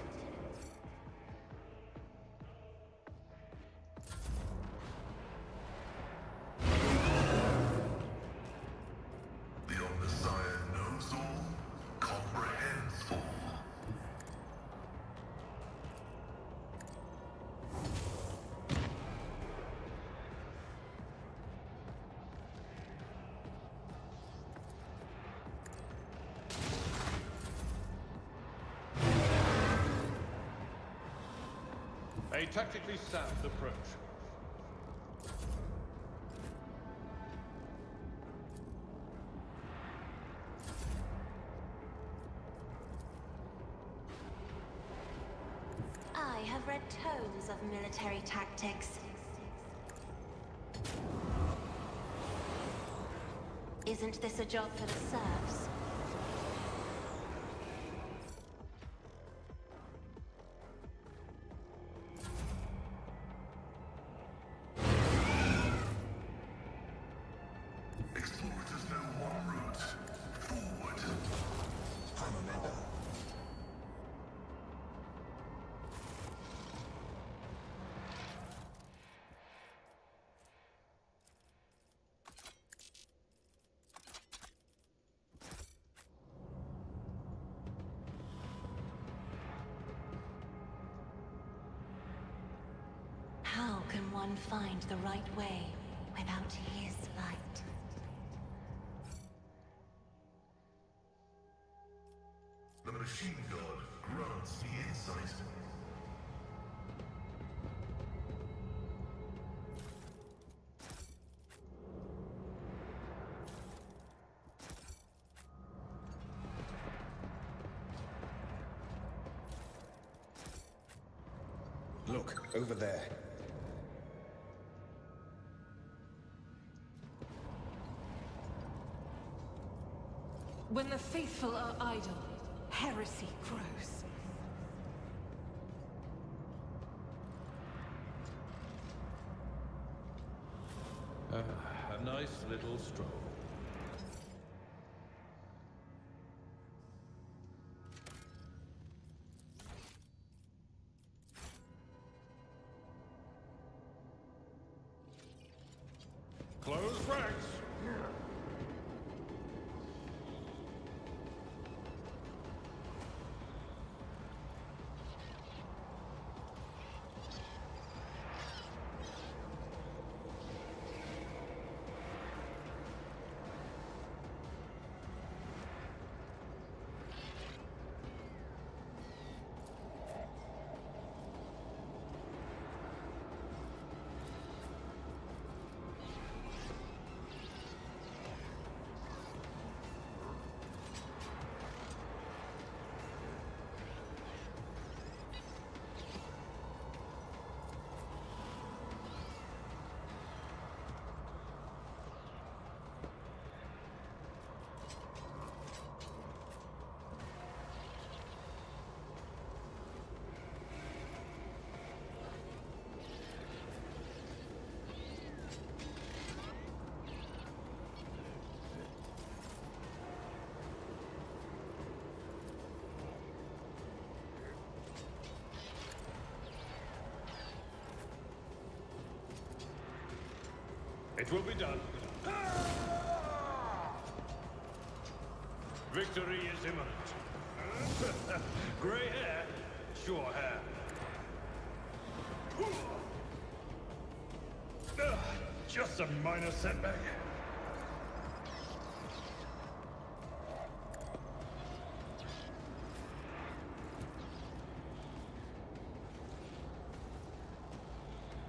A tactically sound approach. I have read tomes of military tactics. Isn't this a job for the serfs? Explorers know one route. Forward. I'm a member. How can one find the right way without his light? The machine god grants me insight. Look, over there. When the faithful are idle, heresy grows. A nice little stroll. Close ranks. It will be done. Victory is imminent. Gray hair, sure hair. Just a minor setback.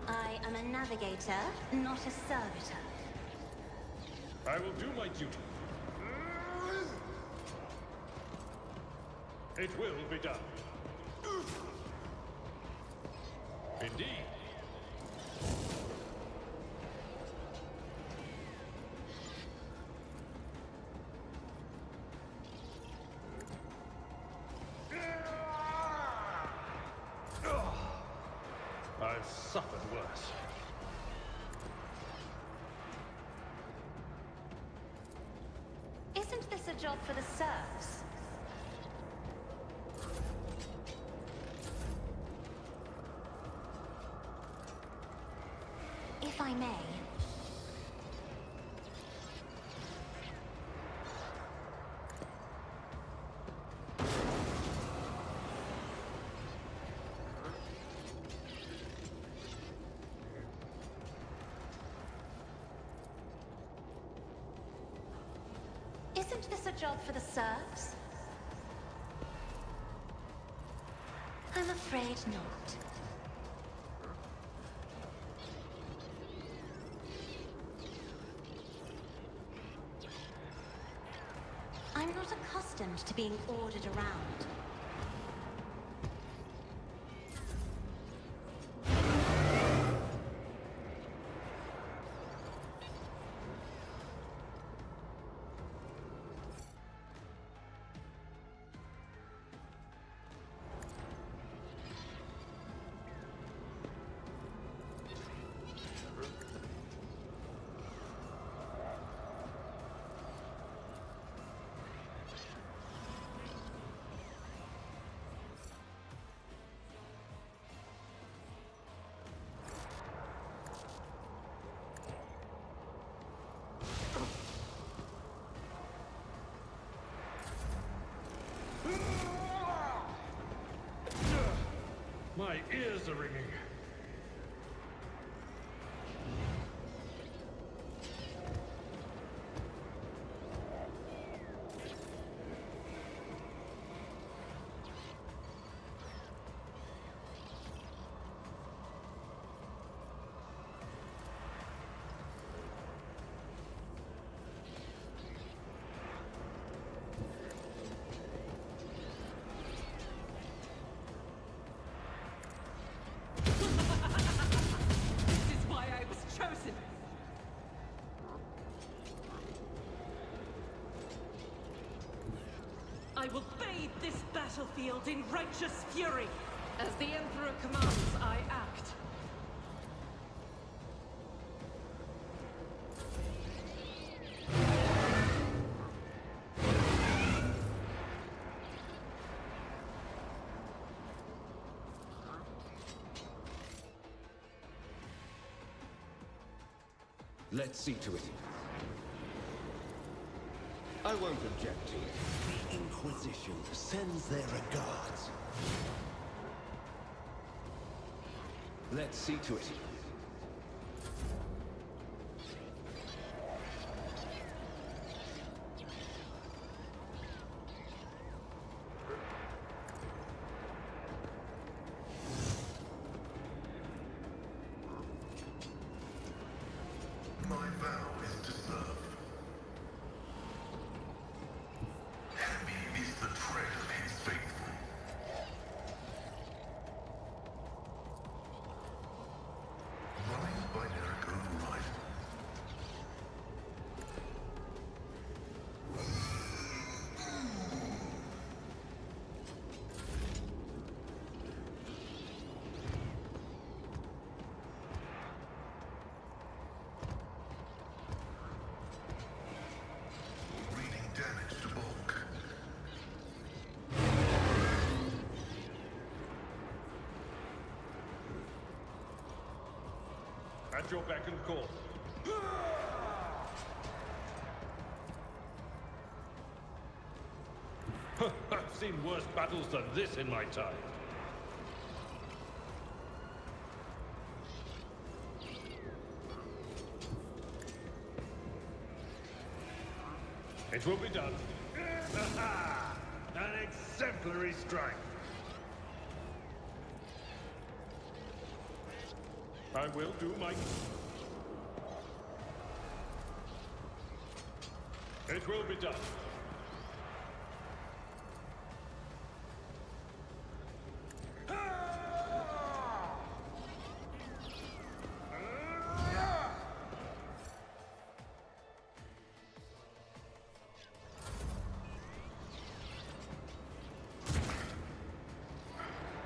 I am a navigator, not a servitor. I will do my duty. It will be done. Indeed. I've suffered worse. Isn't this a job for the serfs? If I may. Isn't this a job for the serfs? I'm afraid not. not accustomed to being ordered around. My ears are ringing. This is why I was chosen. I will bathe this battlefield in righteous fury. As the Emperor commands, I act. Let's see to it. I won't object to it. The Inquisition sends their regards. Let's see to it. My vow is to serve. Heavy is the tread of his faithful. Running by Eric override. Reading damage to bulk. At your beck and call. I've seen worse battles than this in my time. It will be done. An exemplary strike. I will do my... It will be done.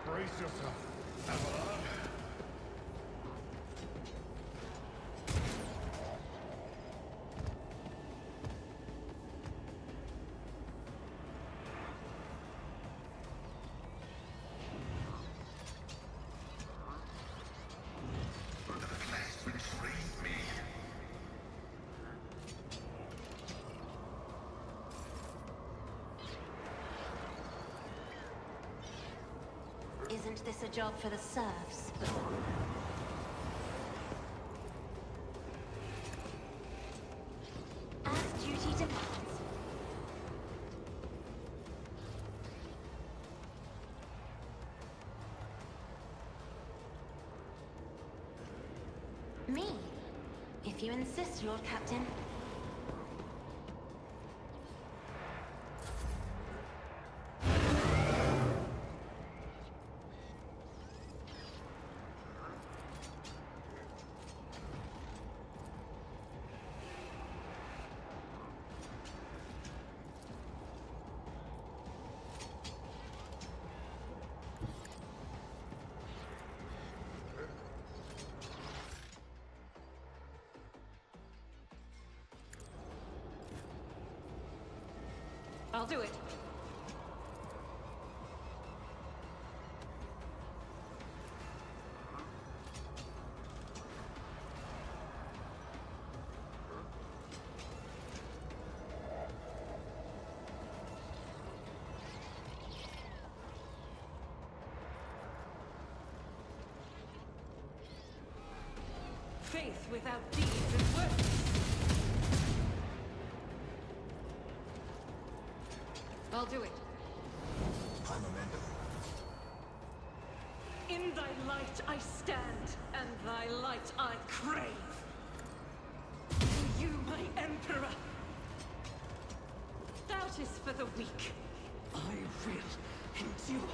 Brace yourself, Avalon. The flesh betrays me. Isn't this a job for the serfs? As duty demands. Me? If you insist, Lord Captain. I'll do it. Faith without deeds is worthless. I'll do it. Armamento. In thy light I stand, and thy light I crave. To you, my Emperor. Doubt is for the weak. I will endure.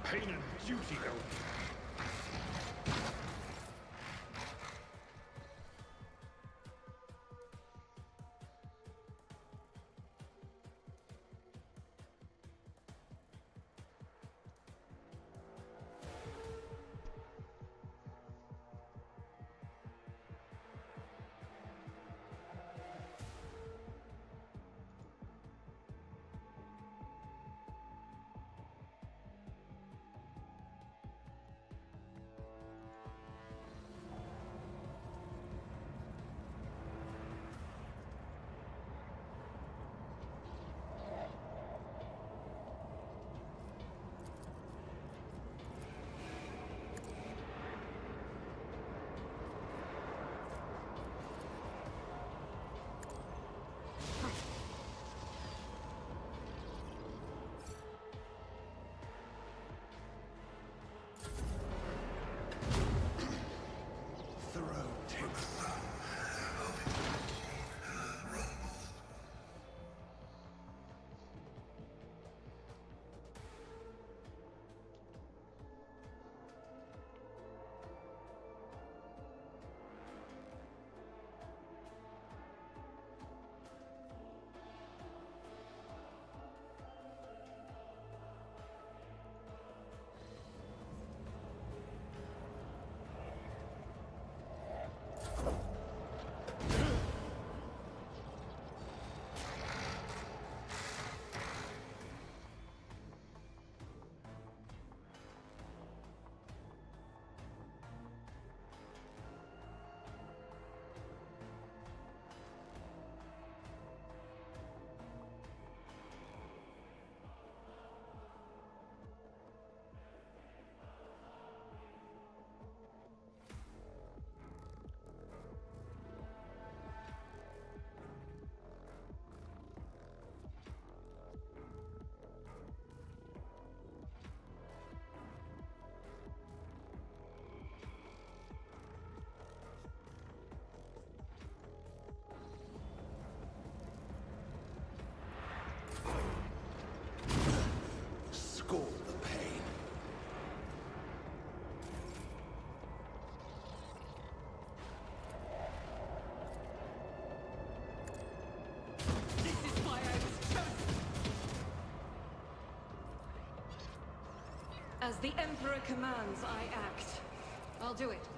Pain and duty go. Scorn the pain. This is why I was chosen. As the Emperor commands, I act. I'll do it.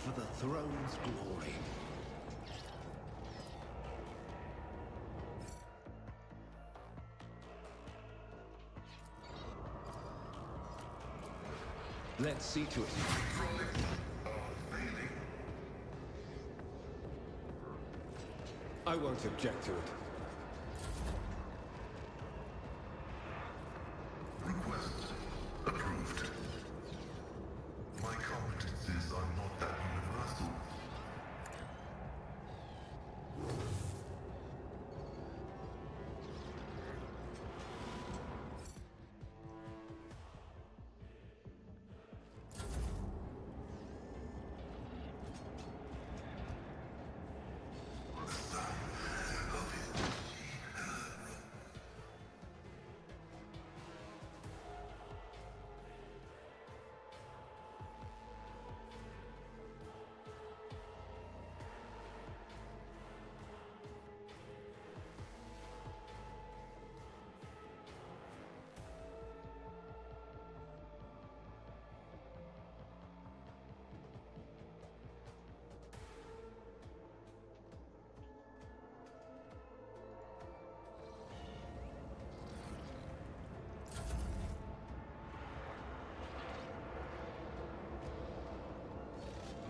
For the throne's glory. Let's see to it. I won't object to it. Request approved. My competencies are not that universal.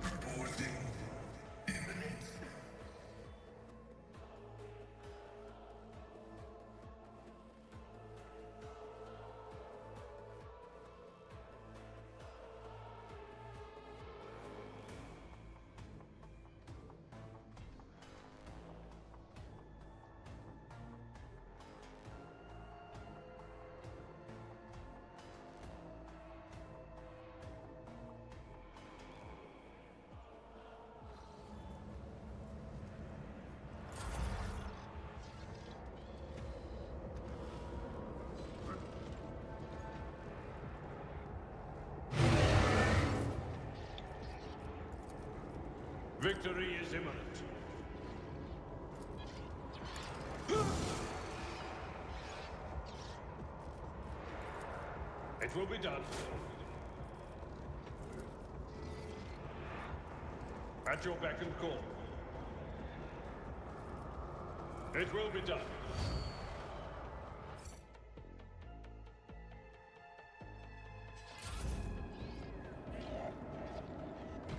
Reporting imminent. Victory is imminent. It will be done. At your beck and call. It will be done.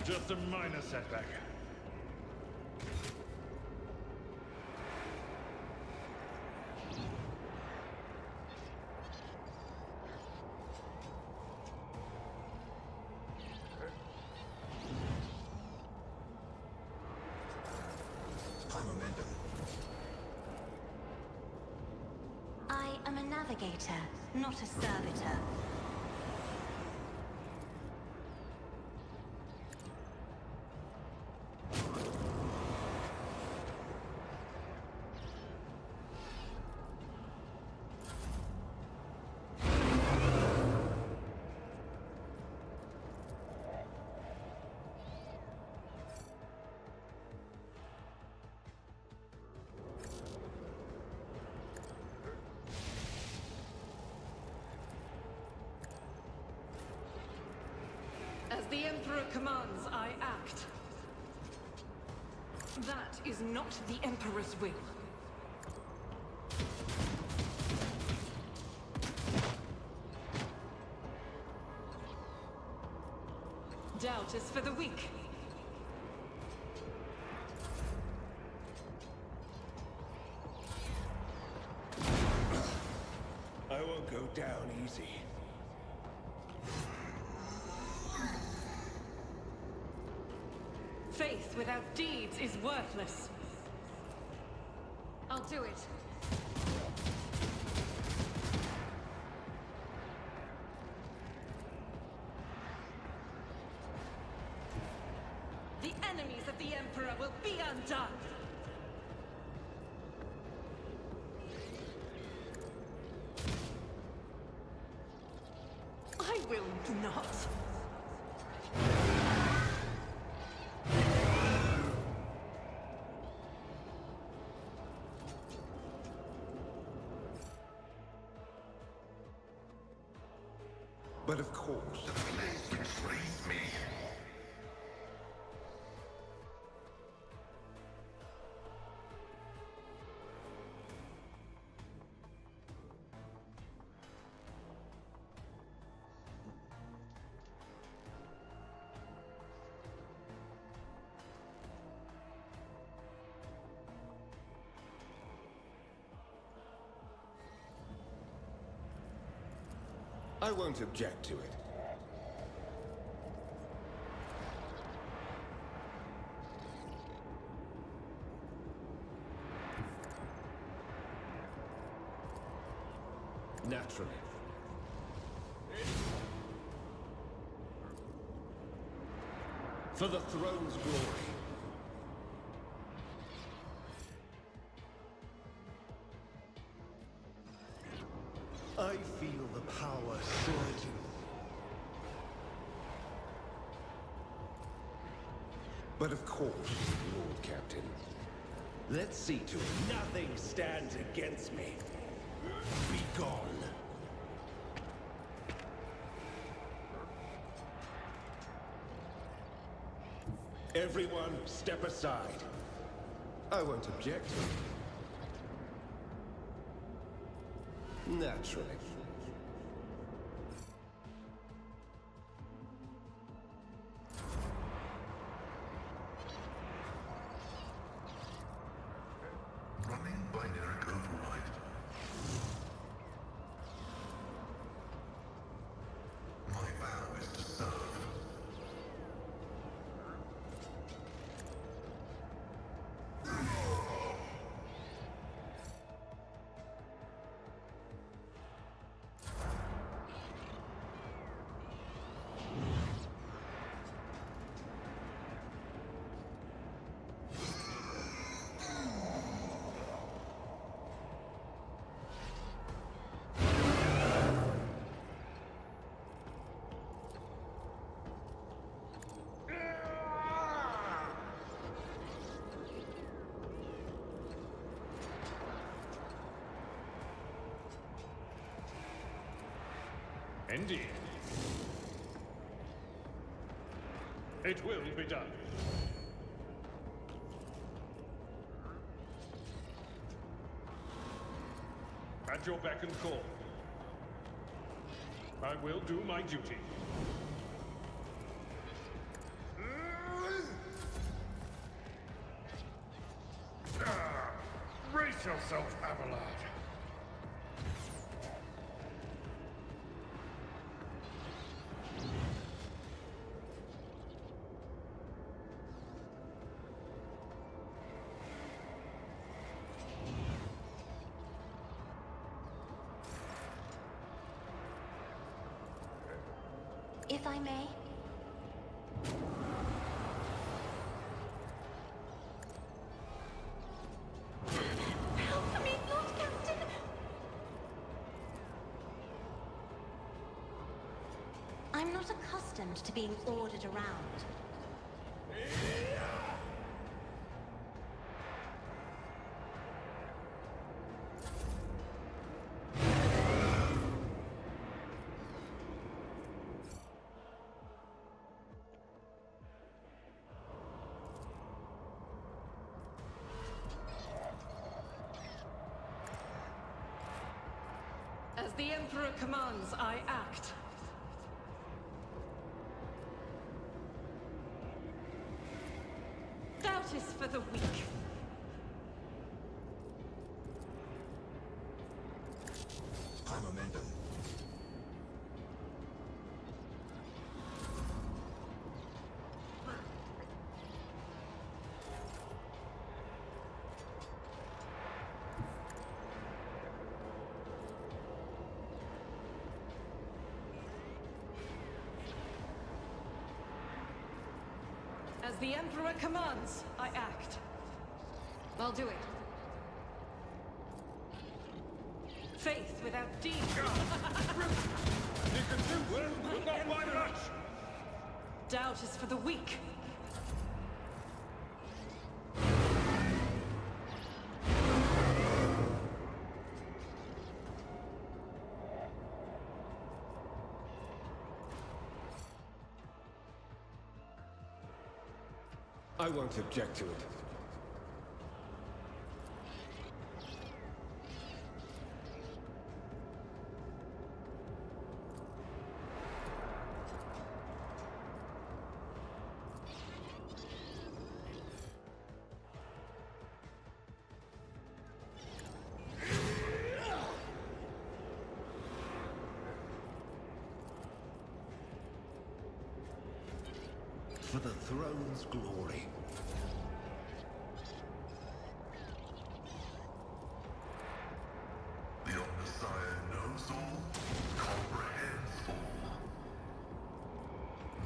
Just a minor setback. High momentum. I am a navigator, not a servitor. As the Emperor commands, I act. That is not the Emperor's will. Doubt is for the weak. I won't go down easy. Faith without deeds is worthless. I'll do it. The enemies of the Emperor will be undone! I will not! But of course, The place betrays me. I won't object to it. Naturally. For the throne's glory. I feel the power surging. But of course, Lord Captain. Let's see to it. Nothing stands against me. Be gone. Everyone, step aside. I won't object. Naturally. Running binary override. My vow is to serve. Indeed. It will be done. At your beck and call. I will do my duty. Brace yourself, Abelard. If I may. Help me, Lord Captain! I'm not accustomed to being ordered around. As the Emperor commands, I act. Doubt is for the weak. High momentum. As the Emperor commands, I act. I'll do it. Faith without deed. You can do well, but not by much. Doubt is for the weak. I won't object to it. For the throne's glory. The Omnissiah knows all, comprehends all.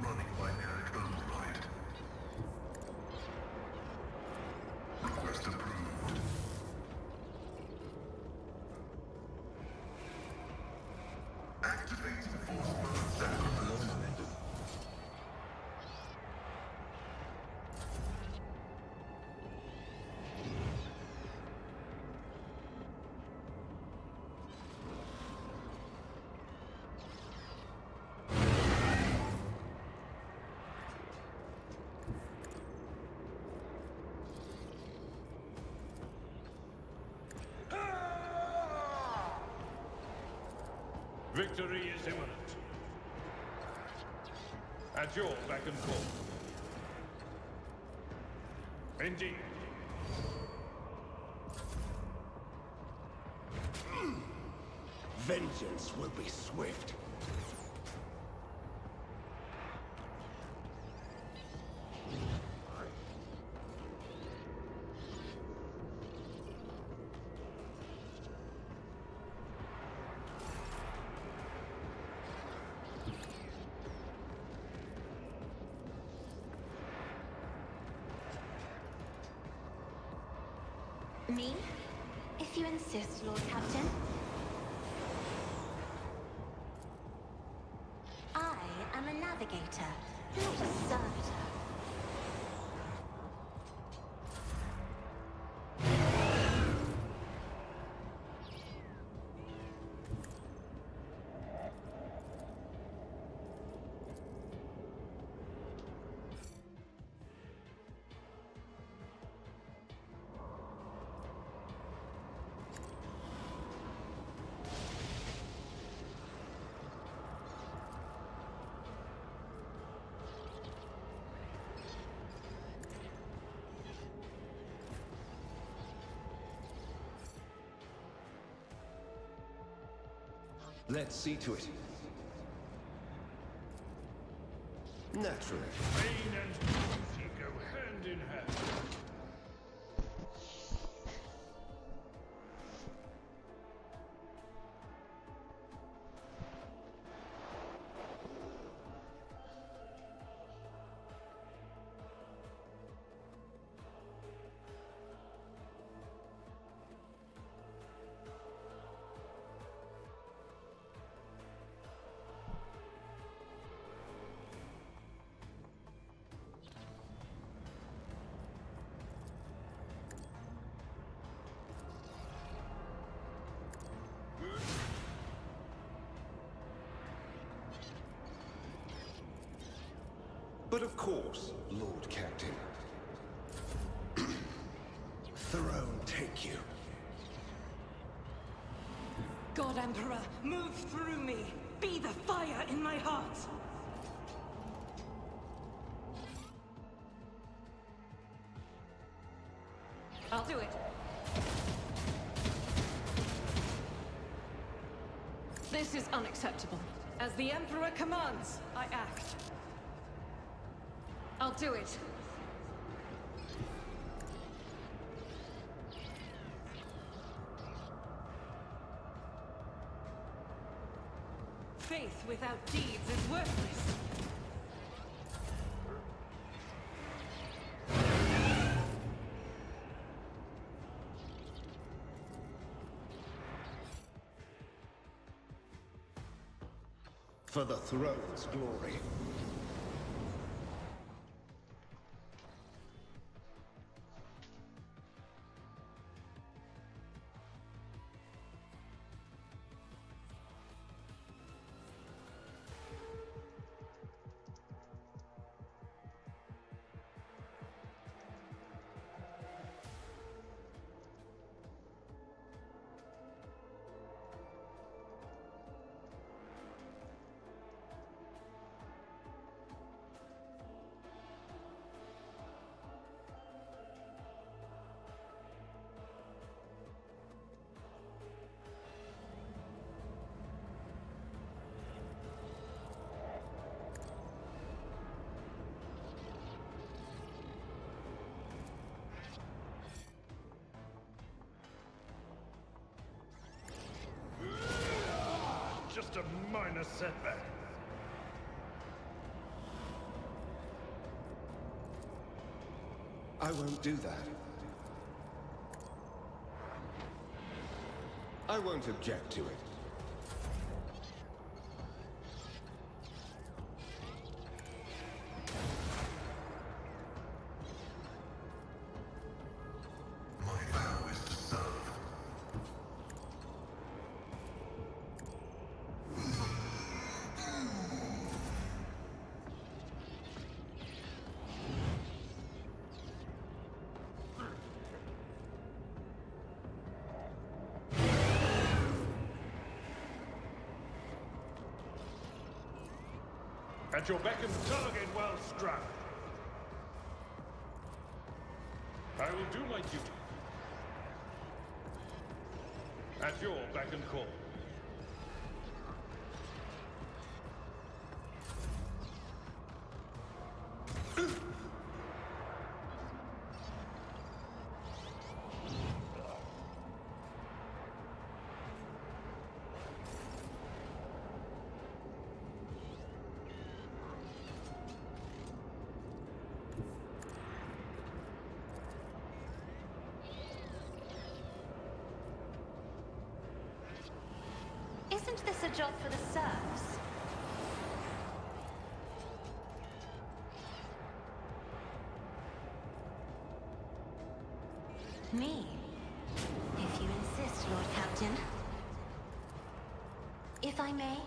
Running binaric override. Request approved. Activating force mode sacrifice. Victory is imminent. At your beck and call. Indeed. Vengeance will be swift. Me? If you insist, Lord Captain. I am a navigator, not a servitor. Let's see to it. Naturally. Pain and duty go hand in hand. But of course, Lord Captain. Throne take you. God Emperor, move through me. Be the fire in my heart. I'll do it. This is unacceptable. As the Emperor commands, I act. I'll do it. Faith without deeds is worthless. For the throne's glory. Just a minor setback. I won't do that. I won't object to it. My vow is to serve. At your beck and target well struck. I will do my duty. At your beck and call. Isn't this a job for the serfs? Me? If you insist, Lord Captain. If I may?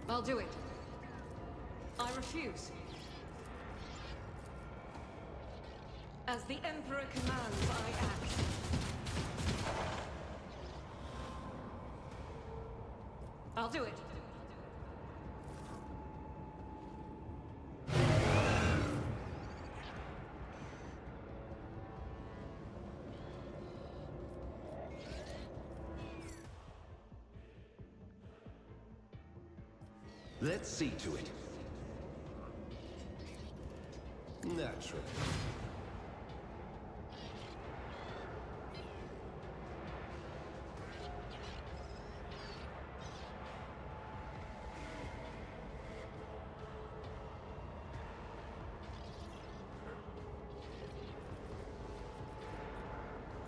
I'll do it. I refuse. As the Emperor commands, I act. I'll do it. Let's see to it. Naturally.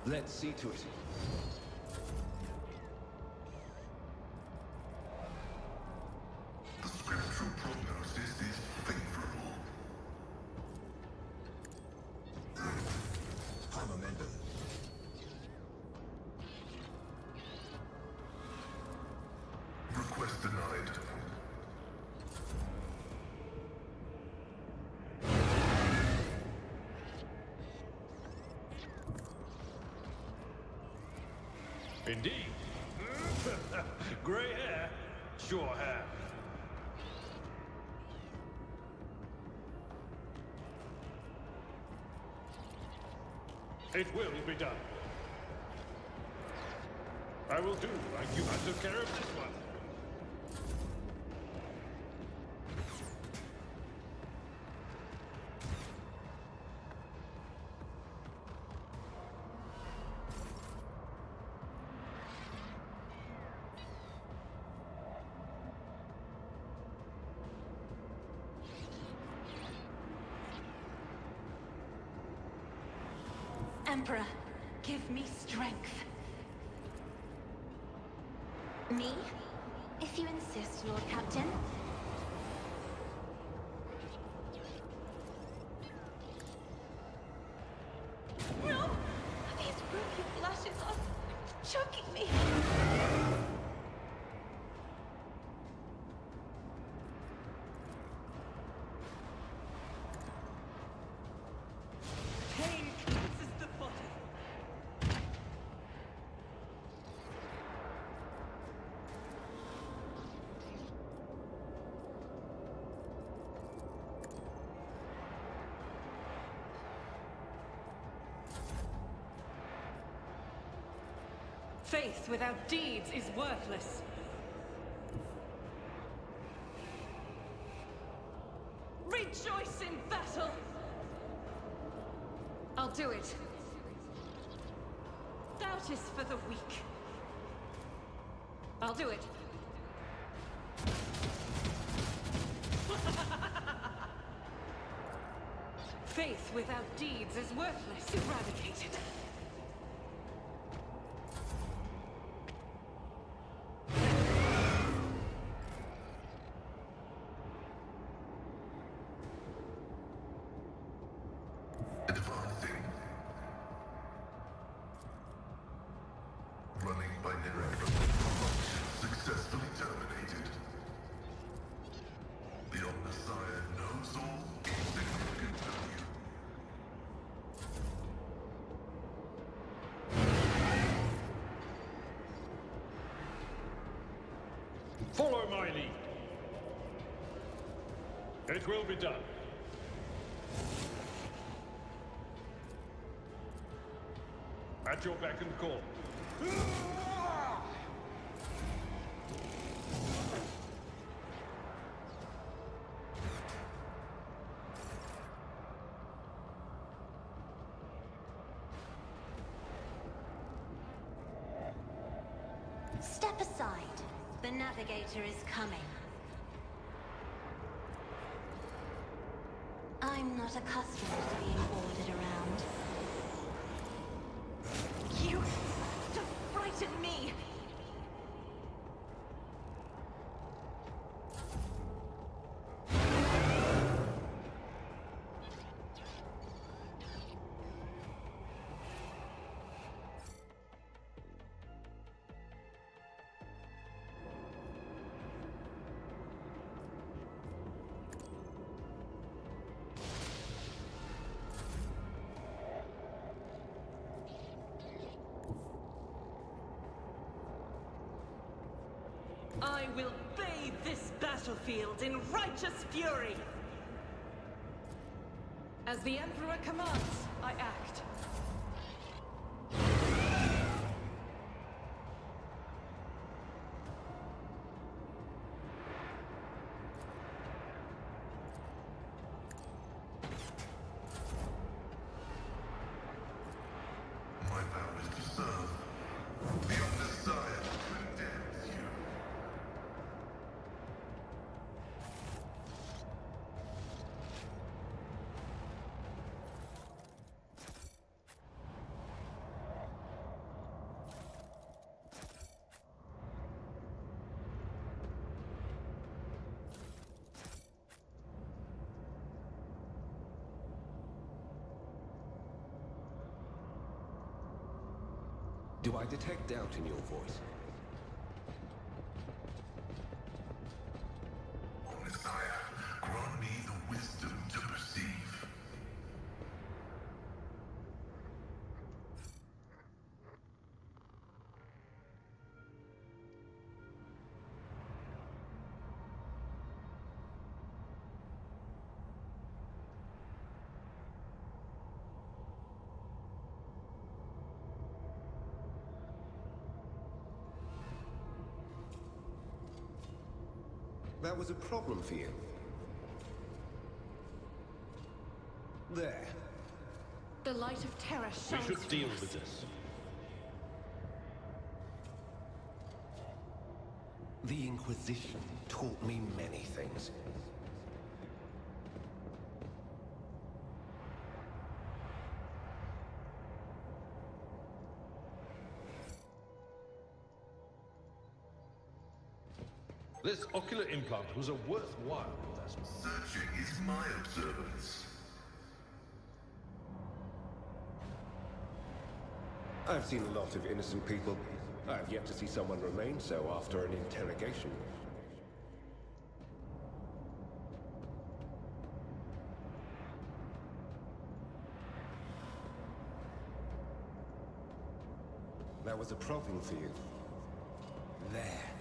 Let's see to it. The scriptural prognosis is favorable. High momentum. Request denied. Indeed. Gray hair? Sure have. It will be done. I will do like you took care of this one. Emperor, give me strength. Me? If you insist, Lord Captain. No! These ruby flashes are choking me. Faith without deeds is worthless. Rejoice in battle! I'll do it. Doubt is for the weak. I'll do it. Faith without deeds is worthless. Eradicated. Advancing. Running by network. Successfully terminated. The Omnissiah knows all insignificant value. Follow my lead. It will be done. At your beck and call. Step aside. The navigator is coming. I'm not accustomed to being ordered around. You don't frighten me! I will bathe this battlefield in righteous fury! As the Emperor commands, I act. My vow is to serve. The Omnissiah condemns you. Do I detect doubt in your voice? Omnissiah, grant me the wisdom to perceive. That was a problem for you. There. The light of terror We shines should deal through us. with this. The Inquisition taught me many things. This ocular implant was a worthwhile investment. Searching is my observance. I've seen a lot of innocent people. I've yet to see someone remain so after an interrogation. That was a problem for you. There.